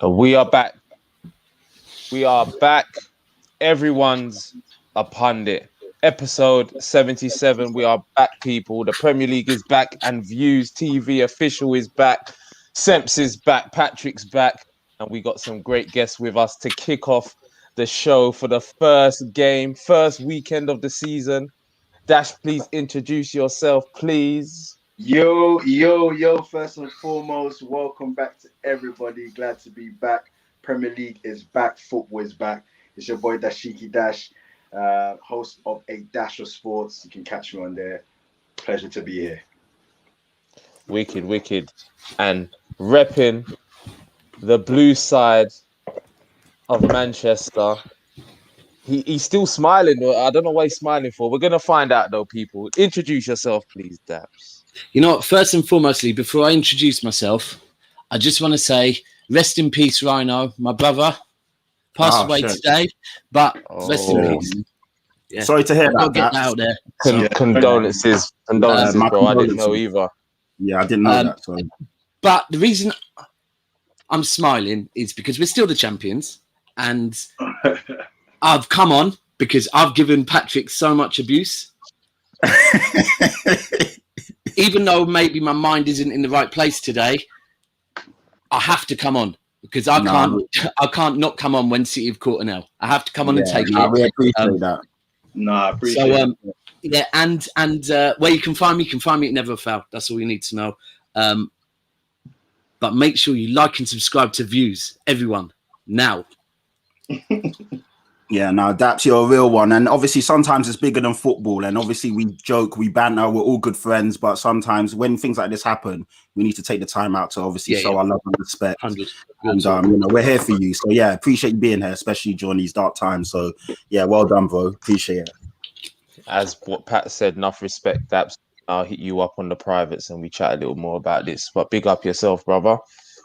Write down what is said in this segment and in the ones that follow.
We are back. We are back. Everyone's a pundit. Episode 77. We are back, people. The Premier League is back and Views TV official is back. Semps is back. Patrick's back. And we got some great guests with us to kick off the show for the first game, first weekend of the season. Dash, please introduce yourself, please. Yo. First and foremost, welcome back to everybody. Glad to be back. Premier League is back. Football is back. It's your boy Dashiki Dash, host of A Dash of Sports. You can catch me on there. Pleasure to be here. Wicked. And repping the blue side of Manchester. He's still smiling. I don't know what he's smiling for. We're going to find out, though, people. Introduce yourself, please, Dabs. You know what? First and foremostly, before I introduce myself, I just want to say, rest in peace, Rhino, my brother. Passed away today, but rest in peace. Yeah. Sorry to hear about that. Getting out there. Condolences, bro. I didn't know either. Yeah, I didn't know that. Sorry. But the reason I'm smiling is because we're still the champions, and I've come on because I've given Patrick so much abuse. Even though maybe my mind isn't in the right place today, I have to come on because I can't not come on when City have caught an L. I have to come on and take it. We appreciate that. I appreciate it. Yeah, and where you can find me at Never Fail. That's all you need to know. But make sure you like and subscribe to Views, everyone, now. Yeah, no, Daps, you're a real one. And obviously, sometimes it's bigger than football. And obviously, we joke, we banter, we're all good friends. But sometimes when things like this happen, we need to take the time out to obviously show our love and respect. 100. And, we're here for you. So, yeah, appreciate you being here, especially during these dark times. So, yeah, well done, bro. Appreciate it. As what Pat said, enough respect, Daps. I'll hit you up on the privates and we chat a little more about this. But big up yourself, brother.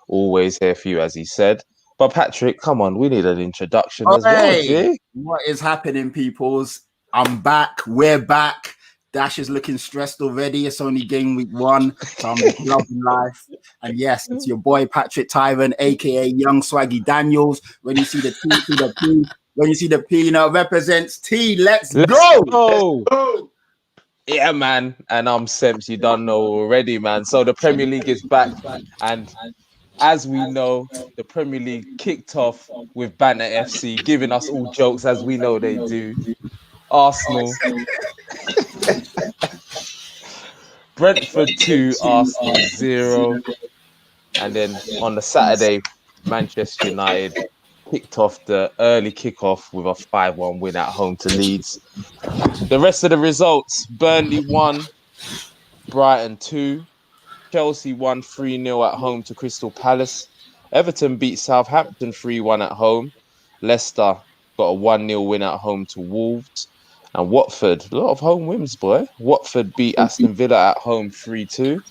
Always here for you, as he said. But Patrick, come on, we need an introduction as well. G? What is happening, peoples? I'm back. We're back. Dash is looking stressed already. It's only game week 1. So I'm loving life. And yes, it's your boy Patrick Tyron, aka Young Swaggy Daniels. When you see the T to the P, when you see the P, represents T. Let's go. Yeah, man. And I'm Semps. You don't know already, man. So the Premier League is back, and as we know, the Premier League kicked off with Banter FC, giving us all jokes as we know they do. Arsenal. Brentford 2, Arsenal 0. And then on the Saturday, Manchester United kicked off the early kickoff with a 5-1 win at home to Leeds. The rest of the results, Burnley 1, Brighton 2. Chelsea won 3-0 at home to Crystal Palace. Everton beat Southampton 3-1 at home. Leicester got a 1-0 win at home to Wolves. And Watford, a lot of home wins, boy. Watford beat Aston Villa at home 3-2.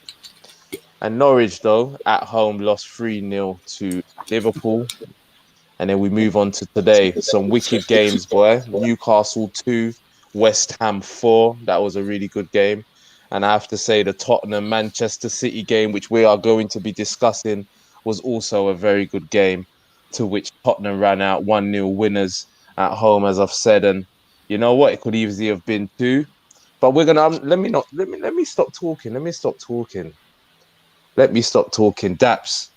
And Norwich, though, at home lost 3-0 to Liverpool. And then we move on to today. Some wicked games, boy. Newcastle 2, West Ham 4. That was a really good game. And I have to say the Tottenham-Manchester City game, which we are going to be discussing, was also a very good game, to which Tottenham ran out 1-0 winners at home, as I've said. And you know what? It could easily have been 2. But we're gonna let me stop talking. Let me stop talking. Daps,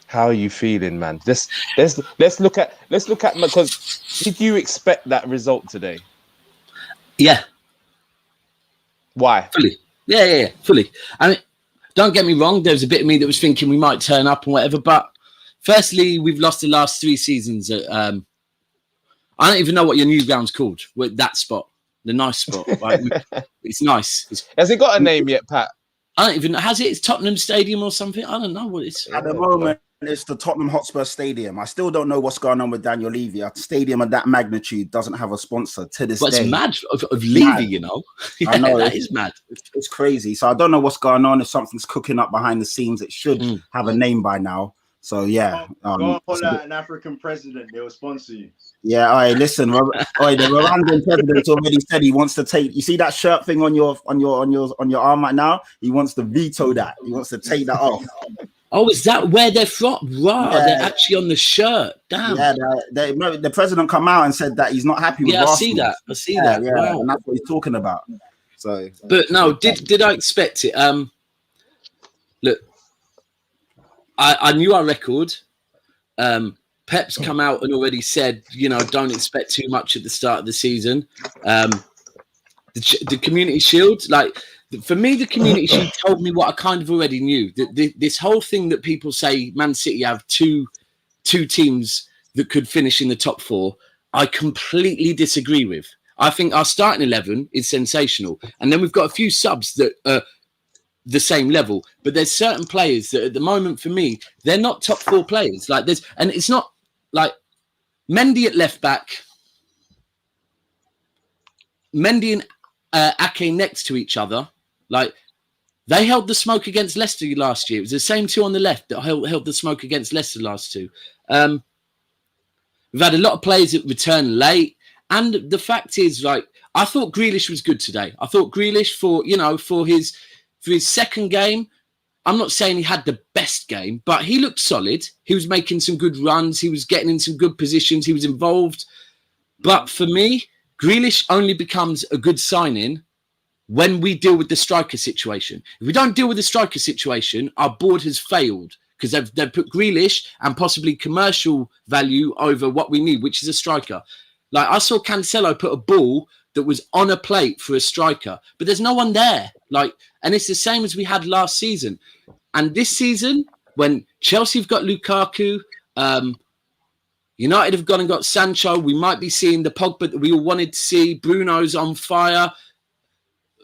how are you feeling, man? Let's look at because did you expect that result today? Yeah. Why? Fully. Yeah, fully. I mean, don't get me wrong. There was a bit of me that was thinking we might turn up and whatever. But firstly, we've lost the last 3 seasons. I don't even know what your new ground's called. We're at that spot, the nice spot. Right? It's nice. Has it got a name yet, Pat? I don't even know. Has it? It's Tottenham Stadium or something? I don't know what it's. At the moment, it's the Tottenham Hotspur Stadium. I still don't know what's going on with Daniel Levy. A stadium of that magnitude doesn't have a sponsor to this day. It's mad of Levy, you know. Yeah, I know that is mad. It's crazy. So I don't know what's going on. If something's cooking up behind the scenes, it should have a name by now. So yeah, go pull out an African president. They will sponsor you. Yeah, all right. Listen, the Rwandan president already said he wants to take. You see that shirt thing on your arm right now? He wants to veto that. He wants to take that off. Oh, is that where they're from? Right, Yeah. they're actually on the shirt. Damn. Yeah, the president come out and said that he's not happy with Yeah, I Arsenal. see that. I see Yeah, that. yeah, Wow. and that's what he's talking about. So, But no, did I expect it? Look, I knew our record. Pep's come out and already said, don't expect too much at the start of the season. The Community Shield, for me, the Community Shield told me what I kind of already knew. This whole thing that people say Man City have two teams that could finish in the top 4, I completely disagree with. I think our starting 11 is sensational. And then we've got a few subs that are the same level. But there's certain players that at the moment, for me, they're not top 4 players. And it's not like Mendy at left back, Mendy and Ake next to each other. They held the smoke against Leicester last year. It was the same 2 on the left that held the smoke against Leicester last 2. We've had a lot of players that return late. And the fact is, I thought Grealish was good today. I thought Grealish for his second game, I'm not saying he had the best game, but he looked solid. He was making some good runs. He was getting in some good positions. He was involved. But for me, Grealish only becomes a good signing when we deal with the striker situation. If we don't deal with the striker situation, our board has failed because they've put Grealish and possibly commercial value over what we need, which is a striker. I saw Cancelo put a ball that was on a plate for a striker, but there's no one there. And it's the same as we had last season. And this season, when Chelsea have got Lukaku, United have gone and got Sancho, we might be seeing the Pogba that we all wanted to see. Bruno's on fire.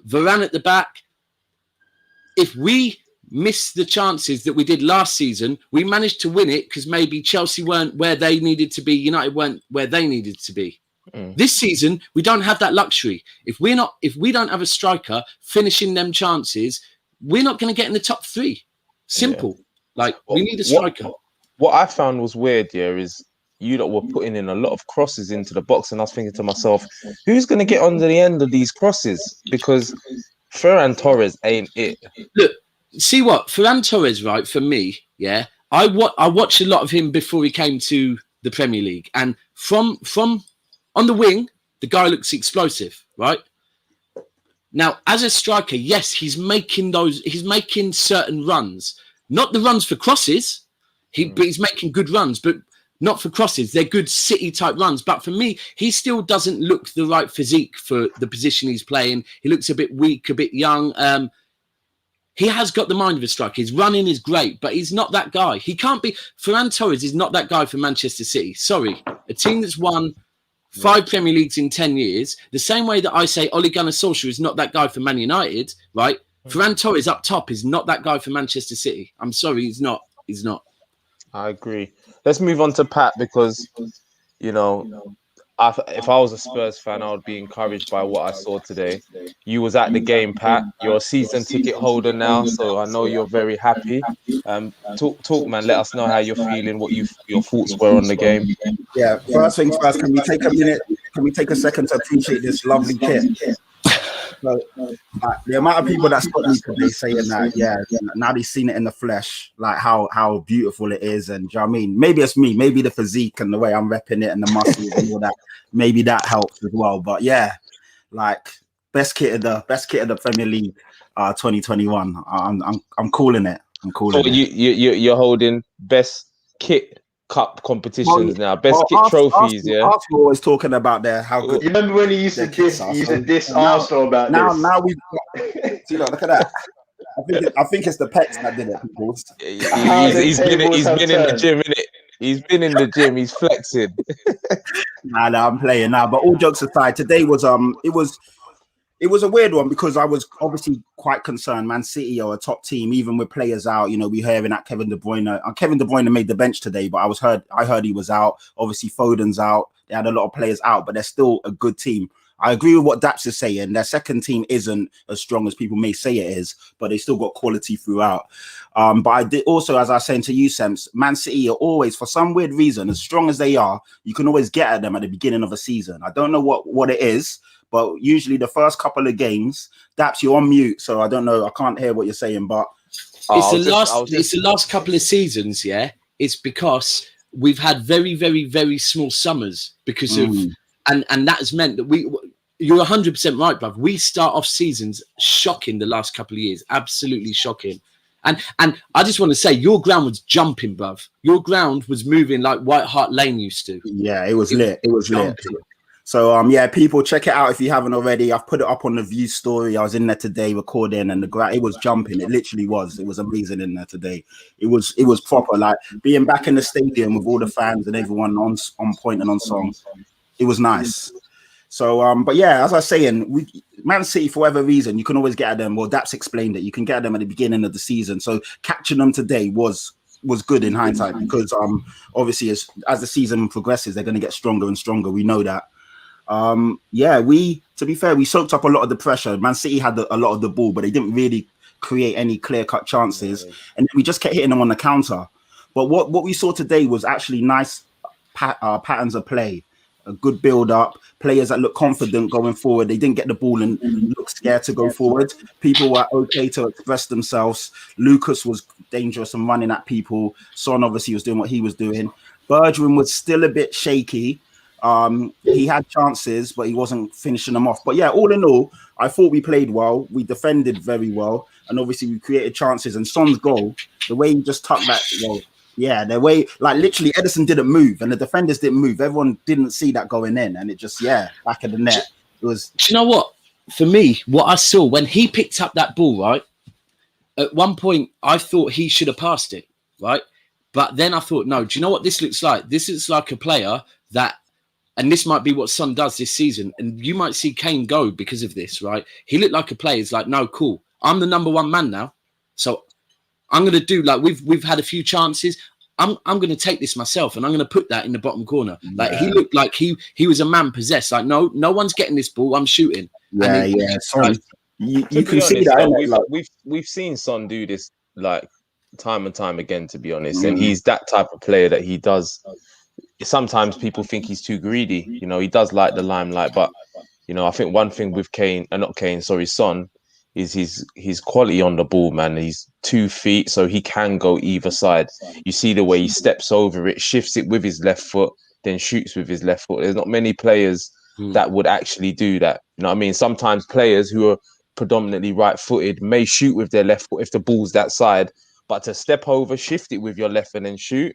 Varane at the back. If we miss the chances that we did last season, we managed to win it because maybe Chelsea weren't where they needed to be. United weren't where they needed to be. This season, we don't have that luxury. If we don't have a striker finishing them chances, we're not going to get in the top 3. Simple. We need a striker. What I found was weird, is you lot were putting in a lot of crosses into the box, and I was thinking to myself, who's going to get on the end of these crosses? Because Ferran Torres ain't it. Look, see what? Ferran Torres, right, for me, I watched a lot of him before he came to the Premier League. And from on the wing, the guy looks explosive, right? Now, as a striker, yes, he's making certain runs. Not the runs for crosses. But he's making good runs, but not for crosses. They're good City-type runs. But for me, he still doesn't look the right physique for the position he's playing. He looks a bit weak, a bit young. He has got the mind of a striker. His running is great, but he's not that guy. He can't be... Ferran Torres is not that guy for Manchester City. Sorry. A team that's won 5 Premier Leagues in 10 years, the same way that I say Ole Gunnar Solskjaer is not that guy for Man United, right? Ferran Torres up top is not that guy for Manchester City. I'm sorry, he's not. He's not. I agree. Let's move on to Pat because, if I was a Spurs fan, I would be encouraged by what I saw today. You was at the game, Pat. You're a season ticket holder now, so I know you're very happy. Talk, man. Let us know how you're feeling, what your thoughts were on the game. Yeah, first things first, can we take a minute? Can we take a second to appreciate this lovely kit? So, the amount of people that stopped me today saying that, now they've seen it in the flesh, how beautiful it is. And do you know what I mean? Maybe it's me, maybe the physique and the way I'm repping it and the muscles and all that. Maybe that helps as well. But best kit of the Premier League 2021. I'm calling it. So you're holding best kit cup competitions now, best kit trophies. Arsenal always talking about how good. You remember when he used to diss Arsenal about this? Now we've got. See, look at that. I think it's the pecs that did it. People. He's been in the gym, innit? He's been in the gym. He's flexing. Nah, I'm playing now. But all jokes aside, today was it was a weird one because I was obviously quite concerned. Man City are a top team, even with players out. We're hearing that Kevin De Bruyne. Kevin De Bruyne made the bench today, but I heard he was out. Obviously, Foden's out. They had a lot of players out, but they're still a good team. I agree with what Daps is saying. Their second team isn't as strong as people may say it is, but they still got quality throughout. But I did also, as I was saying to you, Sems, Man City are always, for some weird reason, as strong as they are, you can always get at them at the beginning of a season. I don't know what it is, but usually the first couple of games, Daps, you're on mute, so I don't know. I can't hear what you're saying, but Oh, It's the last couple of seasons, yeah. It's because we've had very, very, very small summers because of, and that has meant that you're 100% right, bruv. We start off seasons shocking the last couple of years, absolutely shocking. And I just want to say, your ground was jumping, bruv. Your ground was moving like White Hart Lane used to. Yeah, it was lit. It was lit. So yeah, people check it out if you haven't already. I've put it up on the View story. I was in there today recording, and it was jumping. It literally was. It was amazing in there today. It was proper. Like being back in the stadium with all the fans and everyone on point and on song. It was nice. So but yeah, as I was saying, Man City, for whatever reason, you can always get at them. Well, Daps explained it. You can get at them at the beginning of the season. So catching them today was good in hindsight, because obviously as the season progresses, they're going to get stronger and stronger. We know that. To be fair, we soaked up a lot of the pressure. Man City had a lot of the ball, but they didn't really create any clear-cut chances, and we just kept hitting them on the counter. But what we saw today was actually nice patterns of play, a good build-up, players that look confident going forward. They didn't get the ball and look scared to go forward. People were okay to express themselves. Lucas was dangerous and running at people. Son obviously was doing what he was doing. Bergwijn was still a bit shaky. He had chances, but he wasn't finishing them off. But yeah, all in all, I thought we played well. We defended very well, and obviously we created chances. And Son's goal, the way he just tucked that, the way, like literally Edison didn't move and the defenders didn't move. Everyone didn't see that going in, and it just back of the net. It was. Do you know what? For me, what I saw when he picked up that ball, right? At one point, I thought he should have passed it, right? But then I thought, no. Do you know what this looks like? This looks like a player that. And this might be what Son does this season. And you might see Kane go because of this, right? He looked like a player. He's like, no, cool. I'm the number one man now. So I'm going to do, like, we've had a few chances. I'm going to take this myself, and I'm going to put that in the bottom corner. Like, he looked like he was a man possessed. Like, no one's getting this ball. I'm shooting. Son, you can see that. We've seen Son do this, like, time and time again, to be honest. And he's that type of player that he does. Sometimes people think he's too greedy. You know, he does like the limelight, but you know, I think one thing with Son, is his quality on the ball, man. He's 2 feet, so he can go either side. You see the way he steps over it, shifts it with his left foot, then shoots with his left foot. There's not many players that would actually do that. You know what I mean? Sometimes players who are predominantly right-footed may shoot with their left foot if the ball's that side, but to step over, shift it with your left and then shoot.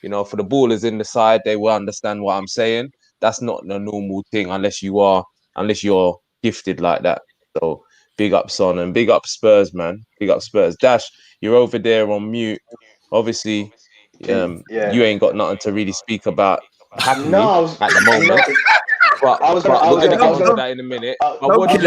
You know, for the ballers in the side, they will understand what I'm saying. That's not a normal thing unless you're gifted like that. So big up Son and big up Spurs, man. Big up Spurs. Dash, you're over there on mute. Obviously, you ain't got nothing to really speak about happening at the moment. But we're going to get into that in a minute. But what did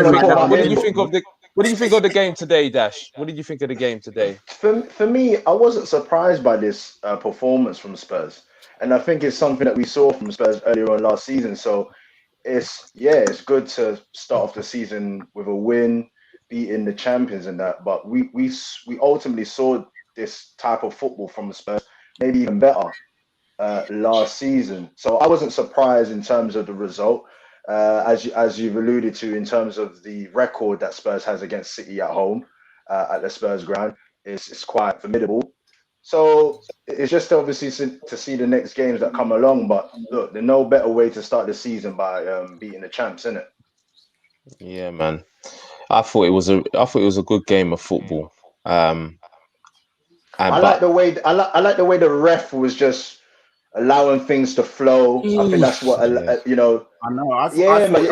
you think of the game today, Dash? What did you think of the game today? For me, I wasn't surprised by this performance from Spurs, and I think it's something that we saw from Spurs earlier on last season. So it's good to start off the season with a win, beating the champions and that. But we ultimately saw this type of football from the Spurs, maybe even better last season. So I wasn't surprised in terms of the result. As you've alluded to, in terms of the record that Spurs has against City at home at the Spurs ground, it's quite formidable. So it's just obviously to see the next games that come along. But look, there's no better way to start the season by beating the champs, isn't it? Yeah, man. I thought it was a good game of football. I like the way the ref was just allowing things to flow. I think that's what you know. I know. I didn't think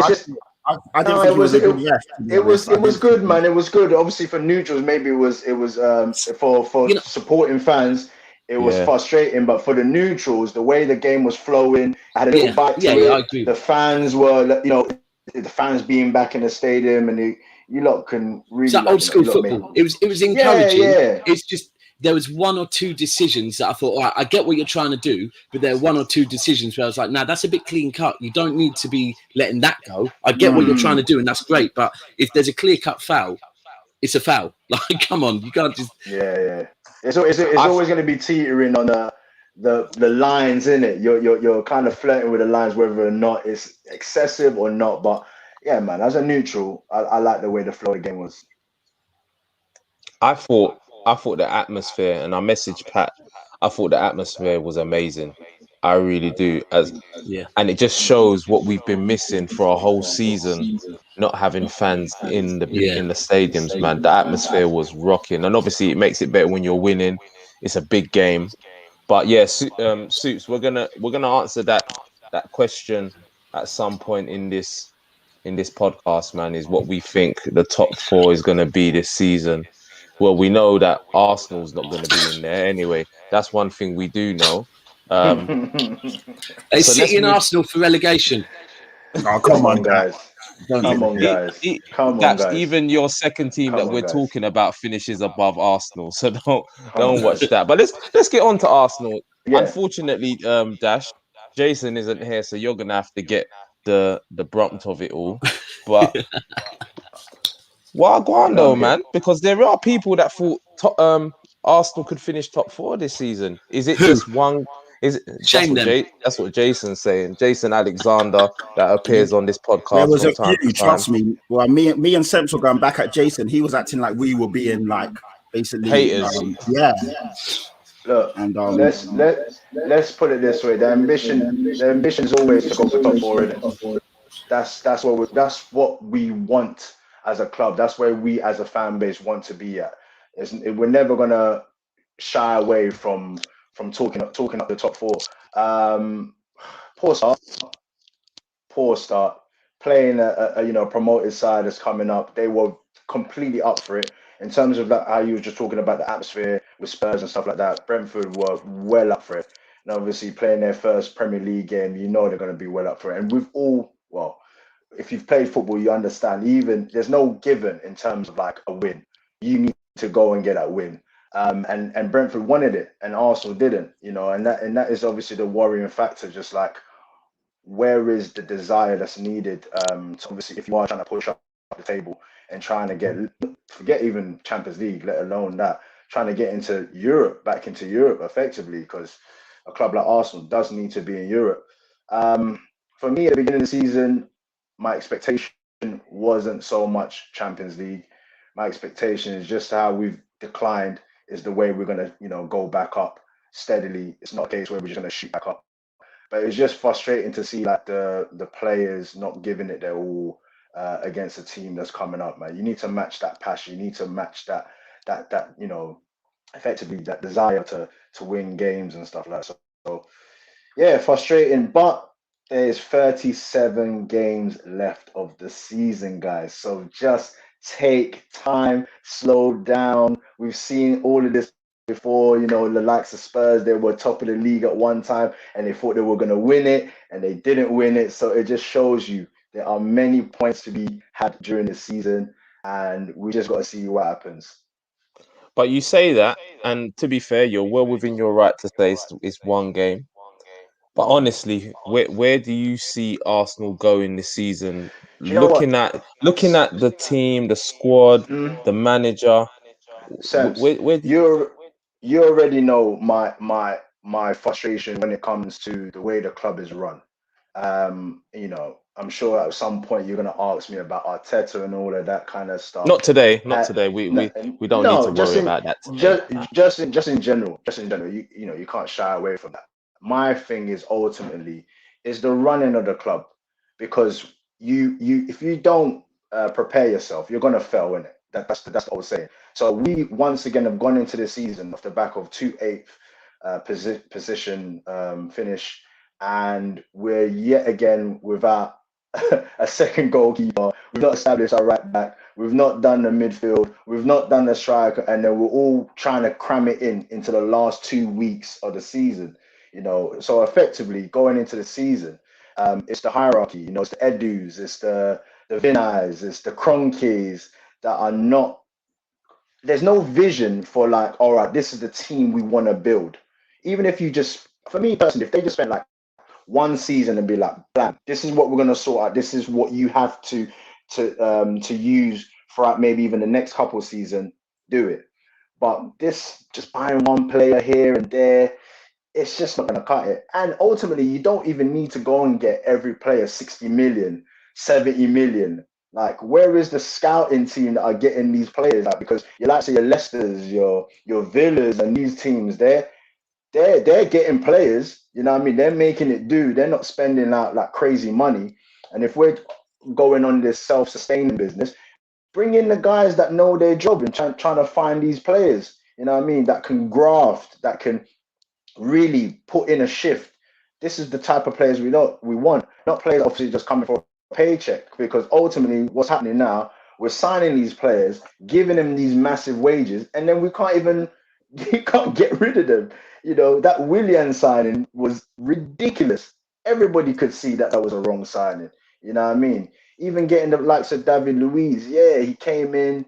it was a good ref. It was good, man. It was good. Obviously, for neutrals, maybe it was for supporting fans. It was frustrating, but for the neutrals, the way the game was flowing, I had a little bite to it. I agree. The fans were, the fans being back in the stadium, and you lot can really. It's like old school football. It was encouraging. Yeah. It's just there was one or two decisions that I thought, all right, I get what you're trying to do, but there are one or two decisions where I was like, nah, that's a bit clean cut. You don't need to be letting that go. I get what you're trying to do, and that's great. But if there's a clear cut foul, it's a foul. Like, come on, you can't just. Yeah. It's always going to be teetering on the lines, in it. You're kind of flirting with the lines, whether or not it's excessive or not. But yeah, man, as a neutral, I like the way the flow of the game was. I thought I thought the atmosphere, and I messaged Pat. I thought the atmosphere was amazing. I really do. Yeah. And it just shows what we've been missing for a whole season, not having fans Yeah. in the stadiums, man. The atmosphere was rocking, and obviously it makes it better when you're winning. It's a big game, but yeah, Suits. We're gonna answer that question at some point in this podcast, man. Is what we think the top four is gonna be this season. Well, we know that Arsenal's not gonna be in there anyway. That's one thing we do know. Um, Hey, so let's City and move. Arsenal for relegation. Oh, Come come on, on, Dash. guys. Don't do Come this. on, guys. Come on, That's guys. even your second team that Come on, we're guys. talking about finishes above Arsenal. So Come on, don't watch guys. that. But let's get on to Arsenal. Yeah. Unfortunately, Dash, Jason isn't here, so you're gonna have to get the brunt of it all. But why go on No, though, I'm here. man? Because there are people that thought Arsenal could finish top four this season. Is it Who? just one? Is it, Shame them. That's what Jason's saying. Jason Alexander that appears on this There podcast was from a time few, to time. trust me. Well, me and Central going back at Jason. He was acting like we were being like basically, Haters. yeah. Look, And let's put it this way. The ambition is always to go for top four, isn't it? That's what we want as a club. That's where we as a fan base want to be at. We're never gonna shy away from talking up the top four. Um, poor start, poor start. Playing a promoted side that's coming up, they were completely up for it. In terms of that, how you were just talking about the atmosphere with Spurs and stuff like that, Brentford were well up for it. And obviously, playing their first Premier League game, you know they're going to be well up for it. And we've all, well, if you've played football, you understand. Even there's no given in terms of like a win. You need to go and get that win. And Brentford wanted it, and Arsenal didn't. And that is obviously the worrying factor. Just like where is the desire that's needed to obviously if you are trying to push up the table and trying to get forget even Champions League, let alone that trying to get into Europe, back into Europe effectively, because a club like Arsenal does need to be in Europe. Um, for me, at the beginning of the season, my expectation wasn't so much Champions League. My expectation is just how we've declined is the way we're gonna, go back up steadily. It's not a case where we're just gonna shoot back up, but it's just frustrating to see like the players not giving it their all against a team that's coming up, man. You need to match that passion. You need to match that effectively that desire to win games and stuff like that. So yeah, frustrating, but there's 37 games left of the season, guys. So just take time, slow down. We've seen all of this before, the likes of Spurs, they were top of the league at one time and they thought they were going to win it and they didn't win it. So it just shows you there are many points to be had during the season and we just got to see what happens. But you say that, and to be fair, you're well within your right to say it's one game. But honestly, where do you see Arsenal going this season? Do you know what? Looking at the team, the squad, Mm, the manager. Sense. Where do you, You already know my frustration when it comes to the way the club is run. I'm sure at some point you're gonna ask me about Arteta and all of that kind of stuff. not today, not Uh, today. no, We don't need to no, worry about that today. just in general, you can't shy away from that. My thing is ultimately is the running of the club, because you if you don't prepare yourself, you're gonna fail in it. That's what I was saying. So we once again have gone into the season off the back of two eighth position finish, and we're yet again without a second goalkeeper. We've not established our right back. We've not done the midfield. We've not done the striker, and then we're all trying to cram it into the last 2 weeks of the season. So effectively going into the season, it's the hierarchy. It's the Edus, it's the Vinais, it's the Cronkies that are not. There's no vision for like, all right, this is the team we want to build. Even if you just, for me personally, if they just spent like one season and be like, blam, this is what we're gonna sort out. This is what you have to use throughout maybe even the next couple season. Do it. But this just buying one player here and there, it's just not gonna cut it. And ultimately, you don't even need to go and get every player 60 million, 70 million. Like, where is the scouting team that are getting these players? Like, because you like say your Leicesters, your Villas, and these teams, they're getting players. You know what I mean? They're making it do. They're not spending out like crazy money. And if we're going on this self-sustaining business, bring in the guys that know their job and trying to find these players. You know what I mean? That can graft, that can really put in a shift. This is the type of players we want, not players obviously just coming for a paycheck. Because ultimately, what's happening now, we're signing these players, giving them these massive wages, and then we can't even you can't get rid of them. You know, that Willian signing was ridiculous. Everybody could see that that was a wrong signing. You know what I mean? Even getting the likes of David Luiz, yeah, he came in,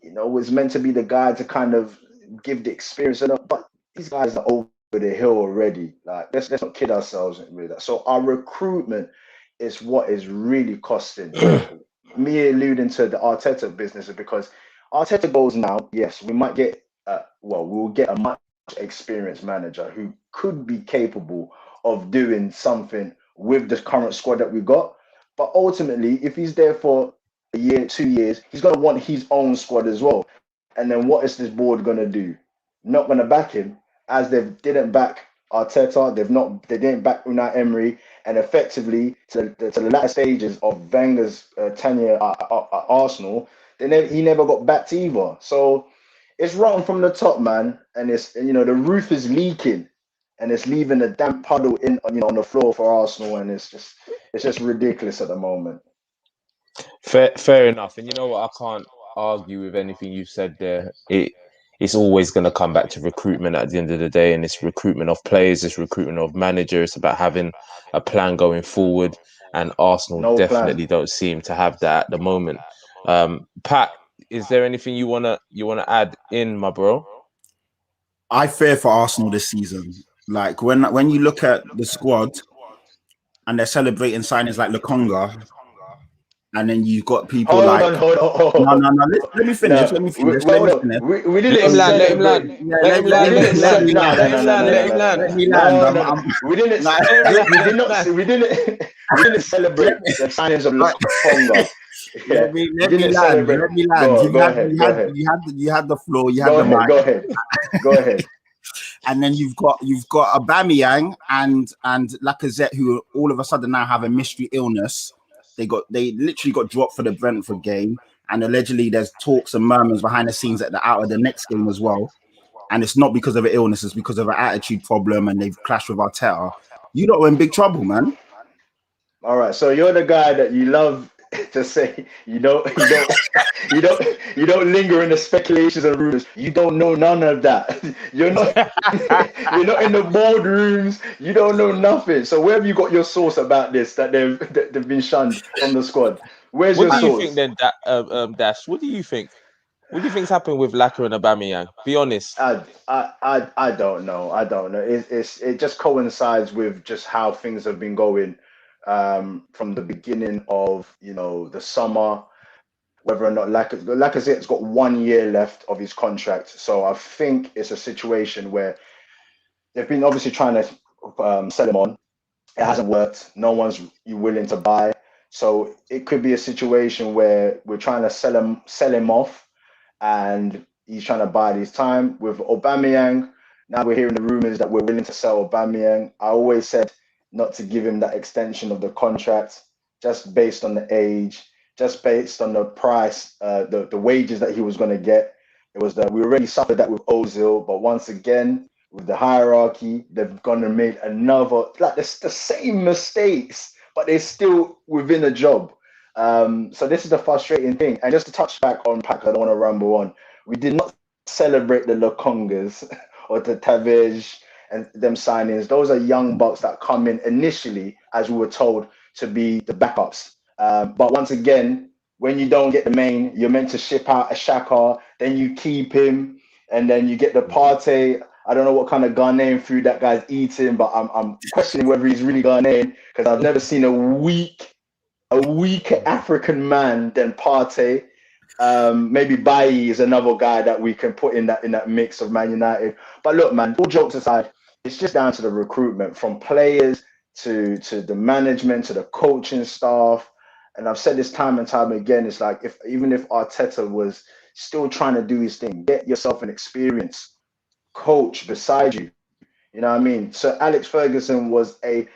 you know, was meant to be the guy to kind of give the experience, but these guys are over the hill already. Like, let's not kid ourselves with that. So our recruitment is what is really costing. Me alluding to the Arteta business is because Arteta goes now. Yes, we might get we'll get a much experienced manager who could be capable of doing something with the current squad that we got. But ultimately, if he's there for a year, 2 years, he's going to want his own squad as well. And then what is this board going to do? Not going to back him, as they didn't back Arteta. They didn't back Unai Emery, and effectively to the latter stages of Wenger's tenure at Arsenal, he never got backed either. So it's rotten from the top, man, and the roof is leaking, and it's leaving a damp puddle on the floor for Arsenal, and it's just ridiculous at the moment. Fair enough. And you know what? I can't argue with anything you said there. It's always going to come back to recruitment at the end of the day, and it's recruitment of players, it's recruitment of managers. It's about having a plan going forward, and Arsenal No plan. definitely don't seem to have that at the moment. Pat, is there anything you wanna add in, my bro? I fear for Arsenal this season. Like when you look at the squad and they're celebrating signings like Lukonga, and then you've got people Hold like on, hold on. no. Let me finish. No, Let me we, finish. we, Let me hold on. finish. We Let didn't him land. Let him celebrate. land. Yeah, Let him We land. Let didn't him celebrate. land. No, no, Let no, him no, land. no, Let no, him no. land. Let me land. No, no, no. We didn't. Like, We did not. We didn't. We didn't celebrate the signings of like, Lokonga. Yeah, we let me didn't land. celebrate. Let me land. Go ahead. Go ahead. You had the floor. You had Go the ahead. mic. Go ahead. Go ahead. And then you've got Aubameyang and Lacazette, who all of a sudden now have a mystery illness. They literally got dropped for the Brentford game, and allegedly there's talks and murmurs behind the scenes at out of the next game as well. And it's not because of an illness; it's because of an attitude problem, and they've clashed with Arteta. You lot are in big trouble, man. All right. So you're the guy that you love to say you don't linger in the speculations and rumors. You don't know none of that. You're not you're not in the boardrooms. You don't know nothing. So where have you got your source about this that they've been shunned from the squad? Where's What your do you think source? then, Dash? What do you think? What do you think's happened with Laka and Aubameyang? Be honest. I don't know. I don't know. It just coincides with just how things have been going from the beginning of the summer. Whether or not Lacazette's got 1 year left of his contract, so I think it's a situation where they've been obviously trying to sell him on. It hasn't worked. No one's willing to buy. So it could be a situation where we're trying to sell him off, and he's trying to buy his time. With Aubameyang, now we're hearing the rumors that we're willing to sell Aubameyang. I always said not to give him that extension of the contract, just based on the age, just based on the price, the wages that he was going to get. It was that we already suffered that with Ozil, but once again, with the hierarchy, they've gone and made another, like it's the same mistakes, but they're still within a job. So this is the frustrating thing. And just to touch back on Pack, I don't want to ramble on. We did not celebrate the Lokongas or the Tavej and them signings. Those are young bucks that come in initially, as we were told, to be the backups. But once again, when you don't get the main, you're meant to ship out a Shaka, then you keep him, and then you get the Partey. I don't know what kind of Ghanaian food that guy's eating, but I'm questioning whether he's really Ghanaian, because I've never seen a weaker African man than Partey. Maybe Bailly is another guy that we can put in that mix of Man United. But look, man, all jokes aside, it's just down to the recruitment, from players to the management to the coaching staff. and I've said this time and time again, it's like even if Arteta was still trying to do his thing, get yourself an experienced coach beside you. You know what I mean? So Alex Ferguson was a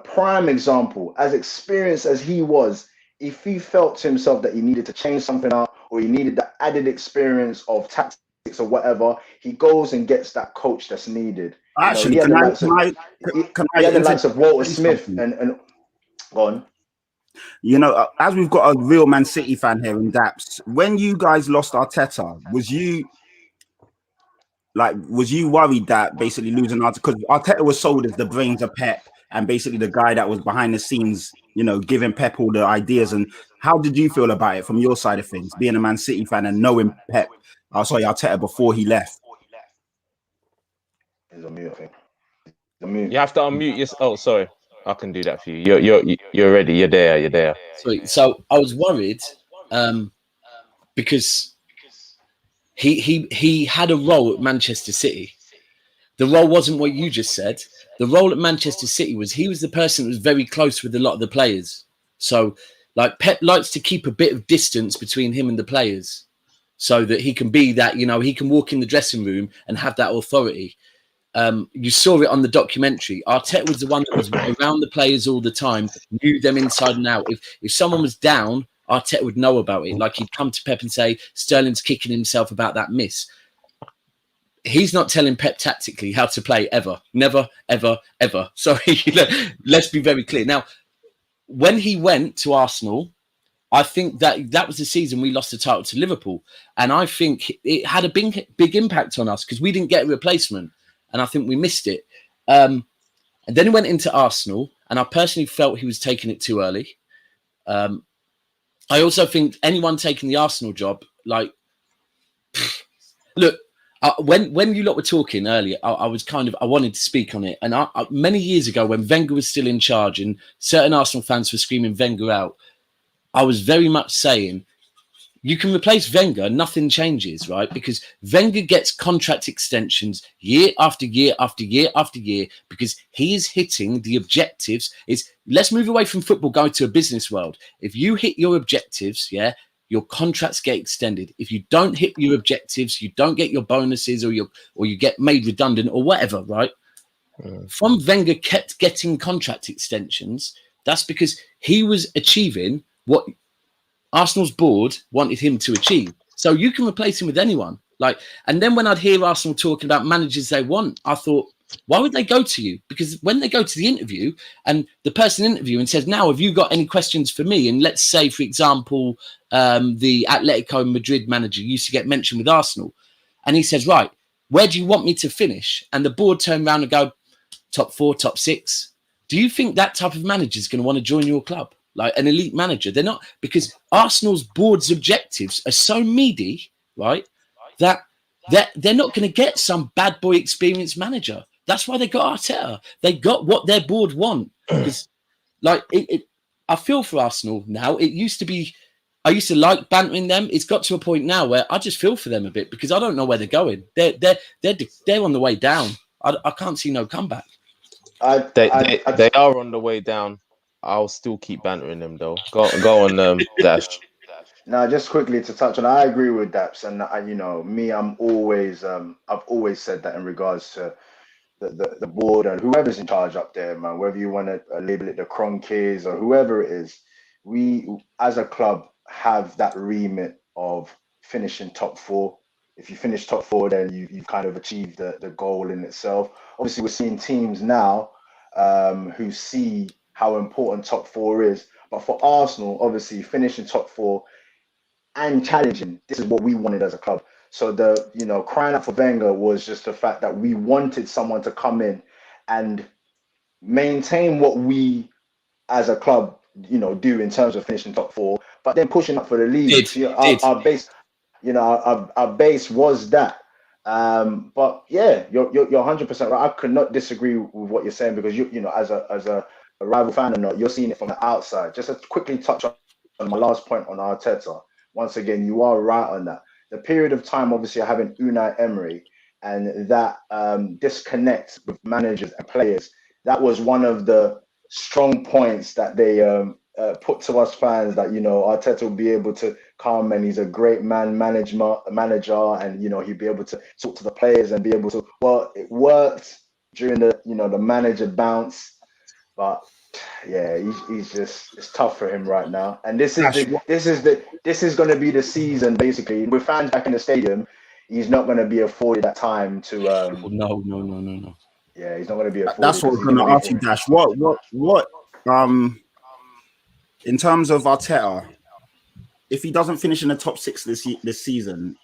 prime example. As experienced as he was, if he felt to himself that he needed to change something up or he needed the added experience of tactics or whatever, he goes and gets that coach that's needed. You know, Actually, he had can the I likes can of I can he I had the likes of Walter say Smith something? and go on. You know, as we've got a real Man City fan here in Daps, when you guys lost Arteta, was you worried that basically losing Arteta, because Arteta was sold as the brains of Pep and basically the guy that was behind the scenes, you know, giving Pep all the ideas? And how did you feel about it from your side of things, being a Man City fan and knowing Arteta before he left? He's on mute, I think. He's on mute. You have to unmute yourself. Oh, sorry. I can do that for you. You're ready. You're there. You're there. So I was worried because he had a role at Manchester City. The role wasn't what you just said. The role at Manchester City was he was the person that was very close with a lot of the players. So, like, Pep likes to keep a bit of distance between him and the players so that he can be that, you know, he can walk in the dressing room and have that authority. You saw it on the documentary. Arteta was the one that was around the players all the time, knew them inside and out. If someone was down, Arteta would know about it. Like, he'd come to Pep and say, Sterling's kicking himself about that miss. He's not telling Pep tactically how to play ever. Never, ever, ever. Sorry, let's be very clear. Now, when he went to Arsenal, I think that was the season we lost the title to Liverpool. And I think it had a big impact on us because we didn't get a replacement. And I think we missed it. And then he went into Arsenal, and I personally felt he was taking it too early. I also think anyone taking the Arsenal job, like, look, when you lot were talking earlier, I wanted to speak on it. And many years ago, when Wenger was still in charge and certain Arsenal fans were screaming Wenger out, I was very much saying, you can replace Wenger, nothing changes, right? Because Wenger gets contract extensions year after year after year after year because he is hitting the objectives. Let's move away from football, go to a business world. If you hit your objectives, yeah, your contracts get extended. If you don't hit your objectives, you don't get your bonuses or you get made redundant or whatever, right? From Wenger kept getting contract extensions, that's because he was achieving what Arsenal's board wanted him to achieve. So you can replace him with anyone. And then when I'd hear Arsenal talking about managers they want, I thought, why would they go to you? Because when they go to the interview and the person interviewing says, now, have you got any questions for me? And let's say, for example, the Atletico Madrid manager used to get mentioned with Arsenal. And he says, right, where do you want me to finish? And the board turn around and go, top 4, top 6. Do you think that type of manager is going to want to join your club? Like an elite manager? They're not, because Arsenal's board's objectives are so meaty, right, that they're not going to get some bad boy experienced manager. That's why they got Arteta. They got what their board want. Because, I feel for Arsenal now. It used to be, I used to like bantering them. It's got to a point now where I just feel for them a bit because I don't know where they're going. They're on the way down. I can't see no comeback. They are on the way down. I'll still keep bantering them though. Go on, Dash. Now, just quickly to touch on, I agree with Daps, and you know, me, I've always said that in regards to the board and whoever's in charge up there, man. Whether you want to label it the Cronkies or whoever it is, we as a club have that remit of finishing top 4. If you finish top 4, then you've kind of achieved the goal in itself. Obviously, we're seeing teams now who see how important top 4 is. But for Arsenal, obviously, finishing top 4 and challenging, this is what we wanted as a club. So crying out for Wenger was just the fact that we wanted someone to come in and maintain what we as a club, do in terms of finishing top 4, but then pushing up for the league. Our base, our base was that. But yeah, you're 100% right. I could not disagree with what you're saying because as a rival fan or not, you're seeing it from the outside. Just to quickly touch on my last point on Arteta. Once again, you are right on that. The period of time, obviously, having Unai Emery and that disconnect with managers and players, that was one of the strong points that they put to us fans that Arteta will be able to come and he's a great manager, and he'll be able to talk to the players and be able to. Well, it worked during the manager bounce, but yeah, he's just, it's tough for him right now. And this is going to be the season basically with fans back in the stadium. He's not going to be afforded that time to. No. Yeah, he's not going to be afforded. That's what I was going to ask you, Dash. What? In terms of Arteta, if he doesn't finish in the top 6 this season,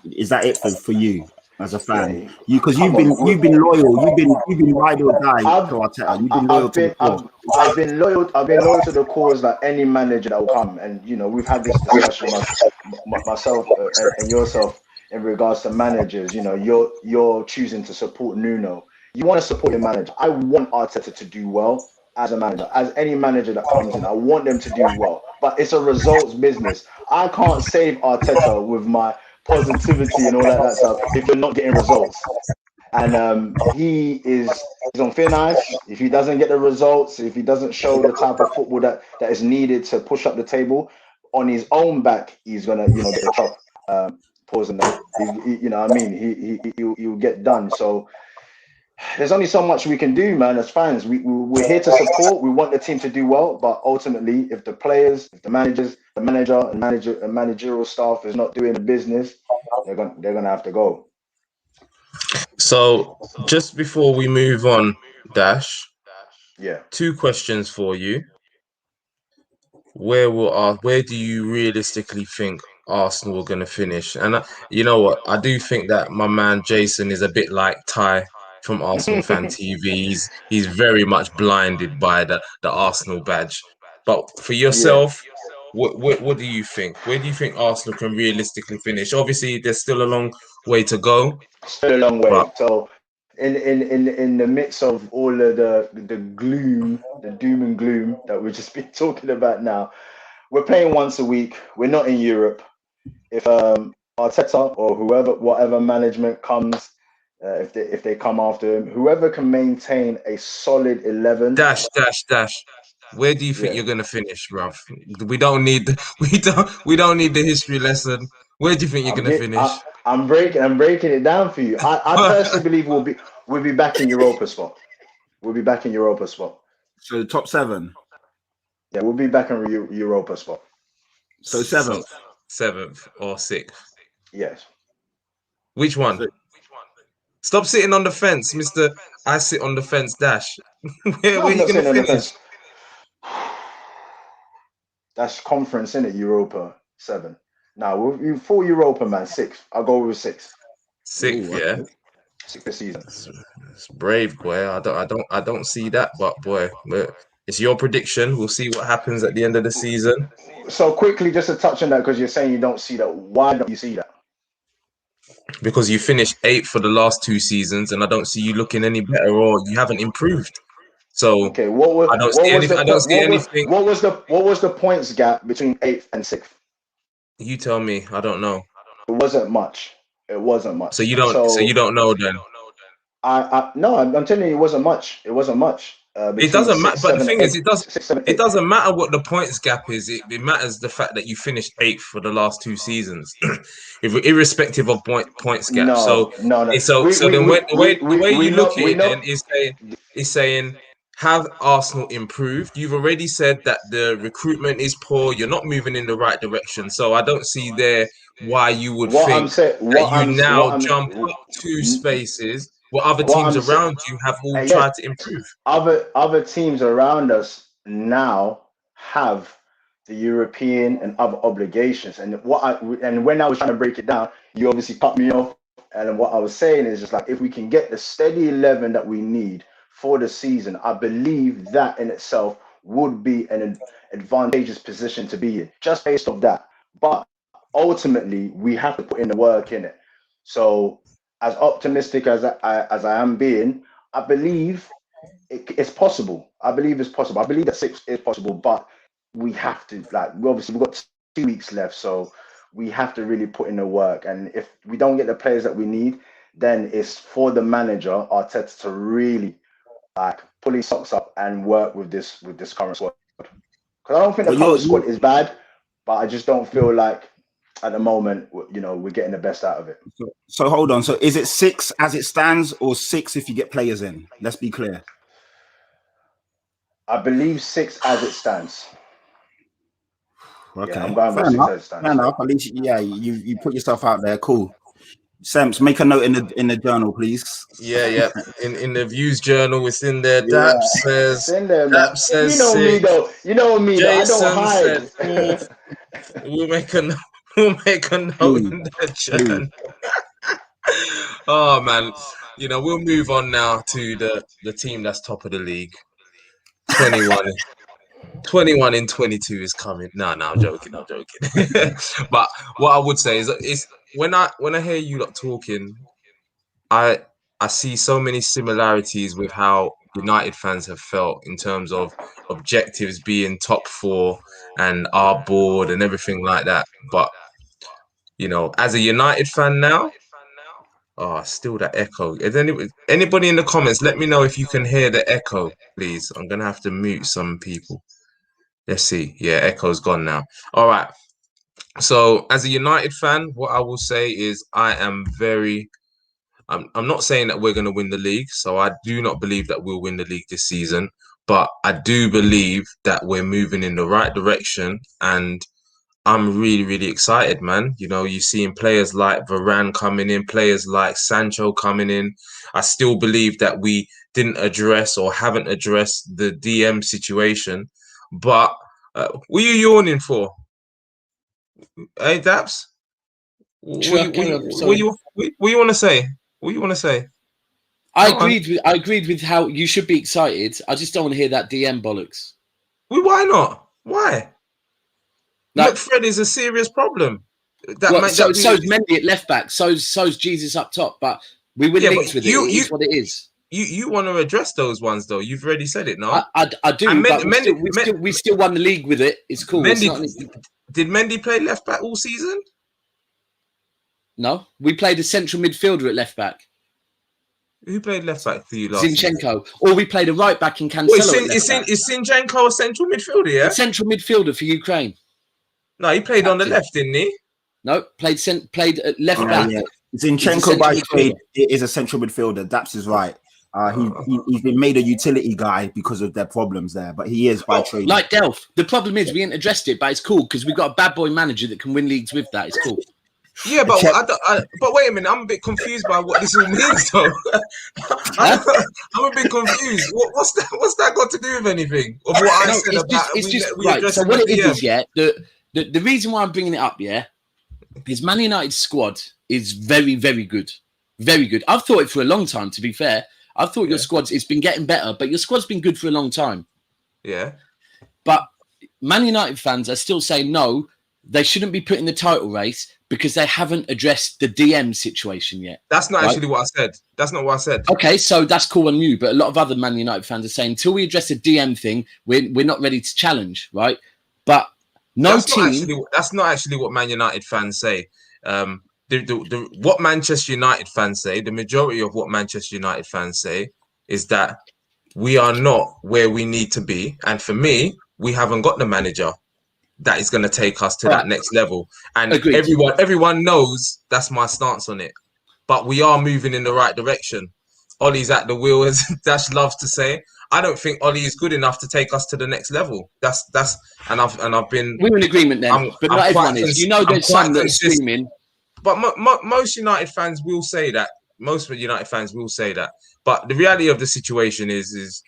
is that it for you as a fan? Because you've been loyal, you've been ride or die to Arteta. You've been loyal to the cause. I've been loyal to the cause like any manager that will come. And we've had this discussion myself and yourself in regards to managers. You're choosing to support Nuno. You want to support your manager. I want Arteta to do well as a manager, as any manager that comes in. I want them to do well, but it's a results business. I can't save Arteta with my positivity and all that stuff if we're not getting results. And he's on thin ice. If he doesn't get the results, if he doesn't show the type of football that is needed to push up the table on his own back, he's gonna get the chop. Pause and that. What I mean, he'll get done. So there's only so much we can do, man. As fans, we're here to support. We want the team to do well, but ultimately, if the players, if the manager and managerial staff is not doing the business, they're gonna have to go. So just before we move on, Dash, Yeah. 2 questions for you. Where do you realistically think Arsenal are going to finish? And you know what? I do think that my man Jason is a bit like Ty from Arsenal Fan TV. He's very much blinded by the Arsenal badge. But for yourself, what do you think? Where do you think Arsenal can realistically finish? Obviously, there's still a long way to go. Still a long way. So in the midst of all of the gloom, the doom and gloom that we've just been talking about now, we're playing once a week. We're not in Europe. If Arteta or whatever management comes, if they come after him, whoever can maintain a solid 11. Dash. Where do you think you're gonna finish, bruv? We don't need the history lesson. Where do you think you're gonna finish? I'm breaking it down for you. I personally believe we'll be back in Europa spot. We'll be back in Europa spot. So the top 7. Yeah, we'll be back in Europa spot. So 7th. 7th or 6th. Yes. Which one? Stop sitting on the fence, Mr. I sit on the fence, Dash. Where are you going to finish? That's conference, isn't it? Europa 7. Now, full Europa, man. 6th. I'll go with 6th. 6th, yeah. 6th this season. It's brave, boy. I don't see that, but boy, it's your prediction. We'll see what happens at the end of the season. So quickly, just to touch on that, because you're saying you don't see that. Why don't you see that? Because you finished 8th for the last 2 seasons, and I don't see you looking any better, or you haven't improved. So okay, I don't see anything. What was the points gap between 8th and 6th? You tell me. I don't know. It wasn't much. So you don't know then. No, I'm telling you, it wasn't much. It wasn't much. It doesn't matter. But the thing is, it doesn't matter what the points gap is. It matters the fact that you finished 8th for the last 2 seasons, irrespective of points gap. No. So then the way you look at it then is saying, have Arsenal improved? You've already said that the recruitment is poor. You're not moving in the right direction. So I don't see there why you would jump up 2 spaces. What other teams around you have all tried to improve? Other teams around us now have the European and other obligations. And when I was trying to break it down, you obviously cut me off. And what I was saying is just like, if we can get the steady 11 that we need for the season, I believe that in itself would be an advantageous position to be in, just based off that. But ultimately, we have to put in the work in it. So as optimistic as I am being, I believe it's possible. I believe it's possible. I believe that 6 is possible, but we have to, we've got 2 weeks left, so we have to really put in the work. And if we don't get the players that we need, then it's for the manager, Arteta, to really pull his socks up and work with this current squad. Because I don't think the But current squad is bad, but I just don't feel like at the moment, we're getting the best out of it. So hold on. So is it 6 as it stands, or 6 if you get players in? Let's be clear. I believe 6 as it stands. Okay, Yeah, I'm going fair with 6 enough. as it stands. Fair enough. At least, you put yourself out there. Cool. Samps, make a note in the journal, please. Yeah. In the views journal, it's in there. Yeah, Says it's in there, man. Dap says You know me 6. though. I don't Jason hide. said 4th. We'll make a note Please, in the please. journal. Oh man, we'll move on now to the team that's top of the league. 21. 21 in 22 is coming. No, I'm joking. But what I would say is when I hear you lot talking, I see so many similarities with how United fans have felt in terms of objectives being top 4 and our board and everything like that. But as a United fan now, still that echo. Is anybody in the comments? Let me know if you can hear the echo, please. I'm gonna have to mute some people. Let's see. Yeah, echo's gone now. All right. So as a United fan, what I will say is I'm not saying that we're going to win the league. So I do not believe that we'll win the league this season, but I do believe that we're moving in the right direction, and I'm really, really excited, man. You're seeing players like Varane coming in, players like Sancho coming in. I still believe that we didn't address or haven't addressed the DM situation. But what are you yawning for? Hey, Daps? What you want to say? What you want to say? I agreed with how you should be excited. I just don't want to hear that DM bollocks. Why not? Why? Like, McFred is a serious problem. So's Mendy at left back. So's Jesus up top. But we win leagues with it. It is what it is. You want to address those ones though? You've already said it, no? I do. But we still won the league with it. It's cool. Did Mendy play left back all season? No, we played a central midfielder at left back. Who played left back for you last Zinchenko. Or we played a right back in Cancelo. Is Zinchenko a central midfielder, yeah? A central midfielder for Ukraine. No, he played on the left, didn't he? No, played at left back. Yeah. Zinchenko by trade is a central midfielder. Daps is right. He's been made a utility guy because of their problems there, but he is by trade. Like Delph. The problem is we ain't addressed it, but it's cool because we've got a bad boy manager that can win leagues with that. It's cool. Yeah, but but wait a minute, I'm a bit confused by what this all means, though. I'm a bit confused. What's that got to do with anything? Of what I said about it's just right. So what it is, the reason why I'm bringing it up, is Man United's squad is very, very good, very good. I've thought it for a long time. To be fair, I've thought your squad's it's been getting better, but your squad's been good for a long time. Yeah, but Man United fans are still saying no. They shouldn't be put in the title race because they haven't addressed the DM situation yet. That's not actually what I said. That's not what I said. Okay, so that's cool on you. But a lot of other Man United fans are saying until we address the DM thing, we're not ready to challenge, right? But that's not actually what Man United fans say. What Manchester United fans say, the majority of what Manchester United fans say is that we are not where we need to be. And for me, we haven't got the manager that is going to take us to that next level. And everyone knows that's my stance on it. But we are moving in the right direction. Ollie's at the wheel, as Dash loves to say. I don't think Ollie is good enough to take us to the next level. I've been. We're in agreement then, but not everyone is. There's some that are screaming. But most United fans will say that. Most United fans will say that. But the reality of the situation is.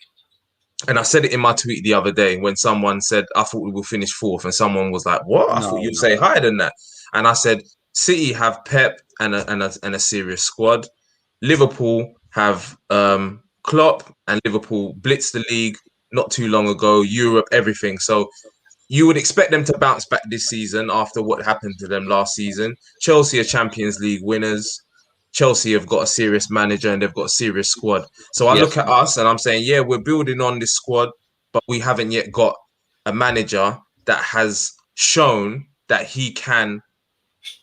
And I said it in my tweet the other day when someone said, I thought we will finish 4th. And someone was like, what? I thought you'd say higher than that. And I said, City have Pep and a serious squad. Liverpool have Klopp, and Liverpool blitzed the league not too long ago, Europe, everything. So you would expect them to bounce back this season after what happened to them last season. Chelsea are Champions League winners. Chelsea have got a serious manager and they've got a serious squad. So I look at us and I'm saying, we're building on this squad, but we haven't yet got a manager that has shown that he can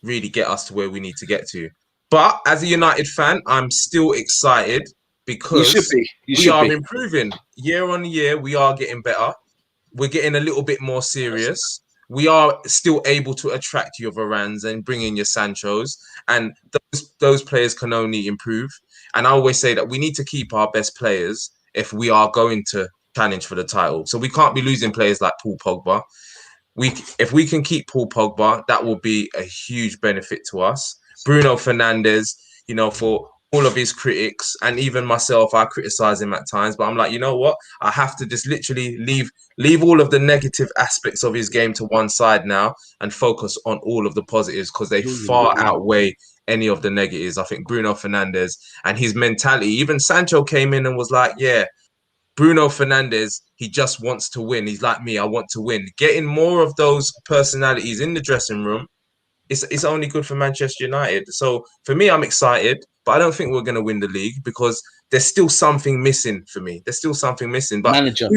really get us to where we need to get to. But as a United fan, I'm still excited because we are improving year on year. We are getting better. we're getting a little bit more serious. We are still able to attract your Varans and bring in your Sanchos, and those players can only improve. And I always say that we need to keep our best players if we are going to challenge for the title. So we can't be losing players like Paul Pogba. If we can keep Paul Pogba, that will be a huge benefit to us. Bruno Fernandes, for all of his critics, and even myself, I criticize him at times, but I'm like, you know what? I have to just literally leave all of the negative aspects of his game to one side now and focus on all of the positives, because they far outweigh any of the negatives. I think Bruno Fernandes and his mentality, even Sancho came in and was like, yeah, Bruno Fernandes, he just wants to win. He's like me, I want to win. Getting more of those personalities in the dressing room, it's only good for Manchester United. So for me, I'm excited, but I don't think we're going to win the league because there's still something missing for me. There's still something missing. But manager.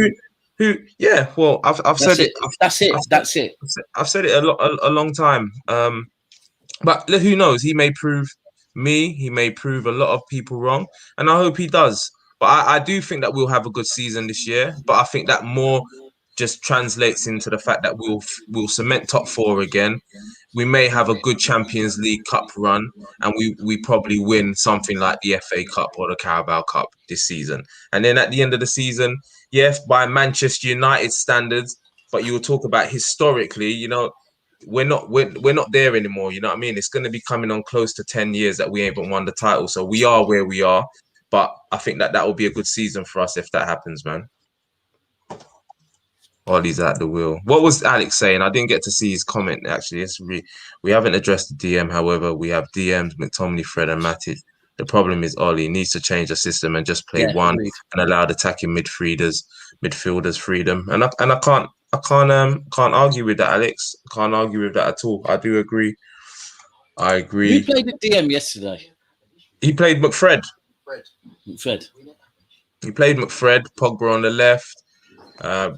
Yeah, well, I've said it. That's it. I've said it a long time. But who knows? He may prove he may prove a lot of people wrong, and I hope he does. But I do think that we'll have a good season this year. But I think that more just translates into the fact that we'll cement top four again. We may have a good Champions League Cup run, and we probably win something like the FA Cup or the Carabao Cup this season. And then at the end of the season, yes, by Manchester United standards, but you will talk about historically, we're not there anymore. You know what I mean? It's going to be coming on close to 10 years that we haven't won the title. So we are where we are. But I think that will be a good season for us if that happens, man. Ollie's at the wheel. What was Alex saying? I didn't get to see his comment, actually. We haven't addressed the DM. However, we have DMs, McTominay, Fred, and Matic. The problem is Ollie needs to change the system and just play one and allow the attacking midfielders freedom. And I can't argue with that, Alex. Can't argue with that at all. I do agree. I agree. Who played at DM yesterday? He played McFred. McFred. He played McFred, Pogba on the left,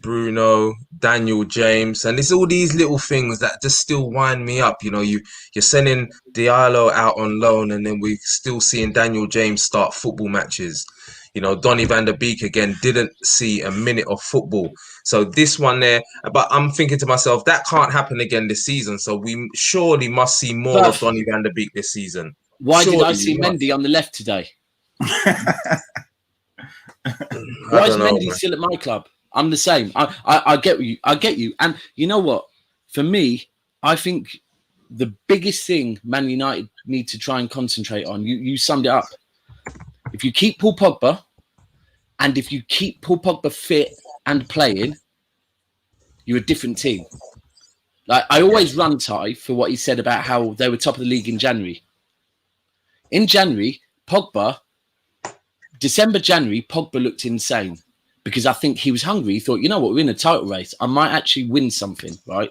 Bruno, Daniel James, and it's all these little things that just still wind me up. You're sending Diallo out on loan, and then we're still seeing Daniel James start football matches. Donny van der Beek again didn't see a minute of football. So this one there, but I'm thinking to myself, that can't happen again this season. So we surely must see more of Donny van der Beek this season. Why did I see Mendy on the left today? Why is Mendy still at my club? I'm the same. I get you. I get you. And you know what? For me, I think the biggest thing Man United need to try and concentrate on, you summed it up. If you keep Paul Pogba, and if you keep Paul Pogba fit and playing, you're a different team. Like I always run Ty for what he said about how they were top of the league in January. In January, December, January, Pogba looked insane because I think he was hungry. He thought, you know what, we're in a title race. I might actually win something, right?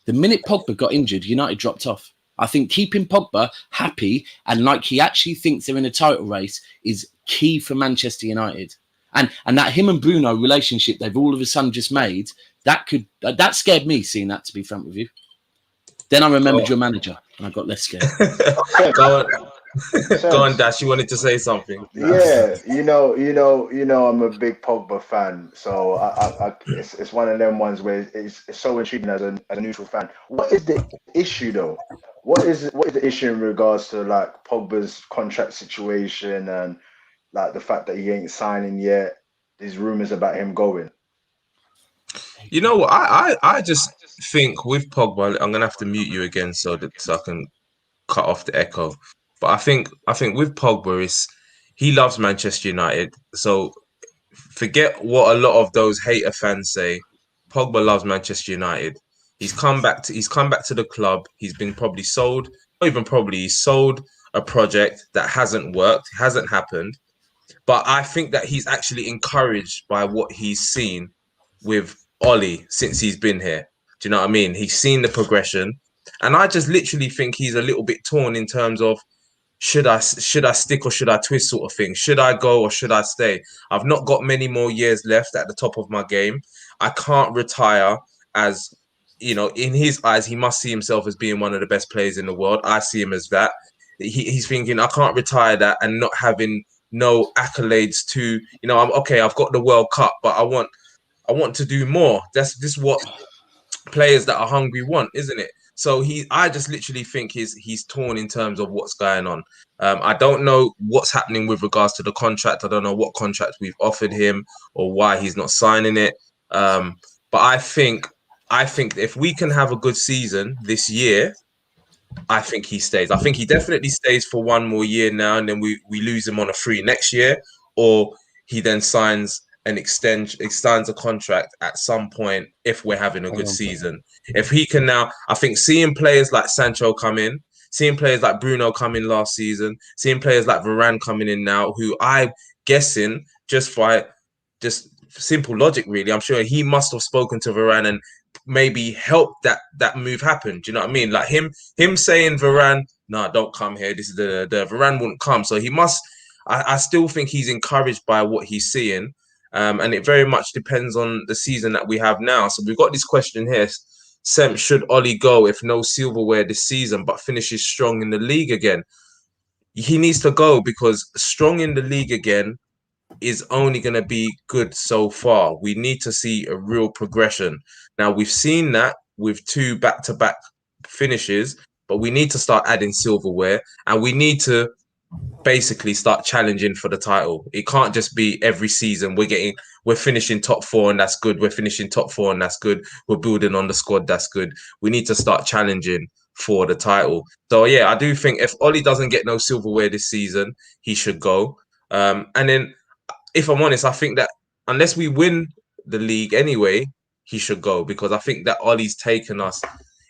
The minute Pogba got injured, United dropped off. I think keeping Pogba happy and like he actually thinks they're in a title race is key for Manchester United. And that him and Bruno relationship they've all of a sudden just made, that scared me seeing that, to be frank with you. Then I remembered your manager and I got less scared. Go on, Dash. You wanted to say something? Yeah, I'm a big Pogba fan, so it's one of them ones where it's so intriguing as a neutral fan. What is the issue though? What is the issue in regards to like Pogba's contract situation and like the fact that he ain't signing yet? There's rumors about him going. You know what? I just think with Pogba, I'm gonna have to mute you again so I can cut off the echo. But I think with Pogba he loves Manchester United. So forget what a lot of those hater fans say. Pogba loves Manchester United. He's come back to the club. He's been probably sold, not even probably, he's sold a project that hasn't worked, hasn't happened. But I think that he's actually encouraged by what he's seen with Ollie since he's been here. Do you know what I mean? He's seen the progression. And I just literally think he's a little bit torn in terms of should I stick or should I twist sort of thing? Should I go or should I stay? I've not got many more years left at the top of my game. I can't retire as, in his eyes, he must see himself as being one of the best players in the world. I see him as that. He's thinking, I can't retire that and not having no accolades to, I'm okay, I've got the World Cup, but I want I want to do more. That's just what players that are hungry want, isn't it? So I just literally think he's torn in terms of what's going on. I don't know what's happening with regards to the contract. I don't know what contract we've offered him or why he's not signing it. But I think if we can have a good season this year, I think he stays. I think he definitely stays for one more year now, and then we lose him on a free next year, or he then signs extends a contract at some point if we're having a good season. If he can now, I think seeing players like Sancho come in, seeing players like Bruno come in last season, seeing players like Varane coming in now, who I'm guessing just simple logic, really, I'm sure he must have spoken to Varane and maybe help that move happen. Do you know what I mean? Like him saying Varane, no, don't come here. This is the Varane wouldn't come. So he must. I still think he's encouraged by what he's seeing, and it very much depends on the season that we have now. So we've got this question here: Sem, should Ollie go if no silverware this season, but finishes strong in the league again? He needs to go because strong in the league again is only going to be good so far. We need to see a real progression. Now, we've seen that with 2 back-to-back finishes, but we need to start adding silverware, and we need to basically start challenging for the title. It can't just be every season we're finishing top 4 and that's good. We're finishing top 4 and that's good. We're building on the squad, that's good. We need to start challenging for the title. So yeah, I do think if Ollie doesn't get no silverware this season, he should go. And then if I'm honest, I think that unless we win the league anyway, he should go, because I think that Ollie's taken us,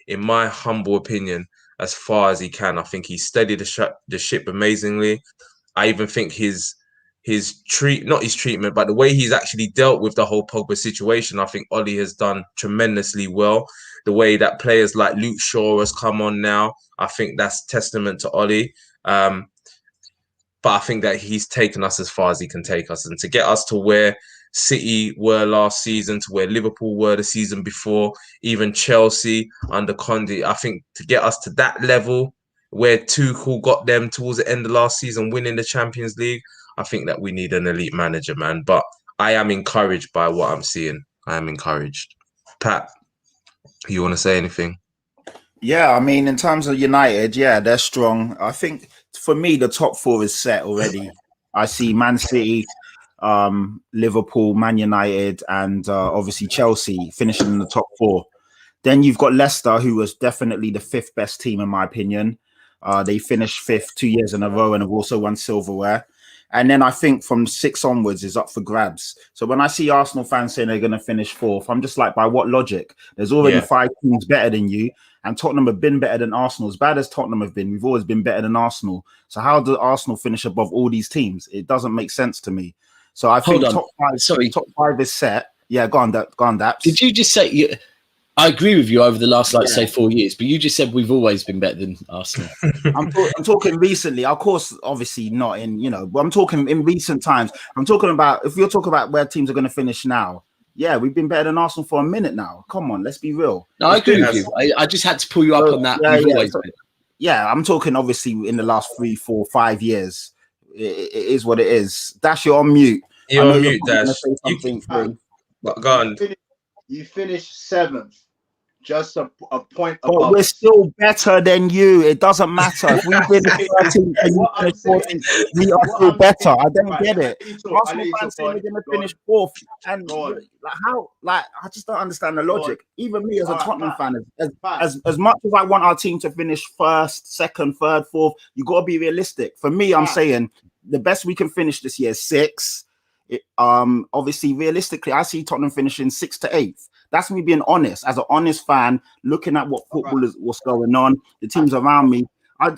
in my humble opinion, as far as he can. I think he's steadied the ship amazingly. I even think not his treatment, but the way he's actually dealt with the whole Pogba situation, I think Ollie has done tremendously well. The way that players like Luke Shaw has come on now, I think that's testament to Ollie. But I think that he's taken us as far as he can take us, and to get us to where City were last season, to where Liverpool were the season before, even Chelsea under Conte. I think to get us to that level where Tuchel got them towards the end of last season, winning the Champions League, I think that we need an elite manager, man. But I am encouraged by what I'm seeing. I am encouraged. Pat, you want to say anything? Yeah, I mean, in terms of United, yeah, they're strong. I think for me, the top 4 is set already. I see Man City, Liverpool, Man United, and obviously Chelsea finishing in the top 4. Then you've got Leicester, who was definitely the 5th best team in my opinion. They finished 5th 2 years in a row and have also won silverware. And then I think from 6 onwards is up for grabs. So when I see Arsenal fans saying they're going to finish 4th, I'm just like, by what logic? There's already 5 teams better than you, and Tottenham have been better than Arsenal. As bad as Tottenham have been, we've always been better than Arsenal. So how does Arsenal finish above all these teams? It doesn't make sense to me. So I think top 5 is set. Yeah, go on, Daps. Did you just say I agree with you over the last, say, 4 years, but you just said we've always been better than Arsenal. I'm talking recently. Of course, obviously not in, but I'm talking in recent times. I'm talking about, if you're talking about where teams are going to finish now, yeah, we've been better than Arsenal for a minute now. Come on, let's be real. No, I agree with you. I just had to pull you up on that. Yeah, I'm talking obviously in the last 3, 4, 5 years. It is what it is. Dash, you're on mute. You're on mute, Dash. Go on. You finished 7th. Just a point above. But we're still better than you. It doesn't matter. If we've been 13 and you finish 14, we are still better. I don't get it. Arsenal fans saying we're going to finish 4th. And how? I just don't understand the logic. Even me as a Tottenham fan, as much as I want our team to finish 1st, 2nd, 3rd, 4th, you got to be realistic. For me, I'm saying the best we can finish this year is 6th. Obviously, realistically, I see Tottenham finishing 6th to 8th. That's me being honest, as an honest fan, looking at what football is, what's going on, the teams around me.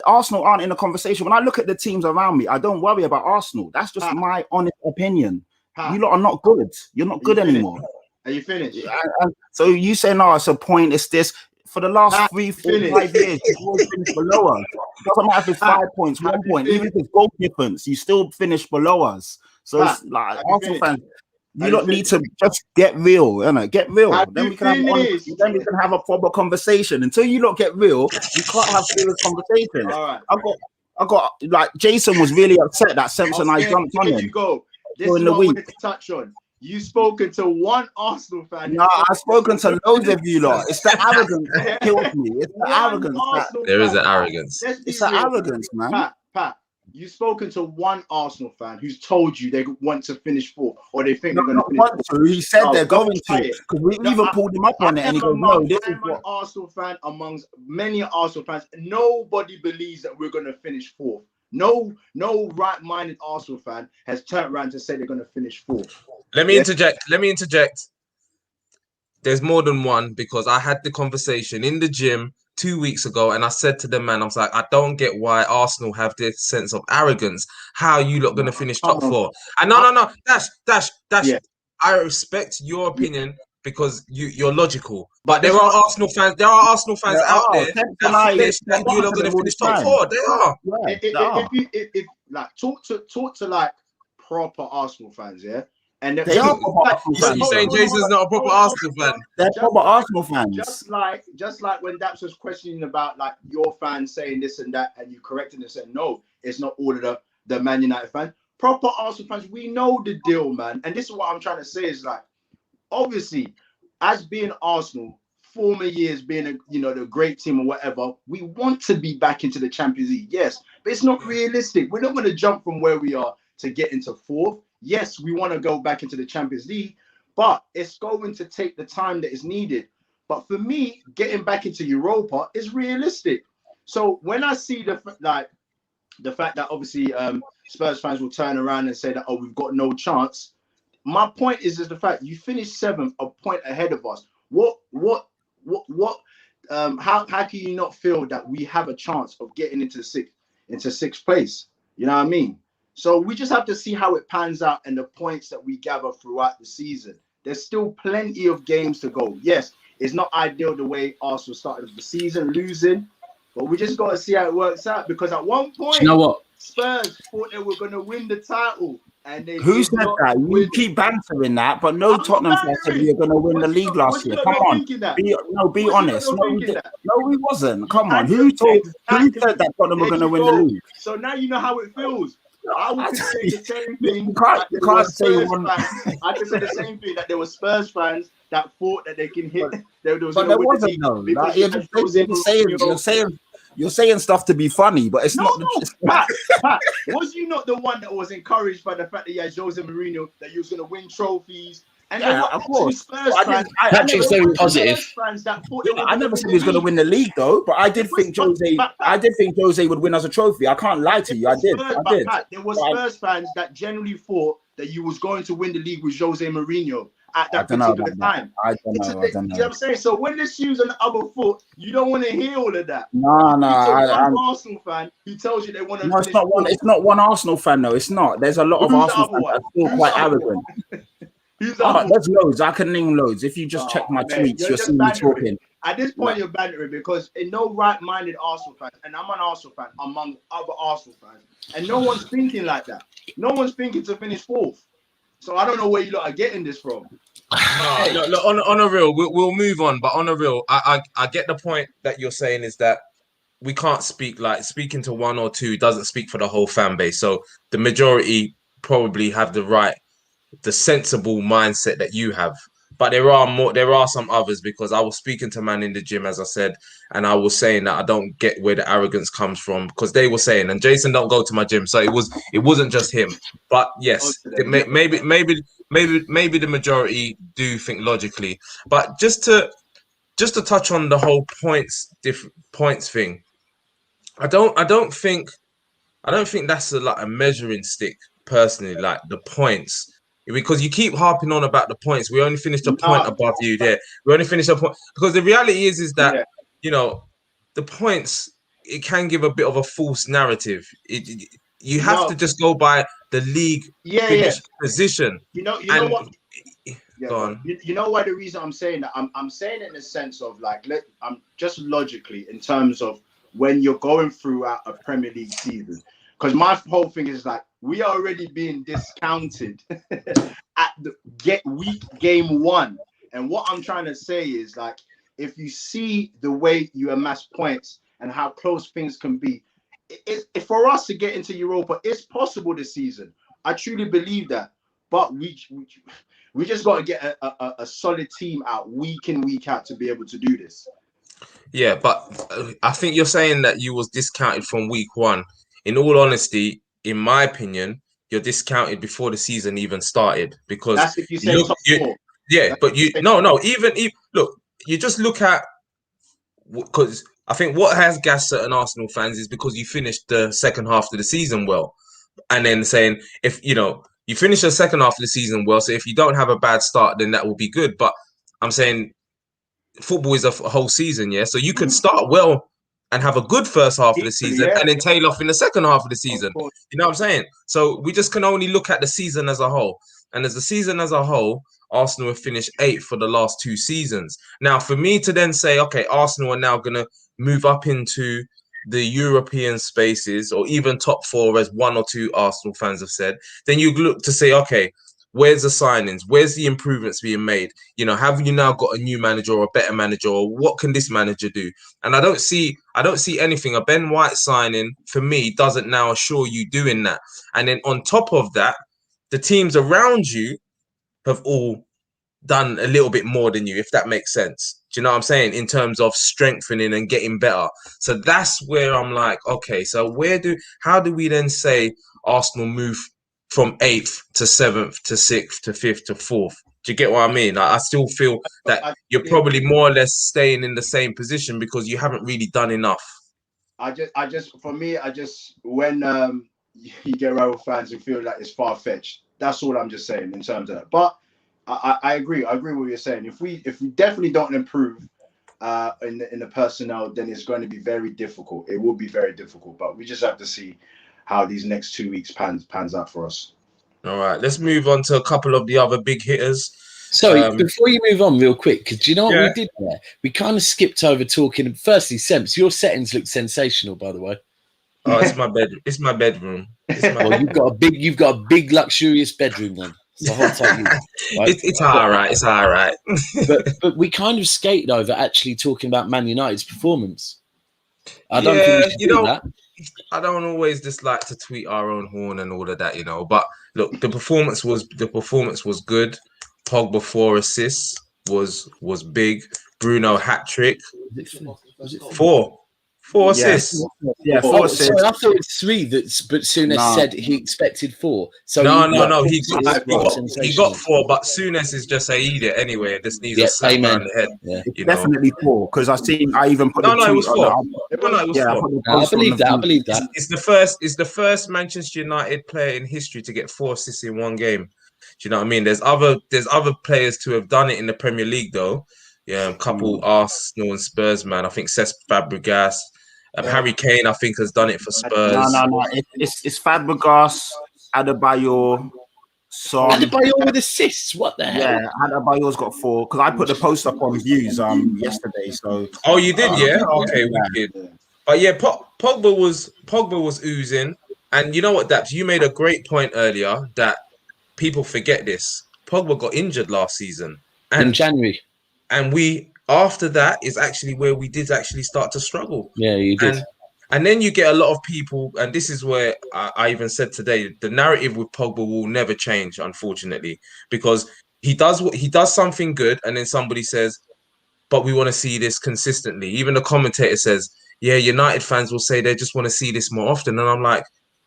Arsenal aren't in the conversation. When I look at the teams around me, I don't worry about Arsenal. That's just my honest opinion. You lot are not good. You're not good anymore. Are you finished? So you say, no, it's a point, it's this. For the last 3, 4, 5 years, you've always finished below us. It doesn't matter if it's 5 points, 1 point, even if it's goal difference, you still finish below us. So it's like Arsenal fans, you don't need to just get real, get real. Then we can have a proper conversation. Until you don't get real, we can't have serious conversations. All right. I got like Jason was really upset that Samson I jumped on him. This is what I wanted to touch on. You spoken to one Arsenal fan. No, I've spoken to loads of you lot. It's the arrogance that kills me. It's the One arrogance Arsenal There is fan. an arrogance. Let's be it's the real, arrogance, man. Pat, you've spoken to one Arsenal fan who's told you they want to finish fourth, or they think No, they're going to not finish want fourth. to. He said No, they're don't going try to. it. Because we No, even pulled him up on it, and he goes, "No, this is what." an Arsenal fan amongst many Arsenal fans. Nobody believes that we're going to finish fourth. No right-minded Arsenal fan has turned around to say they're going to finish fourth. Let me interject. There's more than one, because I had the conversation in the gym 2 weeks ago, and I said to the man, I was like, I don't get why Arsenal have this sense of arrogance. How are you lot going to finish top four? And no, Dash. Yeah. I respect your opinion because you're logical. But there are Arsenal fans. There are Arsenal fans out there that think you lot going to finish top four. They are. If like talk to like proper Arsenal fans, yeah. And They are proper Arsenal fans. You saying Jason's not a proper Arsenal fan? They're proper Arsenal fans. Just like when Daps was questioning about like your fans saying this and that, and you corrected and said no, it's not all of the Man United fans. Proper Arsenal fans, we know the deal, man. And this is what I'm trying to say is like, obviously, as being Arsenal, former years being the great team or whatever, we want to be back into the Champions League, yes, but it's not realistic. We're not going to jump from where we are to get into fourth. Yes, we want to go back into the Champions League, but it's going to take the time that is needed. But for me, getting back into Europa is realistic. So when I see the fact that obviously Spurs fans will turn around and say that, oh, we've got no chance. My point is the fact you finished seventh, a point ahead of us. How can you not feel that we have a chance of getting into sixth place? You know what I mean? So we just have to see how it pans out and the points that we gather throughout the season. There's still plenty of games to go. Yes, it's not ideal the way Arsenal started the season, losing, but we just got to see how it works out, because at one point, You know what? Spurs thought they were going to win the title. And they Who said that? You keep bantering that, but no Tottenham fans said we were going to win the league last year. Come on, be honest. No, we wasn't. Come on, who said that Tottenham were going to win the league? So now you know how it feels. I would say the same thing. You can't say one. I can say the same thing, that there were Spurs fans that thought that they can hit. But there wasn't no. You're saying stuff to be funny, but it's not. Pat, was you not the one that was encouraged by the fact that you had Jose Mourinho, that you was going to win trophies? And yeah, of course. Spurs fans, Patrick's very positive. I never said he was going to win the league, though. But I did think Jose. I did think Jose would win as a trophy. I can't lie to you. I did. There were Spurs fans that genuinely thought that you was going to win the league with Jose Mourinho at that particular time. I don't know. You know what I'm saying? So when the shoe's on the other foot, you don't want to hear all of that. No. I'm an Arsenal fan who tells you they want to. No, it's not one. It's not one Arsenal fan, though. It's not. There's a lot of Arsenal fans that are still quite arrogant. There's loads. I can name loads. If you just check my tweets, you'll see me talking. At this point, you're bantering, because in no right-minded Arsenal fans, and I'm an Arsenal fan among other Arsenal fans, and no one's thinking like that. No one's thinking to finish fourth. So I don't know where you lot are getting this from. Look, on a real, we'll move on. But on a real, I get the point that you're saying is that we can't speaking to one or two doesn't speak for the whole fan base. So the majority probably have the sensible mindset that you have. But there are some others, because I was speaking to man in the gym, as I said, and I was saying that I don't get where the arrogance comes from, because they were saying, and Jason don't go to my gym, so it wasn't just him. But yes, maybe the majority do think logically. But just to touch on the whole points thing, I don't think that's a measuring stick personally, like the points. Because you keep harping on about the points. We only finished a point above you there. We only finished a point. Because the reality is that, the points, it can give a bit of a false narrative. You have to just go by the league position. You know what? Go on. You know why the reason I'm saying that? I'm saying it in the sense of I'm just logically in terms of when you're going throughout a Premier League season. Because my whole thing is we are already being discounted at the game one. And what I'm trying to say is if you see the way you amass points and how close things can be, for us to get into Europa, it's possible this season. I truly believe that. But We just got to get a solid team out week in, week out to be able to do this. Yeah, but I think you're saying that you was discounted from week one. In all honesty, in my opinion, you're discounted before the season even started because That's if you say top four. Yeah, but even look, you just look at, because I think what has gassed certain Arsenal fans is because you finished the second half of the season well, and then saying if you finish the second half of the season well, so if you don't have a bad start, then that will be good. But I'm saying football is a whole season, yeah. So you could start well and have a good first half of the season, and then tail off in the second half of the season. You know what I'm saying? So we just can only look at the season as a whole. And as the season as a whole, Arsenal have finished 8th for the last 2 seasons. Now, for me to then say, okay, Arsenal are now going to move up into the European spaces or even top 4, as 1 or 2 Arsenal fans have said, then you look to say, okay, where's the signings? Where's the improvements being made? Have you now got a new manager or a better manager, or what can this manager do? And I don't see anything. A Ben White signing for me doesn't now assure you doing that. And then on top of that, the teams around you have all done a little bit more than you, if that makes sense. Do you know what I'm saying? In terms of strengthening and getting better. So that's where I'm like, okay, so how do we then say Arsenal move from 8th to 7th to 6th to 5th to 4th? Do you get what I mean? I still feel that you're probably more or less staying in the same position because you haven't really done enough. When you get rival fans who feel like it's far-fetched, that's all I'm just saying in terms of that. But I agree with what you're saying. If we definitely don't improve in the personnel, then it's going to be very difficult. It will be very difficult. But we just have to see how these next 2 weeks pans out for us. All right, let's move on to a couple of the other big hitters. Sorry, before you move on real quick, because do you know what we did there? We kind of skipped over talking. Firstly, Semps, your settings look sensational, by the way. Oh, it's my bedroom. It's my bedroom. Well, you've got a big luxurious bedroom then. So hold tight, right? It's all right. It's all right. but we kind of skated over actually talking about Man United's performance. I don't think we should do that. I don't always just like to tweet our own horn and all of that, But look, the performance was good. Pogba 4 assists was big. Bruno hat-trick. Was it 4? 4 assists. Yeah, 4 assists. Sorry, I thought it's 3. But Souness said he expected 4. So no. He got 4, but Souness is just a idiot anyway. Just needs a slap around the head. Yeah. It's definitely 4 because I even put it was 4. It was 4. I believe that. It's the first Manchester United player in history to get 4 assists in one game. Do you know what I mean? There's other players to have done it in the Premier League though. Yeah, a couple Arsenal and Spurs, man. I think Cesc Fabregas. Harry Kane, I think, has done it for Spurs. No. It's Fabregas, Adebayor, Son. Adebayor with assists. What the hell? Yeah, Adebayor's got 4 because I put the post up on views yesterday. So. Oh, you did, yeah. Okay, wicked. But yeah, Pogba was oozing, and you know what, Daps? You made a great point earlier that people forget this. Pogba got injured last season in January, and after that is actually where we did actually start to struggle. Yeah, you did. And then you get a lot of people, and this is where I even said today, the narrative with Pogba will never change, unfortunately, because he does something good, and then somebody says, but we want to see this consistently. Even the commentator says, yeah, United fans will say they just want to see this more often. And I'm like,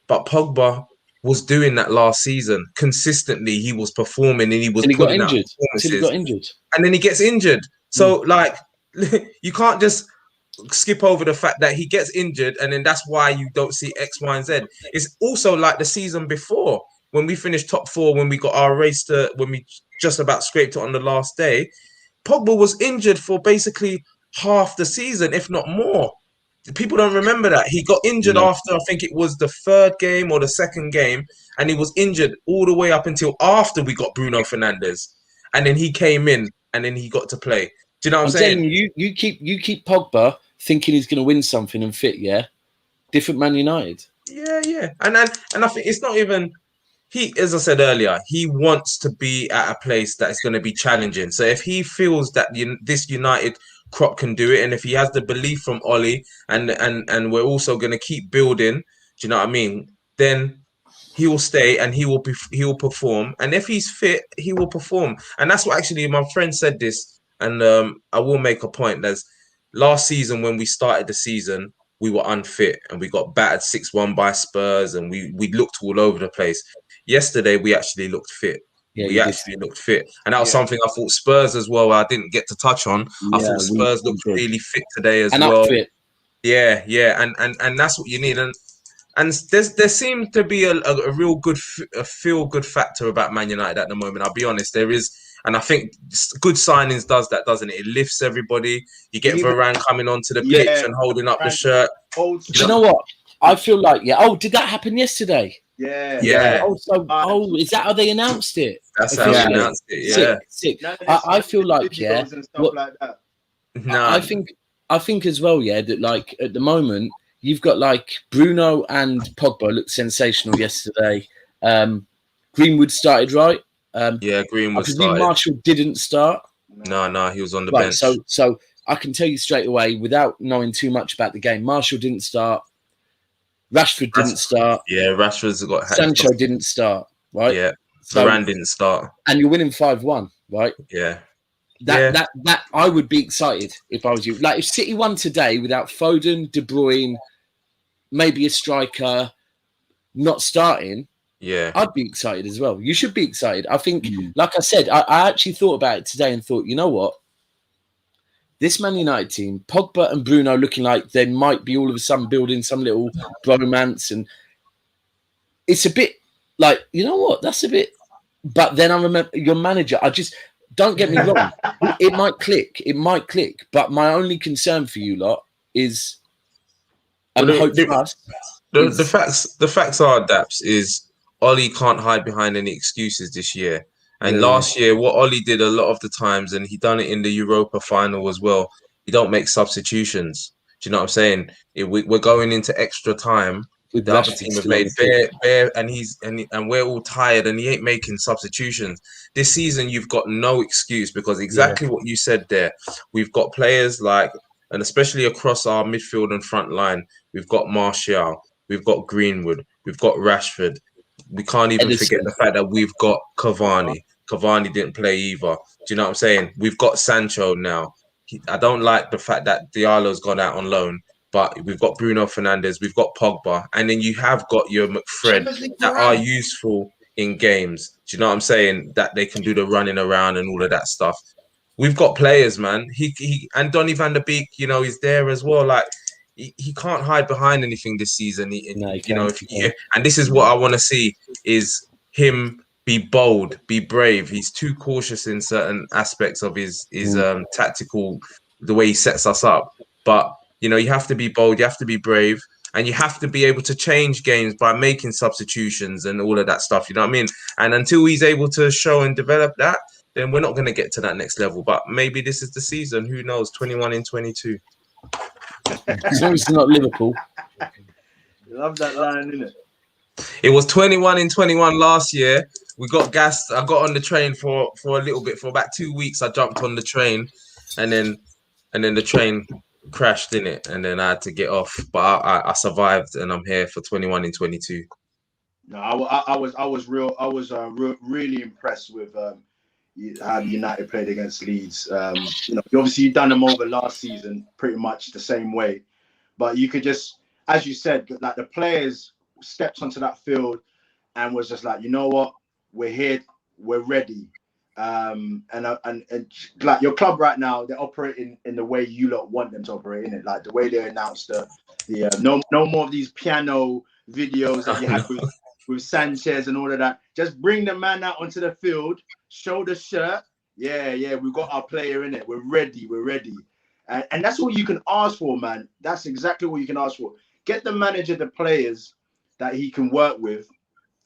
but Pogba was doing that last season consistently. He was performing and he was putting out performances. He got injured. And then he gets injured. So like, you can't just skip over the fact that he gets injured and then that's why you don't see X, Y, and Z. It's also like the season before when we finished top 4, when we got our race when we just about scraped it on the last day. Pogba was injured for basically half the season, if not more. People don't remember that. He got injured after, I think it was the 3rd game or the 2nd game, and he was injured all the way up until after we got Bruno Fernandes. And then he came in and then he got to play. Do you know what I'm saying? You keep Pogba thinking he's going to win something and fit, yeah? Different Man United. Yeah. And I think it's not even... as I said earlier, he wants to be at a place that is going to be challenging. So if he feels that this United crop can do it, and if he has the belief from Ollie, and we're also going to keep building, do you know what I mean? Then he will stay and he will perform. And if he's fit, he will perform. And that's what actually my friend said this. And I will make a point. There's last season when we started the season, we were unfit and we got battered 6-1 by Spurs and we looked all over the place. Yesterday, we actually looked fit. Yeah, We actually looked fit. And that was something I thought Spurs as well, I didn't get to touch on. I Yeah, thought Spurs looked really fit today as and well. up fit. Yeah. And that's what you need. And there seems to be a real good feel good factor about Man United at the moment. I'll be honest, there is, and I think good signings does that, doesn't it? It lifts everybody. You get Varane coming onto the pitch and holding up the shirt. Do you know what? I feel like Oh, did that happen yesterday? Yeah. Oh, is that how they announced it? That's how they announced it. Yeah. Sick. I feel like and stuff like that. No. I think as well, that like at the moment you've got like Bruno and Pogba looked sensational yesterday. Greenwood started right. Greenwood I started. Marshall didn't start. No, he was on the bench. So I can tell you straight away, without knowing too much about the game, Marshall didn't start. Rashford didn't start. Yeah, Rashford's got. Sancho didn't start. Right. Yeah. Varane didn't start. And you're winning 5-1, right? Yeah. That I would be excited if I was you. Like if City won today without Foden, De Bruyne, maybe a striker not starting, I'd be excited as well. You should be excited. I think, like I said, I actually thought about it today and thought, you know what? This Man United team, Pogba and Bruno looking like they might be all of a sudden building some little bromance, and it's a bit like, you know what? That's a bit. But then I remember your manager. Don't get me wrong. It might click. But my only concern for you lot is, the facts are, Daps, is Ollie can't hide behind any excuses this year. And last year, what Ollie did a lot of the times, and he done it in the Europa final as well, he don't make substitutions. Do you know what I'm saying? We're going into extra time. The other team have made bare, and we're all tired, and he ain't making substitutions. This season, you've got no excuse because exactly what you said there. We've got players like, and especially across our midfield and front line, we've got Martial, we've got Greenwood, we've got Rashford. We can't even forget the fact that we've got Cavani. Cavani didn't play either. Do you know what I'm saying? We've got Sancho now. I don't like the fact that Diallo's gone out on loan. But we've got Bruno Fernandes, we've got Pogba, and then you have got your McFred that are useful in games. Do you know what I'm saying? That they can do the running around and all of that stuff. We've got players, man. He and Donny van der Beek, he's there as well. Like he can't hide behind anything this season. And this is what I want to see is him be bold, be brave. He's too cautious in certain aspects of his tactical, the way he sets us up. But you have to be bold, you have to be brave, and you have to be able to change games by making substitutions and all of that stuff. You know what I mean? And until he's able to show and develop that, then we're not going to get to that next level. But maybe this is the season. Who knows? 21 in 22. As long as it's not Liverpool. You love that line, innit? It was 21 in 21 last year. We got gassed. I got on the train for a little bit. For about 2 weeks, I jumped on the train, and then the train crashed in it, and then I had to get off, but I survived, and I'm here for 21 in 22. No, I was really impressed with how United played against Leeds. Obviously you done them over last season pretty much the same way, but you could just, as you said, like the players stepped onto that field and was just like, you know what, we're here, we're ready. And like your club right now, they're operating in the way you lot want them to operate in it. Like the way they announced the no more of these piano videos that you had with Sanchez and all of that. Just bring the man out onto the field, show the shirt. Yeah, we've got our player in it. We're ready. And that's all you can ask for, man. That's exactly what you can ask for. Get the manager the players that he can work with.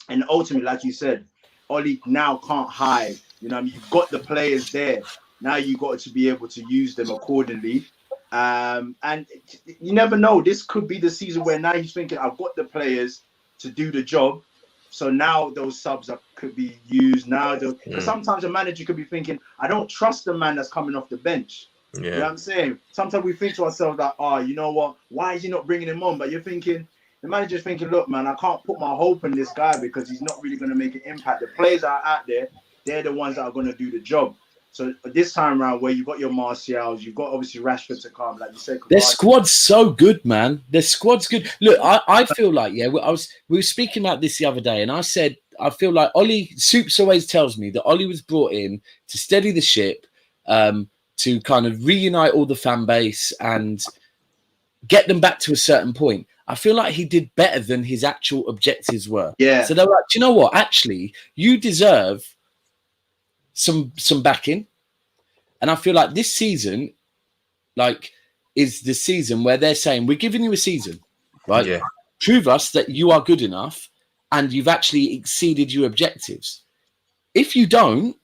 And ultimately, like you said, Ollie now can't hide. You've got the players there. Now you've got to be able to use them accordingly. And you never know. This could be the season where now he's thinking, I've got the players to do the job. So now those subs could be used. Because sometimes a manager could be thinking, I don't trust the man that's coming off the bench. Yeah. You know what I'm saying? Sometimes we think to ourselves that, you know what? Why is he not bringing him on? But you're thinking, the manager's thinking, look, man, I can't put my hope in this guy because he's not really going to make an impact. The players that are out there, they're the ones that are going to do the job. So this time around, where you've got your Martials, you've got obviously Rashford to come, like you said. Their squad's so good, man. Their squad's good. Look, I feel like, we were speaking about this the other day, and I said I feel like Ollie Soups always tells me that Ollie was brought in to steady the ship, to kind of reunite all the fan base and get them back to a certain point. I feel like he did better than his actual objectives were. Yeah. So they're like, do you know what? Actually, you deserve some backing. And I feel like this season, like, is the season where they're saying, we're giving you a season, right? Yeah. Prove us that you are good enough and you've actually exceeded your objectives. If you don't,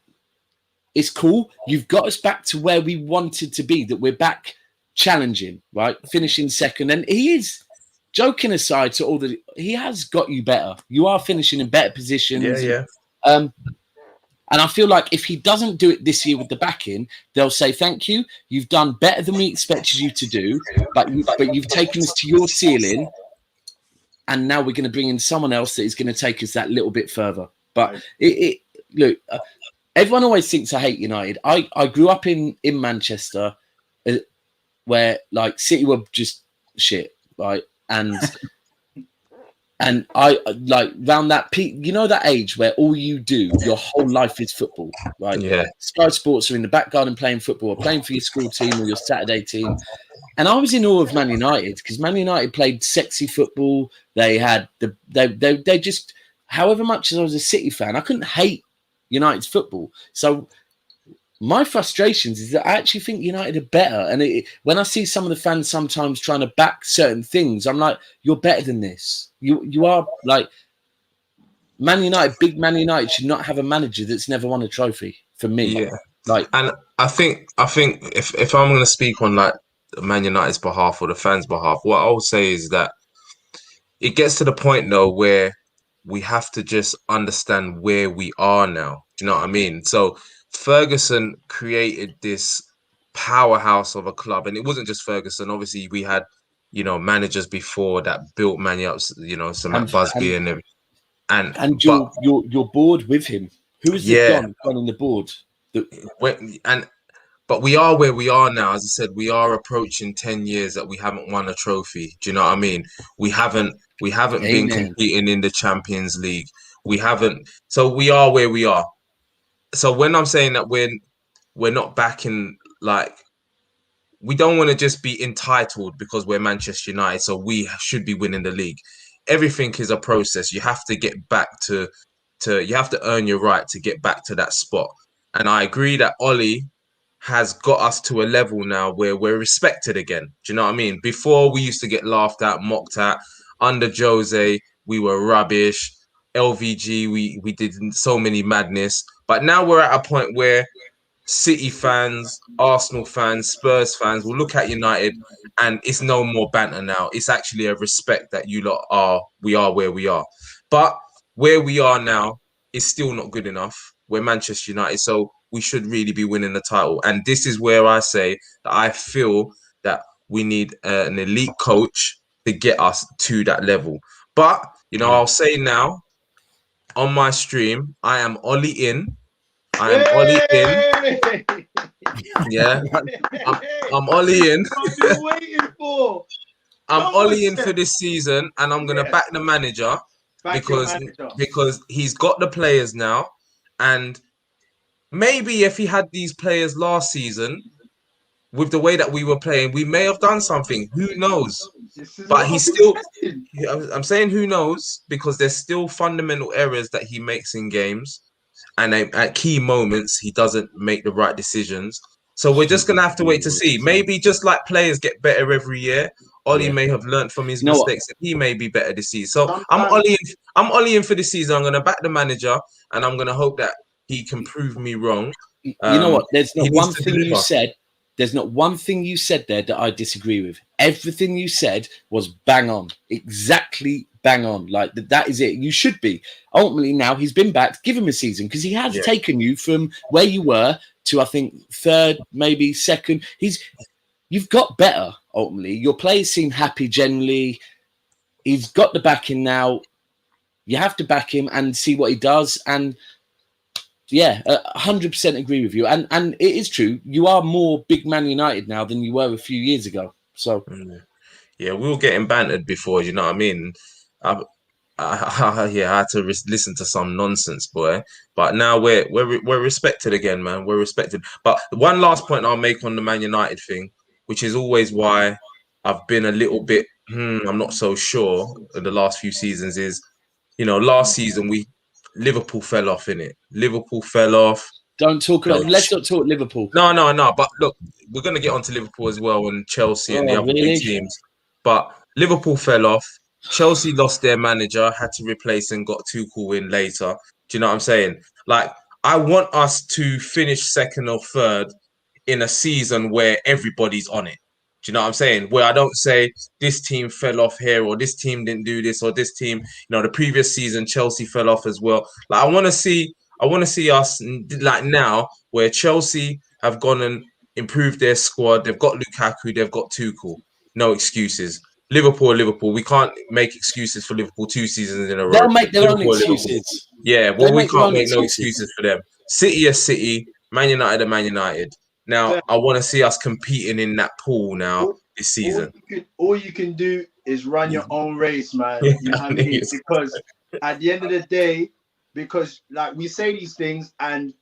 it's cool. You've got us back to where we wanted to be, that we're back challenging, right? Finishing second. And he is, joking aside to all the, he has got you better. You are finishing in better positions. Yeah. And I feel like if he doesn't do it this year with the backing, they'll say, thank you. You've done better than we expected you to do, but you've taken us to your ceiling. And now we're going to bring in someone else that is going to take us that little bit further. But look, everyone always thinks I hate United. I grew up in Manchester, where like City were just shit, right? And I like round that peak, you know, that age where all you do, your whole life is football, right? Yeah. Sky Sports are in the back garden playing football, or playing for your school team or your Saturday team. And I was in awe of Man United because Man United played sexy football. They had they just, however much as I was a City fan, I couldn't hate United's football. So my frustrations is that I actually think United are better. And when I see some of the fans sometimes trying to back certain things, I'm like, you're better than this. You are like Man United. Big Man United should not have a manager that's never won a trophy. For me, Yeah. Like, and I think if I'm going to speak on like Man United's behalf or the fans' behalf, what I will say is that it gets to the point though where we have to just understand where we are now. Do you know what I mean? So Ferguson created this powerhouse of a club, and it wasn't just Ferguson. Obviously, we had, managers before that built Man U up, some Matt Busby and you're bored with him. Who is the Don on the board? But we are where we are now. As I said, we are approaching 10 years that we haven't won a trophy. Do you know what I mean? We haven't been competing in the Champions League. We haven't. So we are where we are. So when I'm saying that we're not back in, like, we don't want to just be entitled because we're Manchester United, so we should be winning the league. Everything is a process. You have to get back to you have to earn your right to get back to that spot. And I agree that Ollie has got us to a level now where we're respected again. Do you know what I mean? Before, we used to get laughed at, mocked at. Under Jose, we were rubbish. LVG, we did so many madness. But now we're at a point where City fans, Arsenal fans, Spurs fans will look at United and it's no more banter now. It's actually a respect that we are where we are. But where we are now is still not good enough. We're Manchester United, so we should really be winning the title. And this is where I say that I feel that we need an elite coach to get us to that level. But, I'll say now, on my stream, I am Ollie in. I am Ollie in. Yeah. I'm Ollie in. I've been waiting for. I'm Ollie in for this season, and I'm going to back the manager because he's got the players now. And maybe if he had these players last season, with the way that we were playing, we may have done something. Who knows? But he's still, I'm saying who knows, because there's still fundamental errors that he makes in games. And at key moments, he doesn't make the right decisions. So we're just going to have to wait to see. Maybe just like players get better every year, Ollie may have learned from his mistakes and he may be better this season. So I'm Ollie in for this season. I'm going to back the manager and I'm going to hope that he can prove me wrong. You know what? There's not one thing you said. There's not one thing you said there that I disagree with. Everything you said was bang on. Exactly bang on. Like, that is it. You should be. Ultimately, now he's been back. Give him a season, because he has taken you from where you were to, I think, third, maybe second. You've got better, ultimately. Your players seem happy generally. He's got the backing now. You have to back him and see what he does. And yeah, 100% agree with you. And it is true. You are more big Man United now than you were a few years ago. So yeah, we were getting bantered before. You know what I mean? Yeah, I had to listen to some nonsense, boy. But now we're respected again, man. We're respected. But one last point I'll make on the Man United thing, which is always why I've been a little bit, I'm not so sure in the last few seasons is, last season Liverpool fell off in it. Liverpool fell off. let's not talk Liverpool. No. But look, we're gonna get onto Liverpool as well and Chelsea and the other big teams. But Liverpool fell off. Chelsea lost their manager, had to replace and got Tuchel in later. Do you know what I'm saying? Like, I want us to finish second or third in a season where everybody's on it. Do you know what I'm saying? Where I don't say this team fell off here or this team didn't do this or this team, the previous season Chelsea fell off as well. Like, I want to see us like now where Chelsea have gone and improved their squad. They've got Lukaku, they've got Tuchel. No excuses. Liverpool. We can't make excuses for Liverpool 2 seasons in a row. They'll make their own excuses. Yeah, well, we can't make no excuses for them. City are City, Man United are Man United. Now, I want to see us competing in that pool now this season. All you can do is run your own race, man. You know what I mean? Because at the end of the day, because like we say these things and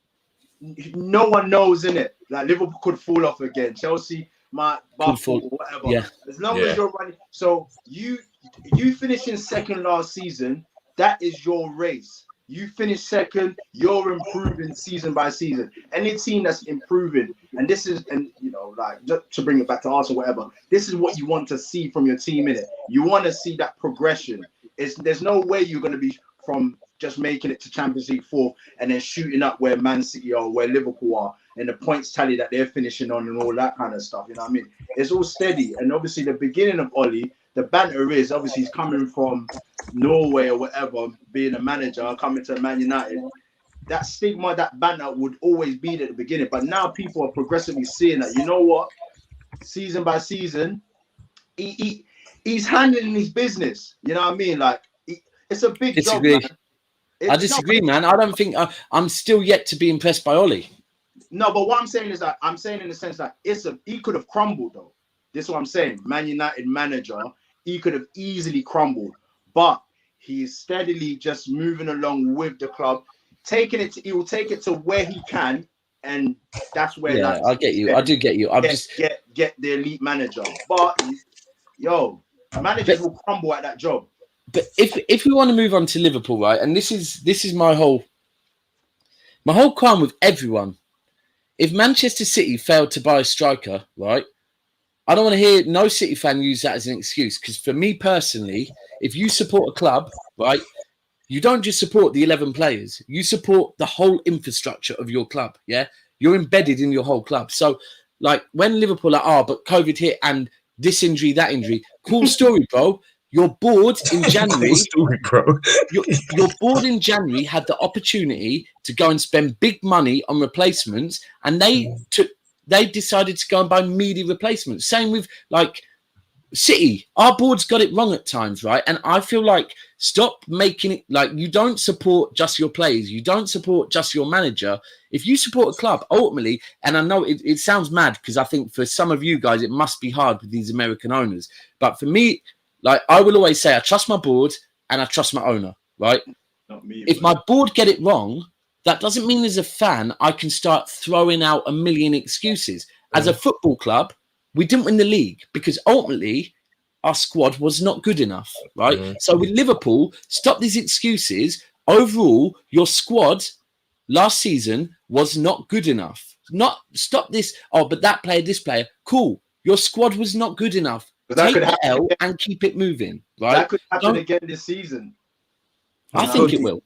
no one knows, innit? Like Liverpool could fall off again. Chelsea might fall, whatever. Yeah. As long as you're running. So you finishing second last season, that is your race. You finish second, you're improving season by season. Any team that's improving, and this is, and like just to bring it back to Arsenal, whatever, this is what you want to see from your team, innit? You want to see that progression. There's no way you're going to be from just making it to Champions League 4 and then shooting up where Man City or where Liverpool are and the points tally that they're finishing on and all that kind of stuff. You know what I mean? It's all steady. And obviously the beginning of Oli, the banter is obviously he's coming from Norway or whatever, being a manager, coming to Man United. That stigma, that banter would always be there at the beginning. But now people are progressively seeing that, you know what? Season by season, he's handling his business. You know what I mean? Like, it's a big job, man. I disagree, man. I don't think I'm still yet to be impressed by Oli. No, but what I'm saying is that I'm saying in the sense that he could have crumbled though. This is what I'm saying. Man United manager, he could have easily crumbled, but he is steadily just moving along with the club, he will take it to where he can, and that's where. Yeah, I get you. I do get you. I'm just get the elite manager, but managers will crumble at that job. But if we want to move on to Liverpool, right, and this is my whole crime with everyone. If Manchester City failed to buy a striker, right, I don't want to hear no City fan use that as an excuse. Because for me personally, if you support a club, right, you don't just support the 11 players. You support the whole infrastructure of your club. Yeah, you're embedded in your whole club. So, like when Liverpool are, but COVID hit and this injury, that injury, cool story, bro. Your board in January, your board in January had the opportunity to go and spend big money on replacements, and they decided to go and buy meaty replacements. Same with like City. Our board's got it wrong at times, right? And I feel like stop making it like you don't support just your players, you don't support just your manager. If you support a club, ultimately, and I know it sounds mad because I think for some of you guys it must be hard with these American owners, but for me. Like I will always say, I trust my board and I trust my owner, right? Not me, if my board get it wrong, that doesn't mean as a fan, I can start throwing out a million excuses. As a football club, we didn't win the league because ultimately our squad was not good enough, right? So with Liverpool, stop these excuses. Overall, your squad last season was not good enough. Stop this. Oh, but that player, this player, cool. Your squad was not good enough. Take the L and keep it moving, right? That could happen again this season. I think it will.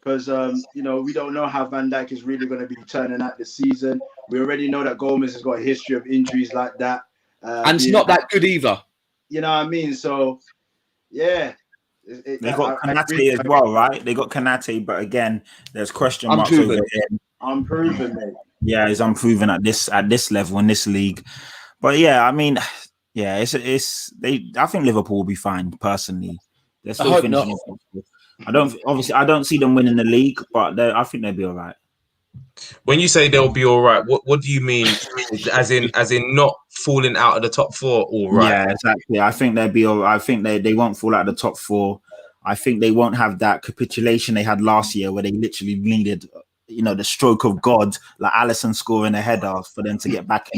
Because, we don't know how Van Dijk is really going to be turning out this season. We already know that Gomez has got a history of injuries like that. And it's not that good either. You know what I mean? So, yeah. They got Kanate as well, right? They got Kanate, but again, there's question marks over him. Unproven, mate. Yeah, he's unproven at this level in this league. But yeah, I mean, Yeah, it's they. I think Liverpool will be fine. Personally, they're still hope finishing. not. I don't see them winning the league, but I think they'll be all right. When you say they'll be all right, what do you mean? As in not falling out of the top four, all right? Yeah, exactly. I think they'll be all right. I think they won't fall out of the top four. I think they won't have that capitulation they had last year where they literally needed, the stroke of God, like Alisson scoring a header for them to get back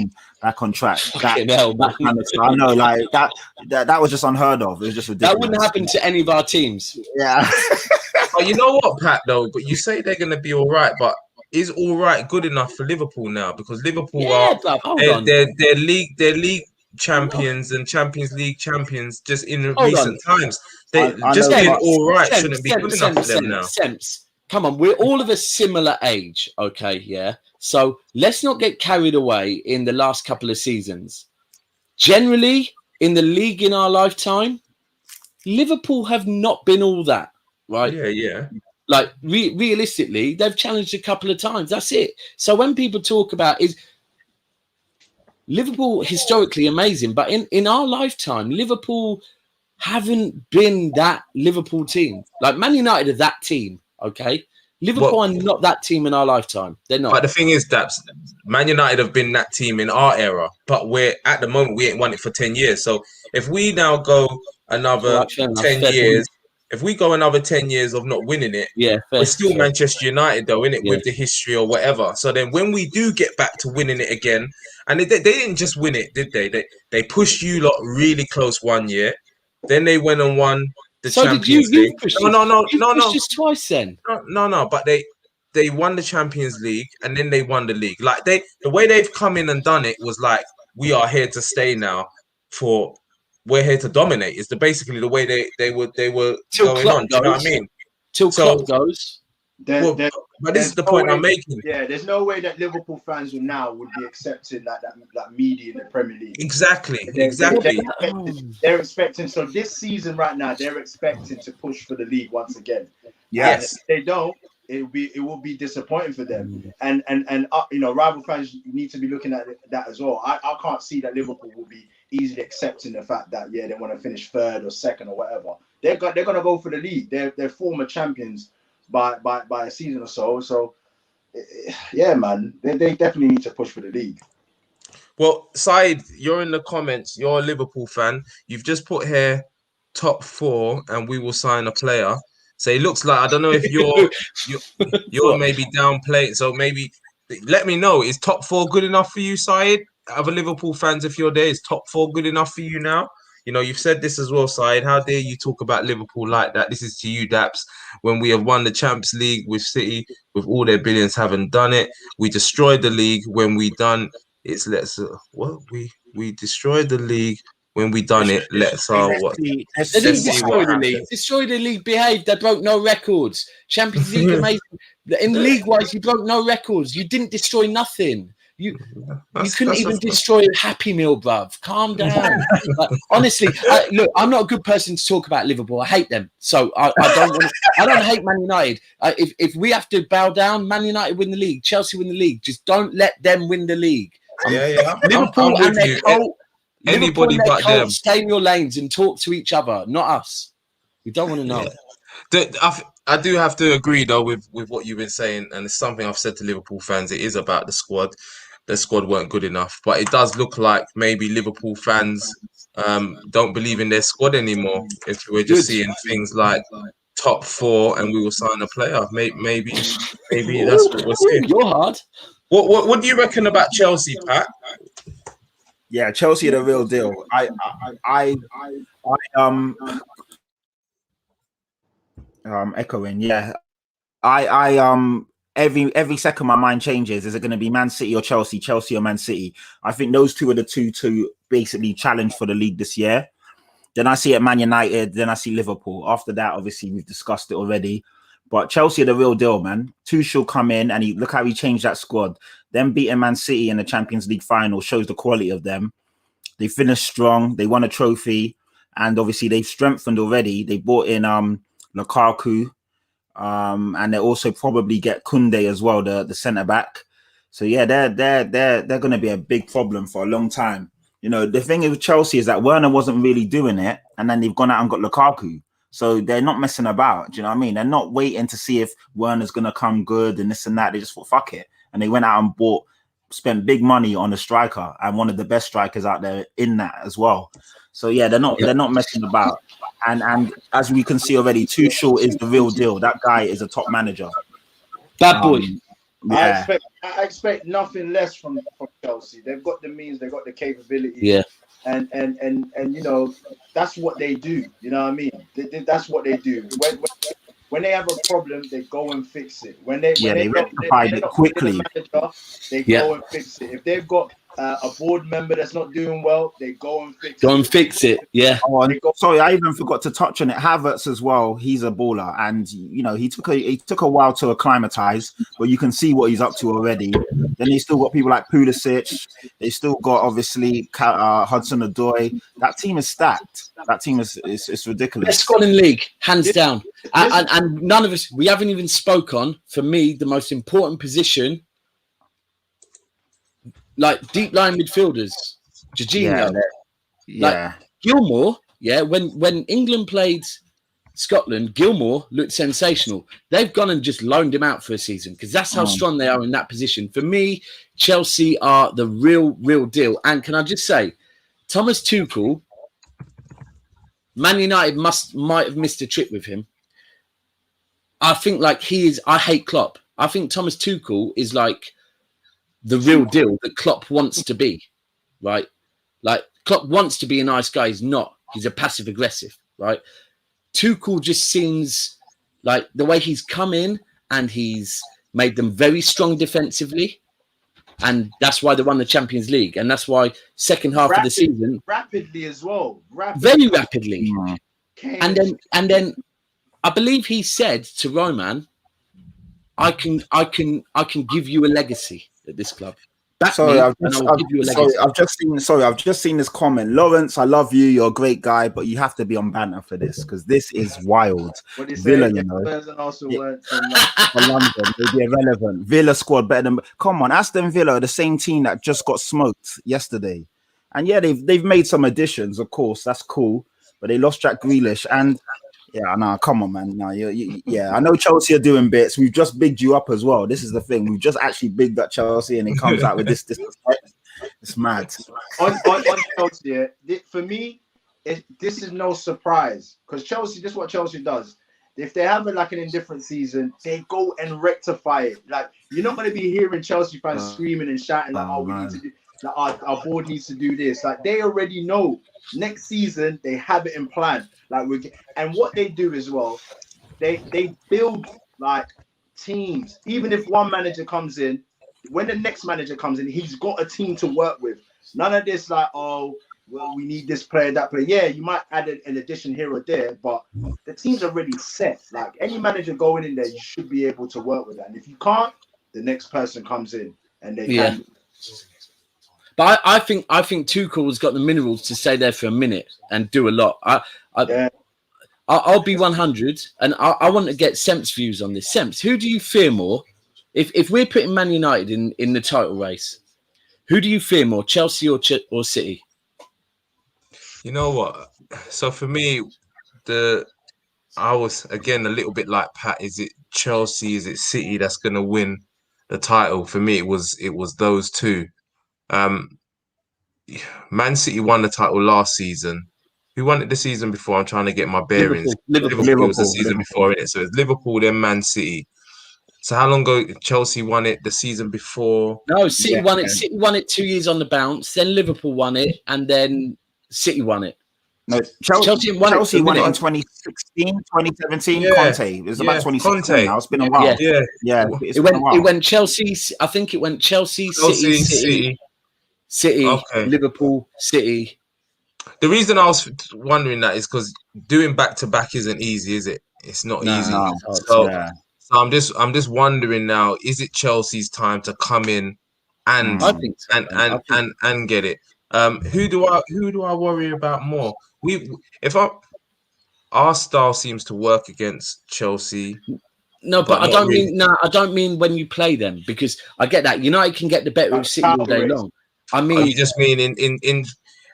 on track. Fucking hell, man. Kind of, I know, like that was just unheard of. It was just ridiculous. That wouldn't happen to any of our teams. Yeah. But you know what, Pat? Though, but you say they're going to be all right, but is all right good enough for Liverpool now? Because Liverpool they're league champions and Champions League champions just in recent times. They just being all right shouldn't be good enough for them now. Come on, we're all of a similar age, okay? Yeah. So let's not get carried away in the last couple of seasons. Generally, in the league in our lifetime, Liverpool have not been all that, right? Yeah. Like realistically, they've challenged a couple of times. That's it. So when people talk about is Liverpool historically amazing, but in our lifetime, Liverpool haven't been that Liverpool team. Like Man United are that team, okay? Liverpool are not that team in our lifetime. They're not. But the thing is, Daps, Man United have been that team in our era, but we're at the moment we ain't won it for 10 years. So if we now go another 10 years. If we go another 10 years of not winning it, we're still Manchester United, though, innit? With the history or whatever. So then when we do get back to winning it again, and they didn't just win it, did they? They pushed you lot really close one year. Then they went and won the Champions League. No. Pushed us twice then. No. But they won the Champions League and then they won the league. Like the way they've come in and done it was like, we are here to stay now we're here to dominate. Is basically the way they were till going on. Do you know what I mean? Till Klopp goes. But this is the point I'm making. Yeah, there's no way that Liverpool fans would be accepting that media in the Premier League. Exactly. They're expecting. So this season right now, they're expecting to push for the league once again. Yes. And if they don't, it will be disappointing for them. And rival fans need to be looking at that as well. I can't see that Liverpool will be easily accepting the fact that they want to finish third or second or whatever. They're going to go for the league. They're former champions by a season or so. So yeah, man, they definitely need to push for the league. Well, Said, you're in the comments. You're a Liverpool fan. You've just put here top 4, and we will sign a player. So it looks like, I don't know if you're maybe downplaying. So maybe let me know. Is top 4 good enough for you, Said? Other Liverpool fans, if you're there, is top 4 good enough for you now? You know, you've said this as well, Said. How dare you talk about Liverpool like that? This is to you, Daps. When we have won the Champions League with City, with all their billions, haven't done it. We destroyed the league when we done it's we destroyed the league when we done it. Let's see what happens. Destroy the league. Behaved. They broke no records. Champions League amazing. In league-wise, you broke no records. You didn't destroy nothing. You couldn't even destroy a Happy Meal, bruv. Calm down. Honestly, look, I'm not a good person to talk about Liverpool. I hate them, so I don't hate Man United. If we have to bow down, Man United win the league, Chelsea win the league. Just don't let them win the league. Liverpool and their cult. Anybody but them. Stay in your lanes and talk to each other, not us. We don't want to know. I do have to agree though with what you've been saying, and it's something I've said to Liverpool fans. It is about the squad. The squad weren't good enough, but it does look like maybe Liverpool fans don't believe in their squad anymore. If we're just seeing things like top 4 and we will sign a player, maybe that's what we're seeing. You're hard. What do you reckon about Chelsea, Pat? Yeah, Chelsea are the real deal. Echoing. Yeah, every second my mind changes. Is it going to be Man City or Chelsea? Chelsea or Man City? I think those two are the two to basically challenge for the league this year. Then I see it Man United. Then I see Liverpool. After that, obviously we've discussed it already. But Chelsea are the real deal, man. Tuchel come in and look how he changed that squad. Them beating Man City in the Champions League final shows the quality of them. They finished strong. They won a trophy, and obviously they've strengthened already. They brought in Lukaku, and they also probably get Koundé as well, the centre back. So yeah, they're going to be a big problem for a long time. You know, the thing with Chelsea is that Werner wasn't really doing it, and then they've gone out and got Lukaku. So they're not messing about. Do you know what I mean? They're not waiting to see if Werner's gonna come good and this and that. They just thought, fuck it, and they went out and spent big money on a striker and one of the best strikers out there in that as well. So yeah, they're not messing about. And as we can see already, Tuchel is the real deal. That guy is a top manager. Bad boy. Yeah. I expect nothing less from Chelsea. They've got the means, they've got the capability. Yeah. And you know, that's what they do. You know what I mean? That's what they do. When they have a problem, they go and fix it. When they rectify it quickly. They go and fix it. If they've got a board member that's not doing well, they go and fix it. Go and fix it. Yeah. Oh, sorry, I even forgot to touch on it. Havertz as well. He's a baller, and you know he took a while to acclimatize, but you can see what he's up to already. Then they still got people like Pulisic. They still got obviously Hudson-Odoi. That team is stacked. That team is ridiculous. Best squad in league, hands down. And none of us, we haven't even spoke on, for me, the most important position, like deep line midfielders. Jorginho. Like Gilmour, when England played Scotland, Gilmour looked sensational. They've gone and just loaned him out for a season because that's how strong they are in that position. For me, Chelsea are the real deal. And can I just say, Thomas Tuchel, Man United might have missed a trick with him. I think like I hate Klopp. I think Thomas Tuchel is like the real deal that Klopp wants to be, right? Like Klopp wants to be a nice guy. He's not. He's a passive aggressive, right? Tuchel just seems like the way he's come in and he's made them very strong defensively. And that's why they won the Champions League. And that's why second half of the season. Rapidly as well. Very rapidly. And then I believe he said to Roman, I can give you a legacy at this club. I've just seen this comment. Lawrence, I love you. You're a great guy, but you have to be on banter for this because this is wild. What do you Villa, say? you know, For London, they'd be irrelevant. Villa squad better than. Come on, Aston Villa are the same team that just got smoked yesterday, and yeah, they've made some additions. Of course, that's cool, but they lost Jack Grealish and. Yeah, no, come on, man. No, yeah, I know Chelsea are doing bits. We've just bigged you up as well. This is the thing. We've just actually bigged up Chelsea, and it comes out with this. It's mad. On Chelsea, for me, this is no surprise because Chelsea. This is what Chelsea does. If they have an indifferent season, they go and rectify it. Like you're not going to be hearing Chelsea fans screaming and shouting like, "Oh, we need to do." Like, our board needs to do this. Like they already know next season they have it in plan. And what they do as well, they build like teams. Even if one manager comes in, when the next manager comes in, he's got a team to work with. None of this like, oh, well, we need this player, that player. Yeah, you might add an addition here or there, but the team's already set. Like any manager going in there, you should be able to work with that. And if you can't, the next person comes in and they can. But I think Tuchel's got the minerals to stay there for a minute and do a lot. I'll be 100, and I want to get Sem's views on this. Sems, who do you fear more? If we're putting Man United in the title race, who do you fear more, Chelsea or City? You know what? So for me, I was again a little bit like Pat. Is it Chelsea? Is it City that's going to win the title? For me, it was those two. Man City won the title last season. Who won it the season before? I'm trying to get my bearings. Liverpool was the season before it. So it's Liverpool, then Man City. So how long ago Chelsea won it the season before? No, City won it. City won it 2 years on the bounce. Then Liverpool won it, and then City won it. No, Chelsea won it in 2016, 2017. Yeah. Conte. It was about 2016 now. It's been a while. Yeah. It went Chelsea. I think it went Chelsea, City, okay. Liverpool, City. The reason I was wondering that is because doing back-to-back isn't easy, is it? It's not easy. So I'm just wondering now, is it Chelsea's time to come in and get it? Who do I worry about more? Our style seems to work against Chelsea. No, but I don't mean when you play them, because I get that United can get the better of City all day long. I mean, you just mean in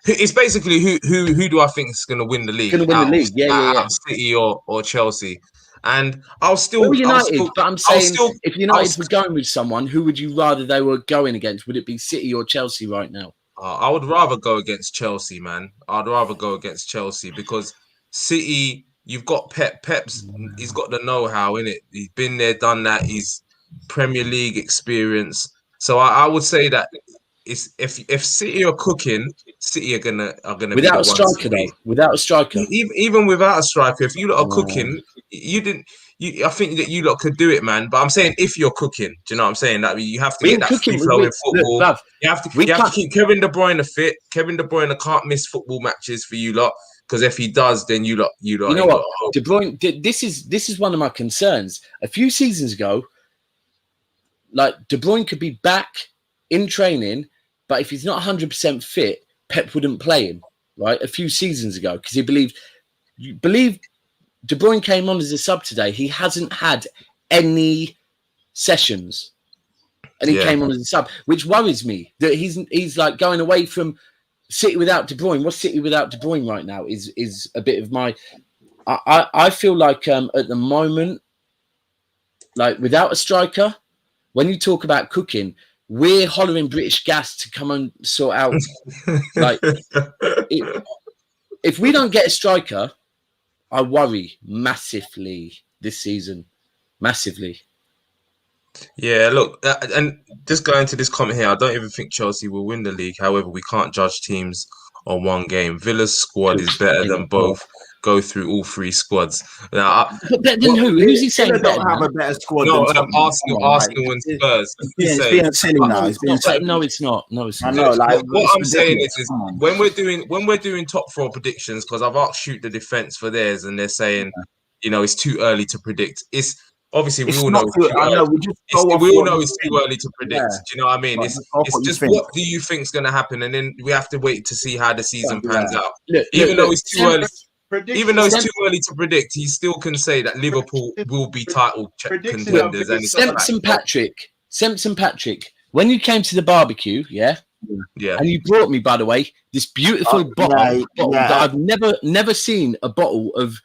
It's basically who do I think is going to win the league? Going to win the league, yeah. Out of City or Chelsea, and I'll still Well, United, I'll still, but I'm saying still, if United were going with someone, who would you rather they were going against? Would it be City or Chelsea right now? I would rather go against Chelsea, man. I'd rather go against Chelsea because City, you've got he's got the know-how in it. He's been there, done that. He's Premier League experience. So I would say that it's if City are cooking, City are gonna without be a striker though. Without a striker, even without a striker, if you lot are cooking, you didn't. I think that you lot could do it, man. But I'm saying if you're cooking, do you know what I'm saying? That you have to get that free flow in football. Look, bruv, you have to keep Kevin De Bruyne fit. Kevin De Bruyne can't miss football matches for you lot because if he does, then you lot. You know what? De Bruyne. This is one of my concerns. A few seasons ago, like De Bruyne could be back in training, but if he's not 100% fit, Pep wouldn't play him. Right, a few seasons ago because he believed. De Bruyne came on as a sub today. He hasn't had any sessions, and he came on as a sub, which worries me. That he's like going away from City without De Bruyne. What's City without De Bruyne right now is a bit of my. I feel like at the moment, like without a striker, when you talk about cooking, we're hollering British Gas to come and sort out. Like if we don't get a striker, I worry massively this season. Massively. Yeah, look, and just going to this comment here, I don't even think Chelsea will win the league. However, we can't judge teams on one game. Villa's squad is better than both. Go through all three squads. Now, better than who? Who's he saying? Don't have a better squad. No, than Arsenal and Spurs. It's being silly now. No, it's not. No, it's not. I know. Like what I'm saying is when we're doing top four predictions, because I've asked Shoot the Defense for theirs, and they're saying, it's too early to predict. It's obviously we all know it's too early. We all know it's too early to predict. Do you know what I mean? It's just what do you think is going to happen, and then we have to wait to see how the season pans out. Even though it's too early. Even though it's too early to predict, he still can say that Liverpool will be title contenders. And Simpson Patrick, when you came to the barbecue, yeah, and you brought me, by the way, this beautiful bottle that I've never seen a bottle of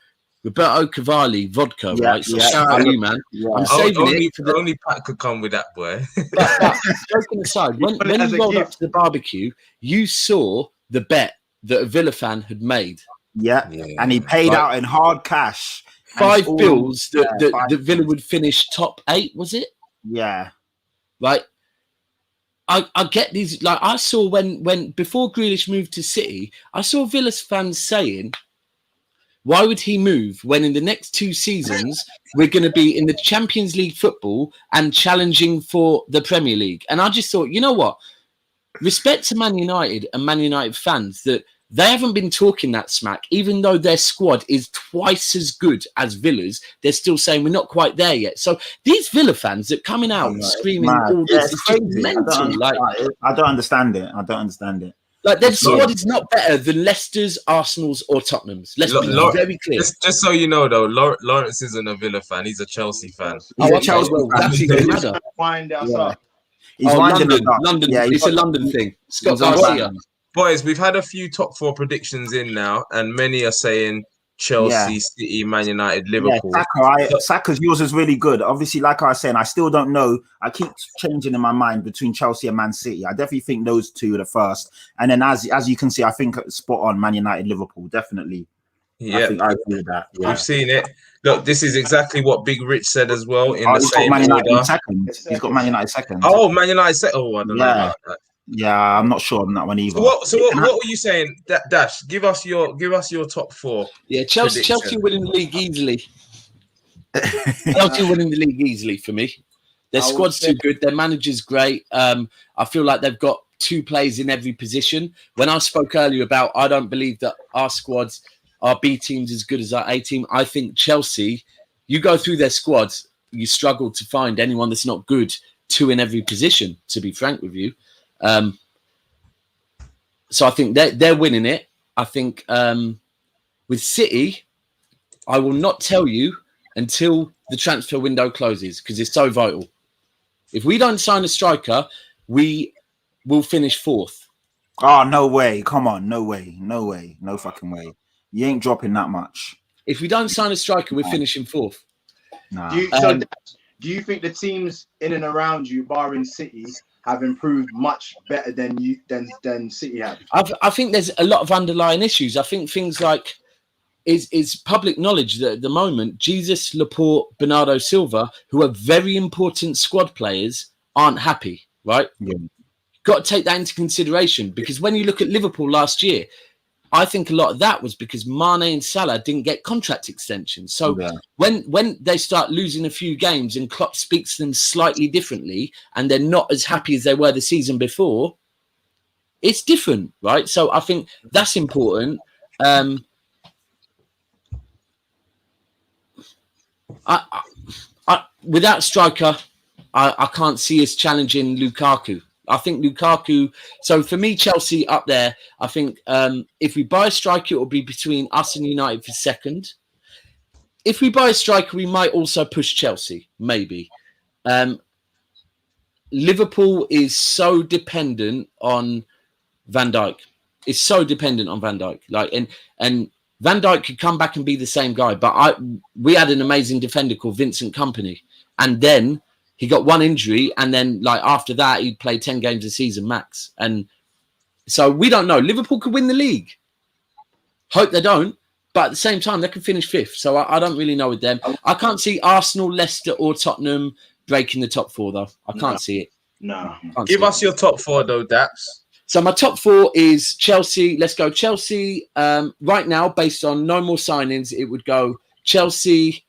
Roberto Cavalli vodka, right? So shout out to you, man. I'm saving it. Only Pat could come with that, boy. but joking aside, when you rolled up to the barbecue, you saw the bet that a Villa fan had made. Yeah, and he paid out in hard cash. 5 bills that Villa would finish top 8, was it? Yeah. Like, I get these. Like, I saw when before Grealish moved to City, I saw Villa fans saying, why would he move when in the next 2 seasons we're going to be in the Champions League football and challenging for the Premier League? And I just thought, you know what? Respect to Man United and Man United fans that they haven't been talking that smack, even though their squad is twice as good as Villa's. They're still saying we're not quite there yet. So these Villa fans that coming out screaming all this is just mental. I don't understand it. Like their squad is not better than Leicester's, Arsenal's, or Tottenham's. Let's be very clear. Just so you know, though, Lawrence isn't a Villa fan; he's a Chelsea fan. He's a Chelsea fan. That's even better. Find out. He's London. Yeah, it's a London thing. Scott Garcia. Boys, we've had a few top 4 predictions in now, and many are saying Chelsea, City, Man United, Liverpool. Saka's yours is really good. Obviously, like I was saying, I still don't know. I keep changing in my mind between Chelsea and Man City. I definitely think those two are the first. And then as you can see, I think spot on Man United, Liverpool, definitely. Yeah, I think I agree with that. Yeah. We've seen it. Look, this is exactly what Big Rich said as well in the same order. He's got Man United second. Oh, Man United second. Oh, I don't know about that. Yeah, I'm not sure on that one either. So what were you saying, Dash? Give us your top 4. Yeah, Chelsea winning the league easily. Chelsea winning the league easily for me. Their squad's too good. Their manager's great. I feel like they've got 2 players in every position. When I spoke earlier about I don't believe that our squads, our B team's as good as our A team. I think Chelsea, you go through their squads, you struggle to find anyone that's not good 2 in every position. To be frank with you. So I think they're winning it. I think with City, I will not tell you until the transfer window closes because it's so vital. If we don't sign a striker, we will finish 4th. Oh, no way. Come on. No way. No way. No fucking way. You ain't dropping that much. If we don't sign a striker, we're finishing 4th. Nah. Do you think the teams in and around you, barring City, have improved much better than City have? I think there's a lot of underlying issues. I think things like is public knowledge that at the moment, Jesus, Laporte, Bernardo Silva, who are very important squad players, aren't happy, right? Yeah. Got to take that into consideration, because when you look at Liverpool last year, I think a lot of that was because Mane and Salah didn't get contract extensions. So when they start losing a few games and Klopp speaks to them slightly differently and they're not as happy as they were the season before, it's different, right? So I think that's important. Without striker, I can't see us challenging Lukaku. I think Lukaku. So for me, Chelsea up there. I think if we buy a striker, it will be between us and United for second. If we buy a striker, we might also push Chelsea, maybe. Liverpool is so dependent on Van Dijk. It's so dependent on Van Dijk. And Van Dijk could come back and be the same guy. But we had an amazing defender called Vincent Kompany, and then he got one injury, and then after that, he'd play 10 games a season max. And so we don't know. Liverpool could win the league. Hope they don't. But at the same time, they could finish 5th. So I don't really know with them. I can't see Arsenal, Leicester or Tottenham breaking the top 4, though. I can't see it. No. Give us your top 4, though, Daps. So my top 4 is Chelsea. Let's go Chelsea. Right now, based on no more signings, it would go Chelsea,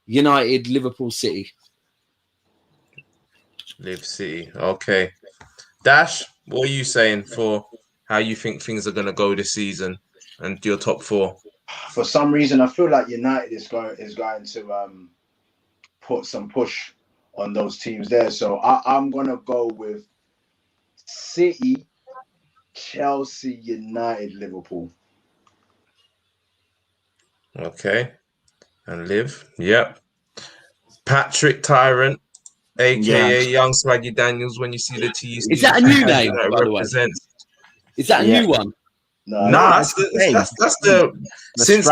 United, Liverpool, City. Live City. Okay. Dash, what are you saying for how you think things are going to go this season and your top 4? For some reason, I feel like United is going to put some push on those teams there. So I'm going to go with City, Chelsea, United, Liverpool. Okay. And Liv. Yep. Patrick Tyrant, a.k.a. Young Swaggy Daniels, when you see the T. Is that a new name, by the way? Is that a new one? No, that's the since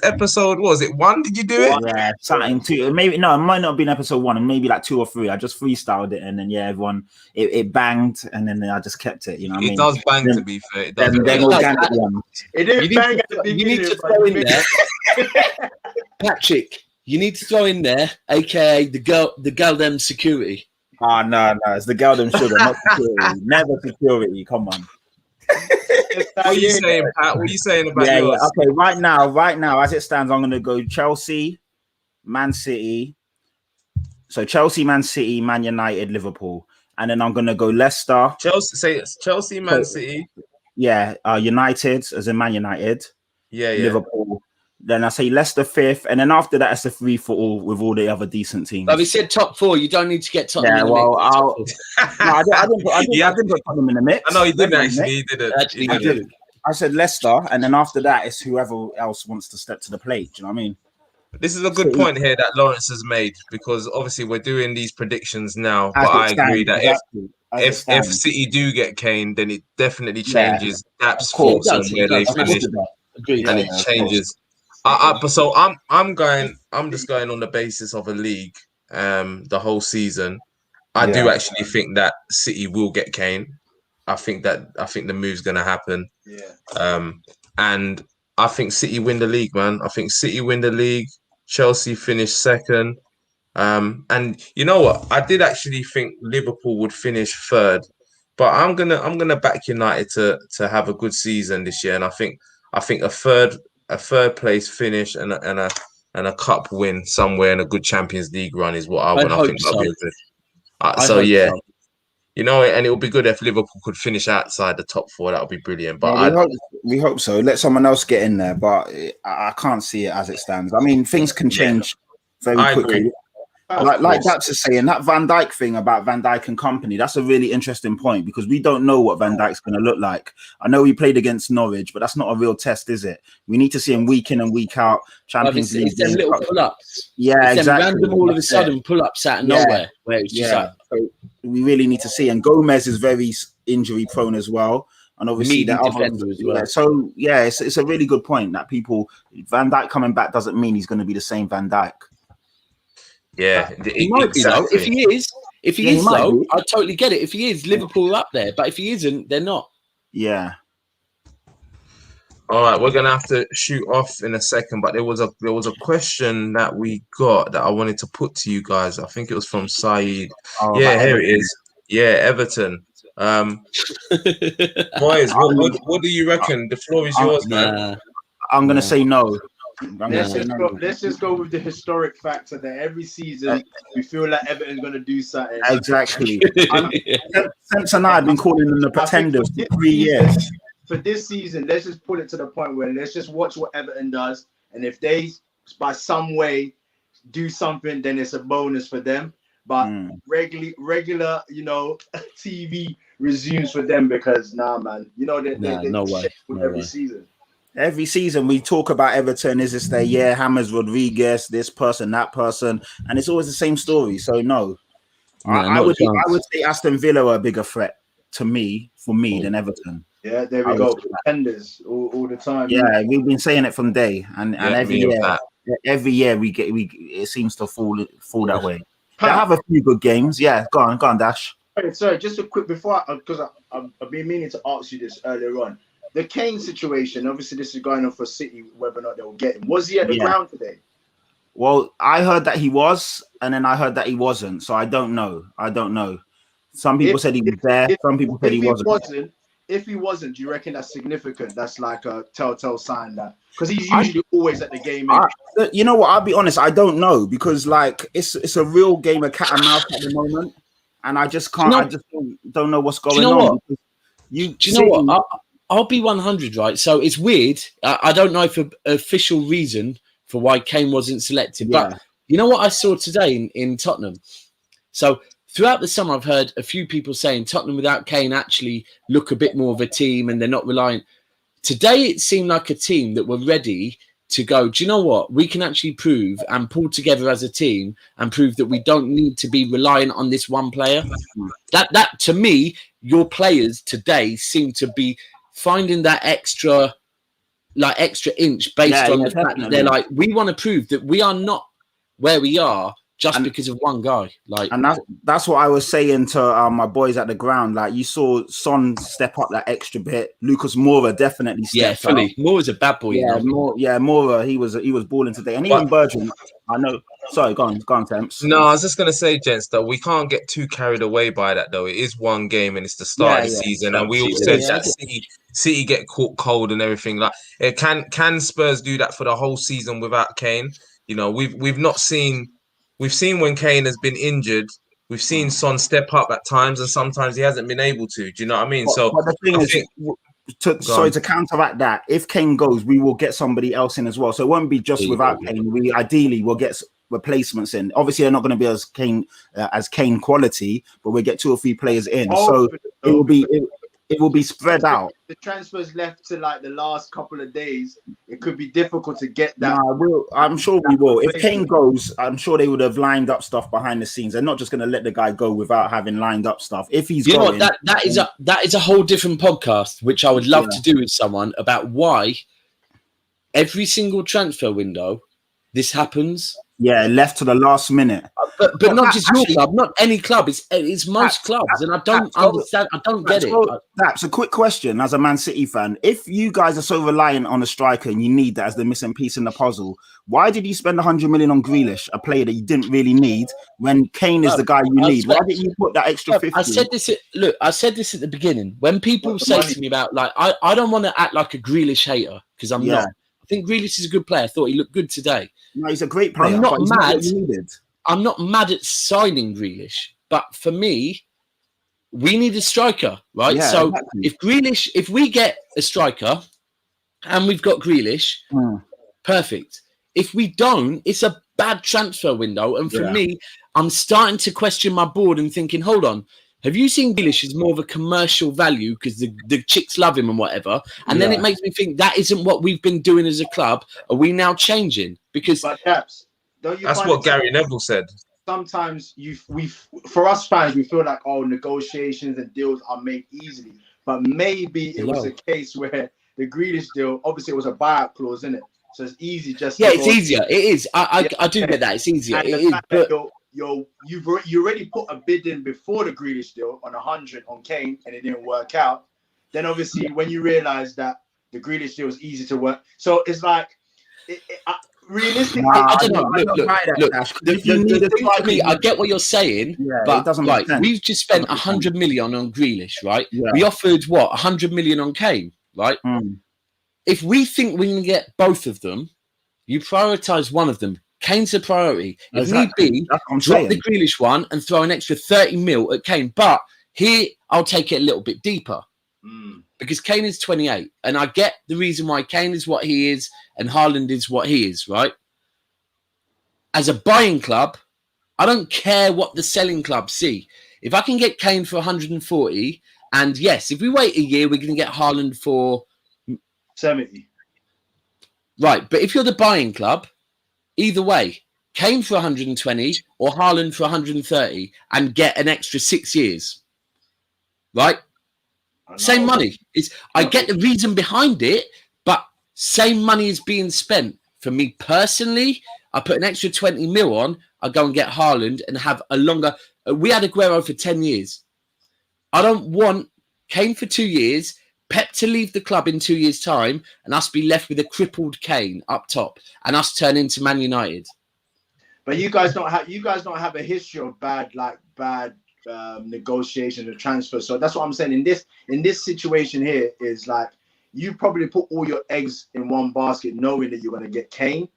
episode was it 1? Did you do it? Yeah, something 2. Maybe it might not have been episode 1, and maybe 2 or 3. I just freestyled it, and then everyone it banged, and then I just kept it. You know what I mean? It does bang, to be fair. It does. Then organic one. It didn't bang at the beginning. You need to throw in there, Patrick. You need to throw in there, aka the girl them security. Oh no, it's the girl them sugar, not security. Never security. Come on. What are you saying, Pat? What are you saying about yours? Okay, right now, as it stands, I'm gonna go Chelsea, Man City. So Chelsea, Man City, Man United, Liverpool, and then I'm gonna go Leicester. Chelsea, Man City. Yeah, United, as in Man United. Yeah. Liverpool. Then I say Leicester 5th, and then after that, it's a free for all with all the other decent teams. But we said top 4. You don't need to get Tottenham in the mix. I didn't put Tottenham in the mix. I know he didn't actually. He didn't. I did. I said Leicester, and then after that, it's whoever else wants to step to the plate. Do you know what I mean? This is a good point here that Lawrence has made, because obviously we're doing these predictions now. But I agree that if City do get Kane, then it definitely changes Daps' thoughts on where they finish, and it changes. So I'm just going on the basis of a league, the whole season. I do actually think that City will get Kane. I think the move's gonna happen. Yeah. And I think City win the league, man. I think City win the league. Chelsea finish 2nd. And you know what? I did actually think Liverpool would finish 3rd, but I'm gonna back United to have a good season this year. And I think a third place finish and a cup win somewhere in a good Champions League run is what I think that'll be good. So. You know, and it would be good if Liverpool could finish outside the top 4. That would be brilliant. But we hope so. Let someone else get in there, but I can't see it as it stands. I mean, things can change very quickly. Like that's saying that Van Dijk thing about Van Dijk and company. That's a really interesting point because we don't know what Van Dijk's going to look like. I know he played against Norwich, but that's not a real test, is it? We need to see him week in and week out. Champions League. It's them little pull-ups. Yeah, it's exactly. Them random all of a sudden pull-ups out of nowhere. Where it's just like, so we really need to see. And Gomez is very injury prone as well. And obviously the defender as well. Yeah, so yeah, it's a really good point that Van Dijk coming back doesn't mean he's going to be the same Van Dijk. Yeah, he might be though. If he is though, I totally get it. If he is, Liverpool are up there. But if he isn't, they're not. Yeah. All right, we're gonna have to shoot off in a second, but there was a question that we got that I wanted to put to you guys. I think it was from Saeed. Here it is. Yeah, Everton. Boys, what do you reckon? The floor is yours, man. I'm gonna say no. Let's just go with the historic factor that every season we feel like Everton's going to do something. Exactly. Since and I have been calling them the pretenders for 3 years. For this season, let's just pull it to the point where let's just watch what Everton does. And if they, by some way, do something, then it's a bonus for them. But regular, TV resumes for them because, man, they no way. Every season. Every season we talk about Everton. Is this their year? James Rodriguez, this person, that person, and it's always the same story. So no, I would say Aston Villa are a bigger threat for me than Everton. Yeah, there we go. Contenders all the time. Yeah, we've been saying it from day, and every year we it seems to fall that way. They have a few good games. Yeah, go on, Dash. Sorry, just a quick before because I've been meaning to ask you this earlier on. The Kane situation, obviously this is going on for City, whether or not they'll get him. Was he at the ground today? Well, I heard that he was, and then I heard that he wasn't. So I don't know. Some people said he was there. Some people said he wasn't. If he wasn't, do you reckon that's significant? That's like a telltale sign that because he's usually always at the game. You know what? I'll be honest. I don't know because it's a real game of cat and mouse at the moment, and I just can't. I just don't know what's going on. Do you know what? I'll be 100, right? So it's weird. I don't know for official reason for why Kane wasn't selected. But you know what I saw today in Tottenham? So throughout the summer, I've heard a few people saying Tottenham without Kane actually look a bit more of a team and they're not reliant. Today, it seemed like a team that were ready to go, do you know what? We can actually prove and pull together as a team and prove that we don't need to be reliant on this one player. That to me, your players today seem to be finding that extra inch based on the fact that they're like, we want to prove that we are not where we are just because of one guy. And that's what I was saying to my boys at the ground. Like you saw Son step up that extra bit. Lucas Moura definitely stepped up. Moura's a bad boy. Moura, he was balling today, and even Virgin. I know. Sorry, go on, Temps. No, I was just gonna say, gents, that we can't get too carried away by that. Though it is one game and it's the start of the season, and we all said that City get caught cold and everything. Like, can Spurs do that for the whole season without Kane? We've not seen. We've seen when Kane has been injured, we've seen Son step up at times, and sometimes he hasn't been able to. Do you know what I mean? But the thing is, to counteract that, if Kane goes, we will get somebody else in as well. So it won't be just without Kane. We ideally will get replacements in. Obviously, they're not going to be as Kane quality, but we'll get 2 or 3 players in. So it will be spread out. The transfers left to like the last couple of days, it could be difficult to get that. I'm sure we will. If Kane goes, I'm sure they would have lined up stuff behind the scenes. They're not just going to let the guy go without having lined up stuff. If he's going, that is a whole different podcast, which I would love to do with someone about why every single transfer window this happens. Yeah, left to the last minute. But not just your club, not any club. It's most clubs, and I don't understand. I don't get it. That's a quick question as a Man City fan. If you guys are so reliant on a striker and you need that as the missing piece in the puzzle, why did you spend 100 million on Grealish, a player that you didn't really need, when Kane is the guy you need? Why didn't you put that extra 50? I said this at the beginning. When people say to me about I don't want to act like a Grealish hater because I'm not. I think Grealish is a good player. I thought he looked good today. No, he's a great player. I'm not mad. I'm not mad at signing Grealish, but for me, we need a striker, right? Yeah, so exactly. if we get a striker and we've got Grealish, perfect. If we don't, it's a bad transfer window. And for me, I'm starting to question my board and thinking, hold on, have you seen Grealish as more of a commercial value because the chicks love him and whatever? And then it makes me think that isn't what we've been doing as a club. Are we now changing? Because Caps, don't you That's find what Gary Neville said. sometimes for us fans, we feel like, oh, negotiations and deals are made easily. But maybe it was a case where the Grealish deal, obviously it was a buyout clause, isn't it? So it's easy just it's easier. It is. I do get that. It's easier. And It the is. fact But that you already put a bid in before the Grealish deal on 100 on Kane and it didn't work out. Then obviously when you realise that the Grealish deal was easy to work, so it's like realistically, I don't know. Look. The thing for me, I get what you're saying, but it doesn't like make sense. we've just spent 100 million on Grealish, right? Yeah. We offered 100 million on Kane, right? If we think we can get both of them, you prioritise one of them. Kane's a priority. If need be, drop the Grealish one and throw an extra 30 mil at Kane. But here, I'll take it a little bit deeper. Because Kane is 28. And I get the reason why Kane is what he is and Haaland is what he is, right? As a buying club, I don't care what the selling clubs see. If I can get Kane for 140, and yes, if we wait a year, we're going to get Haaland for 70. Right, but if you're the buying club, either way, Kane for 120 or Haaland for 130 and get an extra 6 years. Right? Same money. I get the reason behind it, but same money is being spent. For me personally, I put an extra 20 mil on, I go and get Haaland and have a longer... We had Aguero for 10 years. I don't want Kane for 2 years, Pep to leave the club in 2 years' time, and us be left with a crippled Kane up top, and us turn into Man United. But you guys don't have a history of bad negotiations and transfers. So that's what I'm saying. In this situation here is like you probably put all your eggs in one basket, knowing that you're going to get Kane.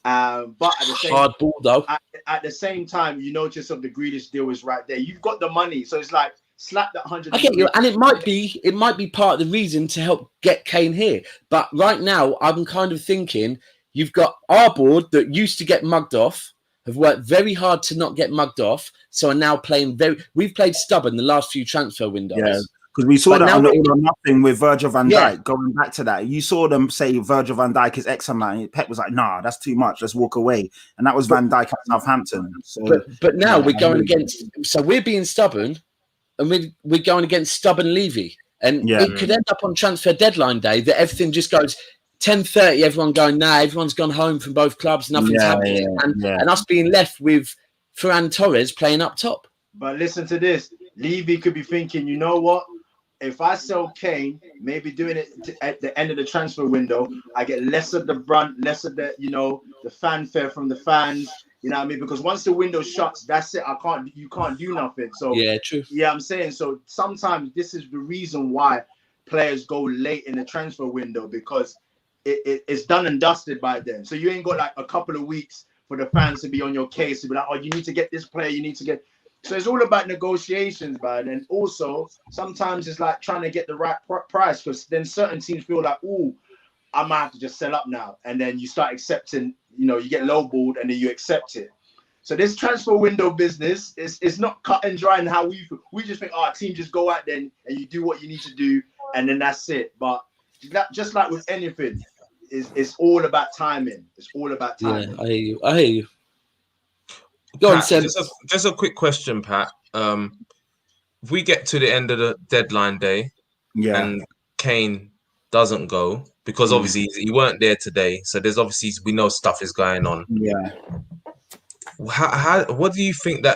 But at the same hard ball though. At the same time, you notice of the Grealish deal is right there. You've got the money, so it's like slap that 100. I get you, and it might be part of the reason to help get Kane here. But right now, I'm kind of thinking you've got our board that used to get mugged off, have worked very hard to not get mugged off, so are now playing we've played stubborn the last few transfer windows. Yeah, because we saw that on All or Nothing with Virgil van Dijk. Going back to that, you saw them say Virgil van Dijk is X amount. Pep was like, nah, that's too much. Let's walk away. And that was Van Dijk at Southampton. So, but now we're going against... So we're being stubborn, and we're going against stubborn Levy. And it could end up on transfer deadline day that everything just goes 10:30, everyone going, nah, everyone's gone home from both clubs, nothing's happening. And us being left with Ferran Torres playing up top. But listen to this. Levy could be thinking, you know what? If I sell Kane, maybe doing it at the end of the transfer window, I get less of the brunt, less of the, the fanfare from the fans. You know what I mean? Because once the window shuts, that's it. You can't do nothing. So yeah, true. Yeah, I'm saying. So sometimes this is the reason why players go late in the transfer window, because it's done and dusted by then. So you ain't got like a couple of weeks for the fans to be on your case to be like, oh, you need to get this player, you need to get. So it's all about negotiations, man. And also sometimes it's like trying to get the right price, because then certain teams feel like, oh, I might have to just sell up now. And then you start accepting, you get lowballed and then you accept it. So this transfer window business is not cut and dry in how we just think, oh, team just go out there and you do what you need to do and then that's it. But just like with anything, it's all about timing. It's all about timing. Yeah, I hear you. Go on, Sam. Just a quick question, Pat. If we get to the end of the deadline day and Kane doesn't go, because obviously he weren't there today, so there's obviously, we know stuff is going on. Yeah. What do you think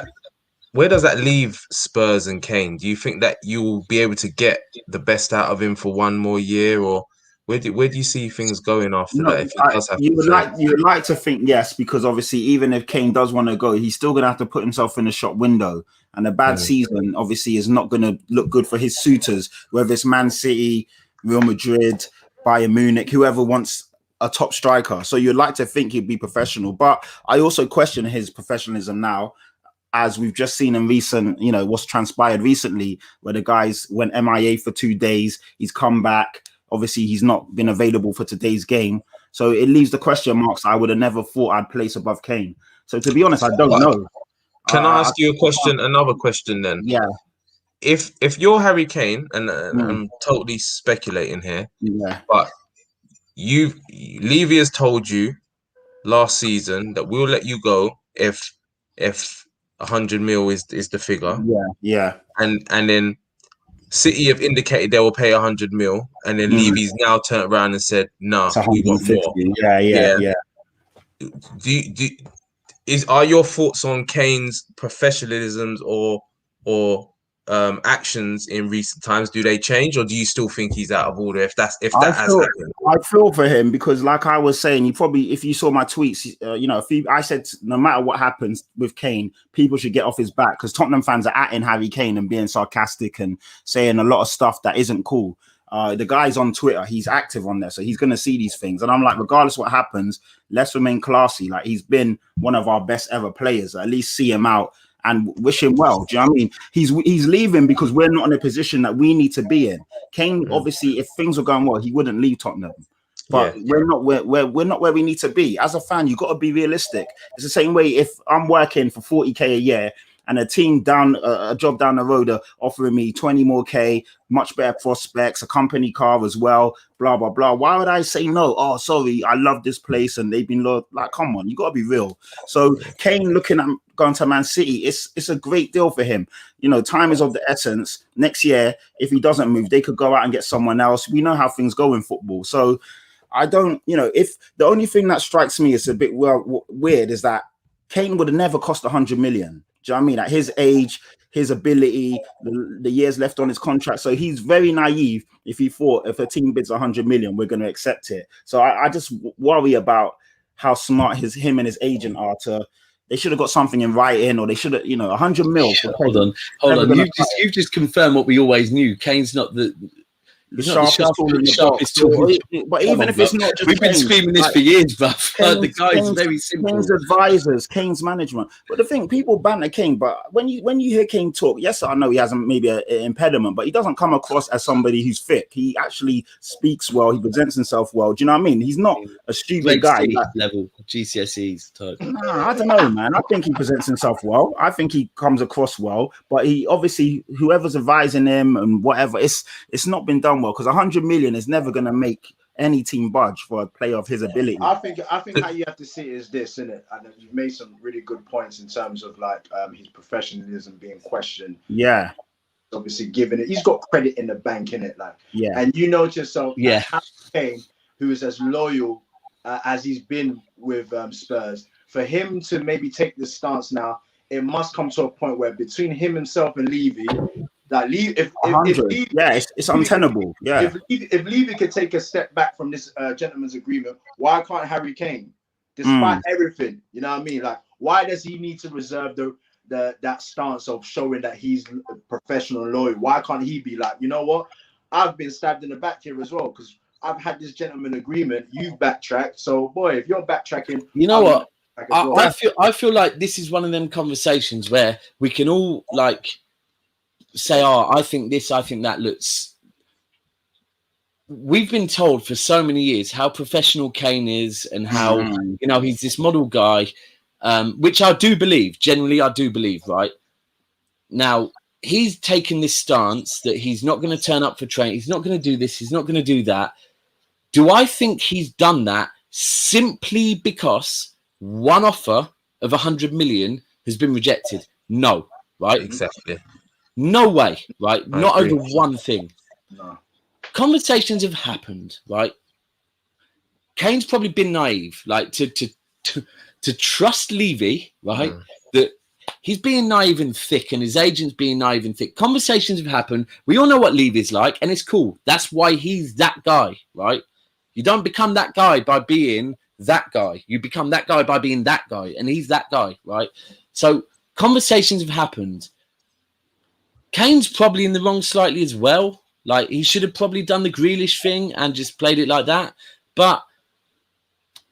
where does that leave Spurs and Kane? Do you think that you'll be able to get the best out of him for one more year, or where do you see things going after that? If he does have you would like to think yes, because obviously even if Kane does want to go, he's still going to have to put himself in the shop window, and a bad season obviously is not going to look good for his suitors, whether it's Man City, Real Madrid, Bayern Munich, whoever wants a top striker. So you'd like to think he'd be professional, but I also question his professionalism now, as we've just seen in recent, what's transpired recently, where the guys went MIA for 2 days, he's come back. Obviously, he's not been available for today's game. So it leaves the question marks I would have never thought I'd place above Kane. So to be honest, I don't know. Can I ask you a question? Another question then. Yeah. If you're Harry Kane, and Mm. I'm totally speculating here, Yeah. but Levy has told you last season that we'll let you go if 100 mil is the figure, Yeah. and then City have indicated they will pay 100 mil, and then Levy's now turned around and said, "Nah, It's we want more." 150. Yeah. Are your thoughts on Kane's professionalisms or actions in recent times, do they change, or do you still think he's out of order if that has happened? I feel for him because, like I was saying, if you saw my tweets, I said no matter what happens with Kane, people should get off his back because Tottenham fans are atting Harry Kane and being sarcastic and saying a lot of stuff that isn't cool. The guy's on Twitter, he's active on there, so he's going to see these things. And I'm like, regardless what happens, let's remain classy. Like, he's been one of our best ever players. At least see him out and wish him well. Do you know what I mean? He's leaving because we're not in a position that we need to be in. Kane, obviously, if things were going well, he wouldn't leave Tottenham. But we're not where we need to be. As a fan, you got to be realistic. It's the same way if I'm working for 40k a year and a team down a job down the road are offering me 20 more K, much better prospects, a company car as well, blah blah blah. Why would I say no? Oh, sorry, I love this place and they've been like, come on, you got to be real. So Kane looking at going to Man City, it's a great deal for him. You know, time is of the essence. Next year, if he doesn't move, they could go out and get someone else. We know how things go in football, so. I don't, if the only thing that strikes me is a bit weird is that Kane would have never cost 100 million. Do you know what I mean? At his age, his ability, the years left on his contract. So he's very naive if he thought if a team bids 100 million, we're going to accept it. So I just worry about how smart him and his agent are they should have got something in writing, or they should have, 100 mil. Hold on. You've just confirmed what we always knew. Kane's not the sharpest tool. But even if it's not just we've been screaming this for years, but the guy's very simple. Kane's advisors, Kane's management. But the thing, people banter Kane, but when you hear Kane talk, yes, I know he has maybe an impediment, but he doesn't come across as somebody who's thick. He actually speaks well. He presents himself well. Do you know what I mean? He's not a stupid guy. Level GCSEs type. Nah, I don't know, man. I think he presents himself well. I think he comes across well, but he obviously, whoever's advising him and whatever, it's not been done well, because 100 million is never going to make any team budge for a player of his ability. I think how you have to see it is this, isn't it? And you've made some really good points in terms of like his professionalism being questioned. Yeah, obviously given it, he's got credit in the bank, innit? Like, yeah, and you know to yourself, yeah, Kane, who is as loyal as he's been with Spurs, for him to maybe take this stance now, it must come to a point where between himself and Levy. Like if Levy, it's untenable. Yeah, if Levy could take a step back from this gentleman's agreement, why can't Harry Kane, despite everything, you know what I mean? Like, why does he need to reserve that stance of showing that he's professional and loyal? Why can't he be like, you know what? I've been stabbed in the back here as well because I've had this gentleman agreement. You've backtracked, so boy, if you're backtracking, you know what? I feel like this is one of them conversations where we can all like say, oh, I think this, I think that. Looks, we've been told for so many years how professional Kane is and how he's this model guy, which I do believe. Generally, I do believe. Right now, he's taken this stance that he's not going to turn up for training. He's not going to do this. He's not going to do that. Do I think he's done that simply because one offer of 100 million has been rejected? No, right? Exactly. No way, right? Not agree. over one thing. No. Conversations have happened, right? Kane's probably been naive, like to trust Levy, right? That he's being naive and thick, and his agent's being naive and thick. Conversations have happened. We all know what Levy's like, and it's cool. That's why he's that guy, right? You don't become that guy by being that guy. You become that guy by being that guy, and he's that guy, right? So conversations have happened. Kane's probably in the wrong slightly as well. Like, he should have probably done the Grealish thing and just played it like that. But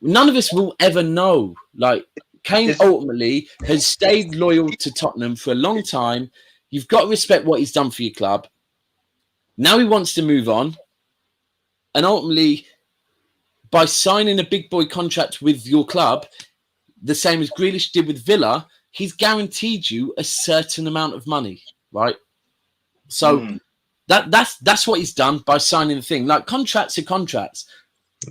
none of us will ever know. Like, Kane ultimately has stayed loyal to Tottenham for a long time. You've got to respect what he's done for your club. Now he wants to move on. And ultimately, by signing a big boy contract with your club, the same as Grealish did with Villa, he's guaranteed you a certain amount of money, right? So that's what he's done by signing the thing. Like, contracts are contracts.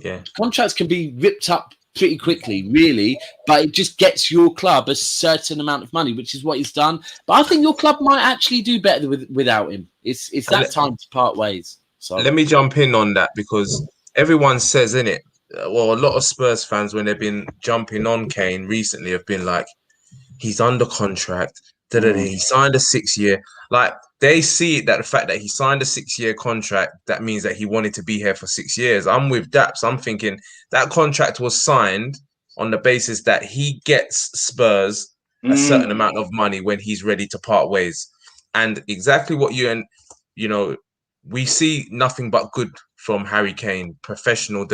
Yeah. Contracts can be ripped up pretty quickly, really, but it just gets your club a certain amount of money, which is what he's done. But I think your club might actually do better without him. It's that time to part ways. So let me jump in on that, because everyone says, innit, well, a lot of Spurs fans, when they've been jumping on Kane recently, have been like, he's under contract. He signed a 6-year. Like, they see that the fact that he signed a 6-year contract, that means that he wanted to be here for 6 years. I'm with Daps. I'm thinking that contract was signed on the basis that he gets Spurs a certain amount of money when he's ready to part ways. And exactly what we see nothing but good from Harry Kane, professional,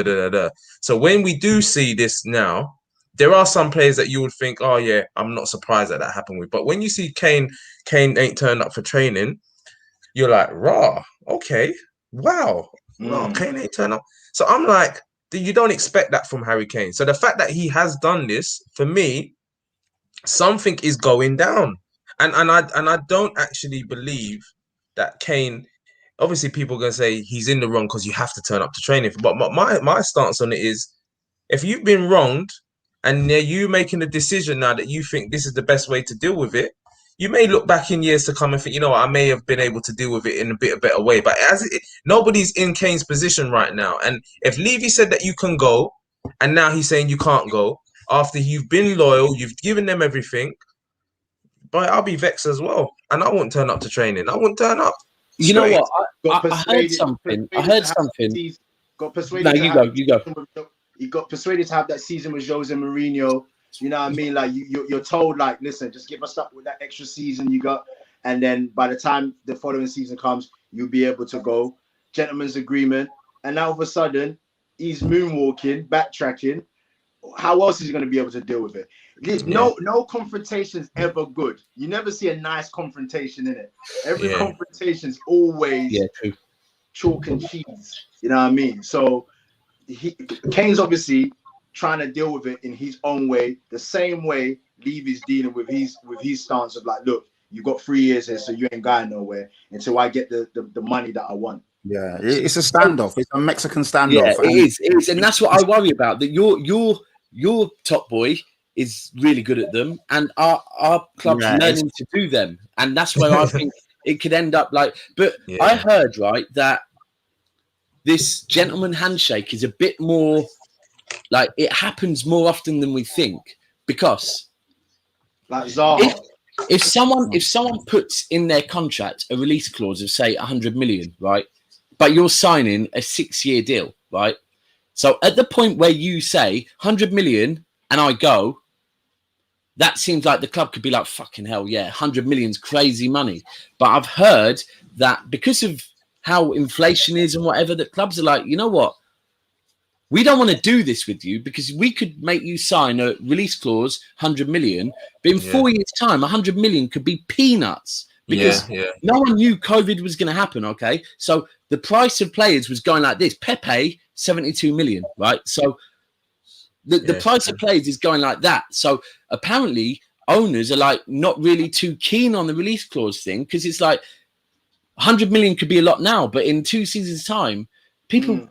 So when we do see this now, there are some players that you would think, oh yeah, I'm not surprised that happened with. But when you see Kane ain't turned up for training, you're like, rah, okay, wow, no, Kane ain't turned up. So I'm like, you don't expect that from Harry Kane. So the fact that he has done this, for me, something is going down. And I don't actually believe that Kane. Obviously, people are gonna say he's in the wrong because you have to turn up to training. But my stance on it is, if you've been wronged, and you making a decision now that you think this is the best way to deal with it, you may look back in years to come and think, you know what, I may have been able to deal with it in a better way. But nobody's in Kane's position right now. And if Levy said that you can go, and now he's saying you can't go, after you've been loyal, you've given them everything, but I'll be vexed as well. And I won't turn up to training. I won't turn up. You know what? I heard something. Got persuaded. No, you go. He got persuaded to have that season with Jose Mourinho. You know what I mean? Like, you're told, like, listen, just give us up with that extra season you got, and then by the time the following season comes, you'll be able to go. Gentleman's agreement, and now all of a sudden he's moonwalking, backtracking. How else is he going to be able to deal with it? No confrontation is ever good. You never see a nice confrontation in it. Every confrontation is always chalk and cheese. You know what I mean? So Kane's obviously trying to deal with it in his own way, the same way Levy's dealing with his stance of, like, look, you got 3 years here, so you ain't going nowhere until I get the money that I want. Yeah, it's a standoff. It's a Mexican standoff. Yeah, it is, and that's what I worry about. That your top boy is really good at them, and our club's learning to do them, and that's where I think it could end up like. But I heard that this gentleman handshake is a bit more like, it happens more often than we think, because like Zaha. If someone puts in their contract a release clause of, say, 100 million, right, but you're signing a 6-year deal, right? So at the point where you say 100 million and I go, that seems like the club could be like, fucking hell, yeah, 100 million's crazy money. But I've heard that because of how inflation is and whatever, that clubs are like, you know what? We don't want to do this with you, because we could make you sign a release clause, 100 million, but in 4 years' time, 100 million could be peanuts, because no one knew COVID was going to happen, okay? So the price of players was going like this. Pepe, 72 million, right? So the price of players is going like that. So apparently owners are like not really too keen on the release clause thing, because it's like 100 million could be a lot now, but in 2 seasons' time, people...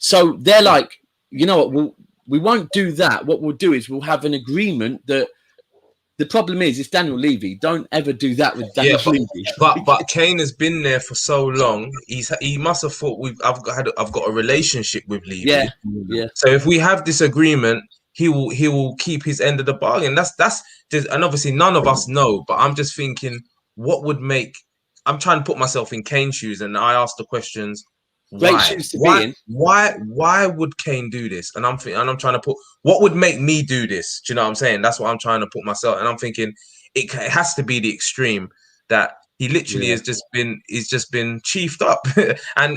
So they're like, you know what, we won't do that. What we'll do is we'll have an agreement that the problem is, it's Daniel Levy. Don't ever do that with Daniel Levy. But Kane has been there for so long. He must have thought I've got a relationship with Levy. Yeah. So if we have this agreement, he will keep his end of the bargain. That's just, and obviously none of us know. But I'm just thinking, what would make? I'm trying to put myself in Kane's shoes, and I ask the questions. Why would Kane do this? And I'm trying to put, what would make me do this? Do you know what I'm saying? That's what I'm trying to put myself. And I'm thinking it has to be the extreme that he literally has just been chiefed up. and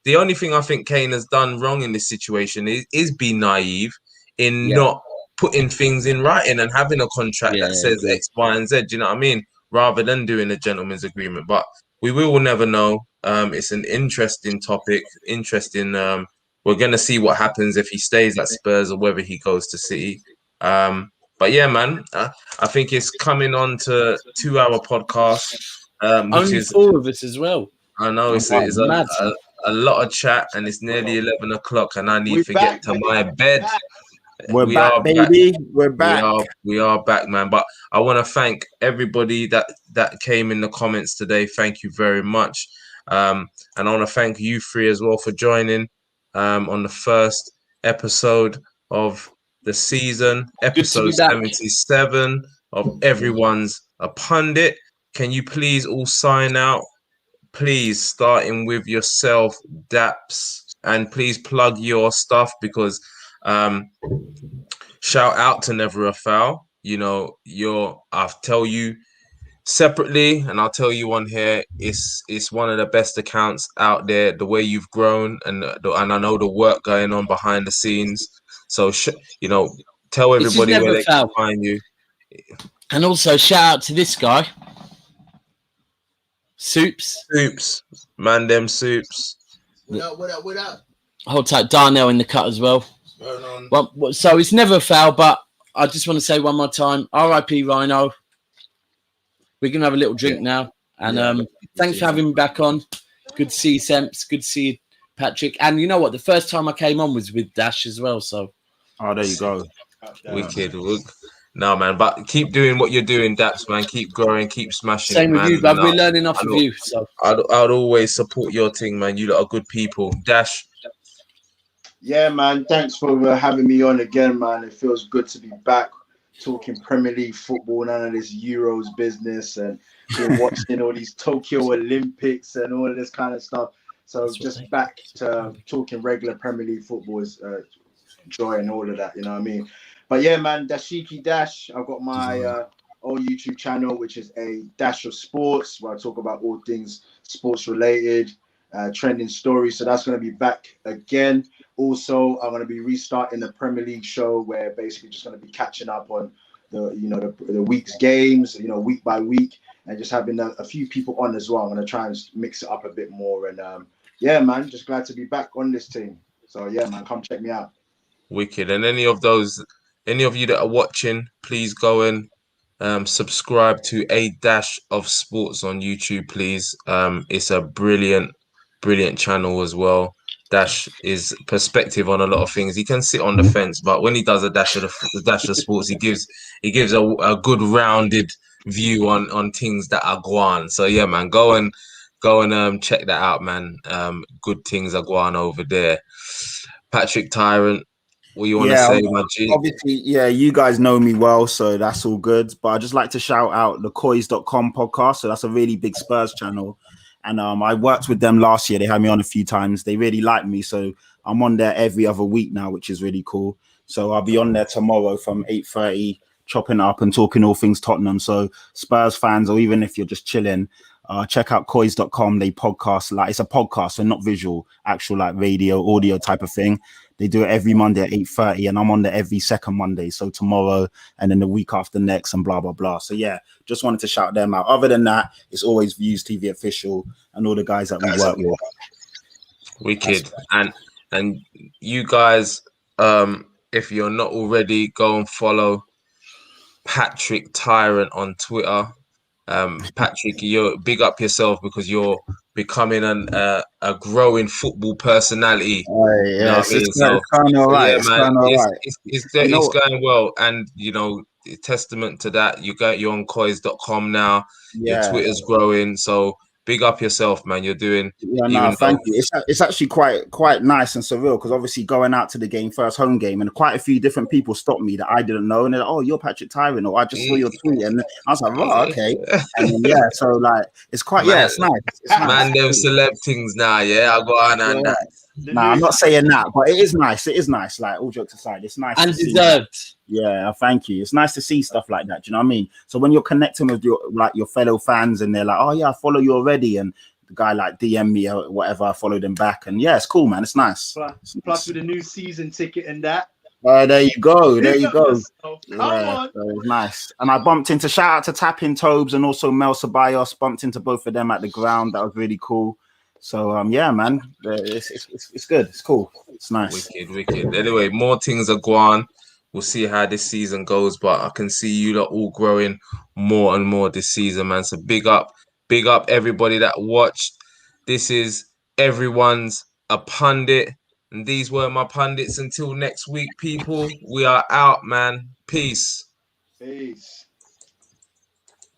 the only thing I think Kane has done wrong in this situation is be naive in not putting things in writing and having a contract that says X, Y, and Z. Do you know what I mean? Rather than doing a gentleman's agreement. But we will never know. It's an interesting topic. We're going to see what happens if he stays at Spurs or whether he goes to City. But yeah, man, I think it's coming on to 2 hour podcast, which Only is 4 of us as well. I know it's Wow, mad. a lot of chat, and it's nearly 11 o'clock, and I need We're to get back, to baby. my bed. We're We back, are baby. We're back. We are back, man. But I want to thank everybody that came in the comments today. Thank you very much. And I want to thank you three as well for joining on the first episode of the season, episode back. 77 of Everyone's a Pundit. Can you please all sign out? Please, starting with yourself, Daps, and please plug your stuff because shout out to Never a Foul. You know, I'll tell you separately, and I'll tell you on here. It's one of the best accounts out there. The way you've grown, and I know the work going on behind the scenes. So tell This is everybody Never where a they can Foul. find you. And also shout out to this guy, Soups. Man, them Soups. What up? Hold tight, Darnell in the cut as well. Well, so it's Never a Foul, but I just want to say one more time, R.I.P. Rhino. We're gonna have a little drink now, and thanks for having me back on. Good to see you, Semps. Good to see you, Patrick. And you know what? The first time I came on was with Dash as well. So, There you go. Wicked. No, man, but keep doing what you're doing, Daps, man. Keep growing, keep smashing same it, with man. you, but we're learning off of I'd- you. So, I'd always support your thing, man. You lot are good people. Dash. Yeah, man. Thanks for having me on again, man. It feels good to be back talking Premier League football, none of this Euros business, and been watching all these Tokyo Olympics and all of this kind of stuff. So just back to talking regular Premier League football is joy and all of that, you know what I mean? But yeah, man, Dashiki Dash. I've got my old YouTube channel, which is a dash of sports, where I talk about all things sports related, trending stories. So that's going to be back again. Also, I'm going to be restarting the Premier League show, where basically just going to be catching up on the week's games, week by week, and just having a few people on as well. I'm going to try and mix it up a bit more. And yeah, man, just glad to be back on this team. So yeah, man, come check me out. Wicked. And any of you that are watching, please go and subscribe to A Dash of Sports on YouTube, please. It's a brilliant channel as well. Dash is perspective on a lot of things. He can sit on the fence, but when he does a dash of sports, he gives a good rounded view on things that are going. So yeah, man, go and check that out, man. Good things are going over there. Patrick Tyrant, what you want to say, my G? Obviously, you guys know me well, so that's all good. But I'd just like to shout out the Coys.com podcast. So that's a really big Spurs channel. And I worked with them last year. They had me on a few times. They really like me. So I'm on there every other week now, which is really cool. So I'll be on there tomorrow from 8:30, chopping up and talking all things Tottenham. So Spurs fans, or even if you're just chilling, check out Coys.com. They podcast, it's a podcast, so not visual, actual radio, audio type of thing. They do it every Monday at 8:30, and I'm on there every second Monday. So tomorrow and then the week after next and blah, blah, blah. So yeah, just wanted to shout them out. Other than that, it's always Views TV Official and all the guys that we work with. Wicked. And you guys, if you're not already, go and follow Patrick Tyrant on Twitter. Patrick, you big up yourself because you're becoming a growing football personality. It's going all right. It's going well, and testament to that. You're on Coys.com now. Your Twitter's growing, so big up yourself, man. You're doing. Thank you. It's actually quite nice and surreal because obviously going out to the game, first home game, and quite a few different people stopped me that I didn't know, and they're like, "Oh, you're Patrick Tyrant," or "I just saw your tweet," and I was like, "Oh, okay." And then, so it's quite it's nice. It's nice. Man, them celeb things now, yeah. I go on and that. Nah, I'm not saying that, but it is nice. It is nice. All jokes aside, it's nice and to deserved. See. Yeah, thank you. It's nice to see stuff like that. Do you know what I mean? So when you're connecting with your fellow fans, and they're like, "Oh yeah, I follow you already," and the guy DM me or whatever, I follow them back, and it's cool, man. It's nice. Plus with a new season ticket and that. There you go. Come on. So it was nice. And I bumped into, shout out to Tapping Tobes and also Mel Ceballos, bumped into both of them at the ground. That was really cool. So man, it's good. It's cool. It's nice. Wicked. Anyway, more things are going. we'll see how this season goes. But I can see you lot all growing more and more this season, man. So big up everybody that watched. This is everyone's A Pundit. And these were my pundits. Until next week, people. We are out, man. Peace. Peace.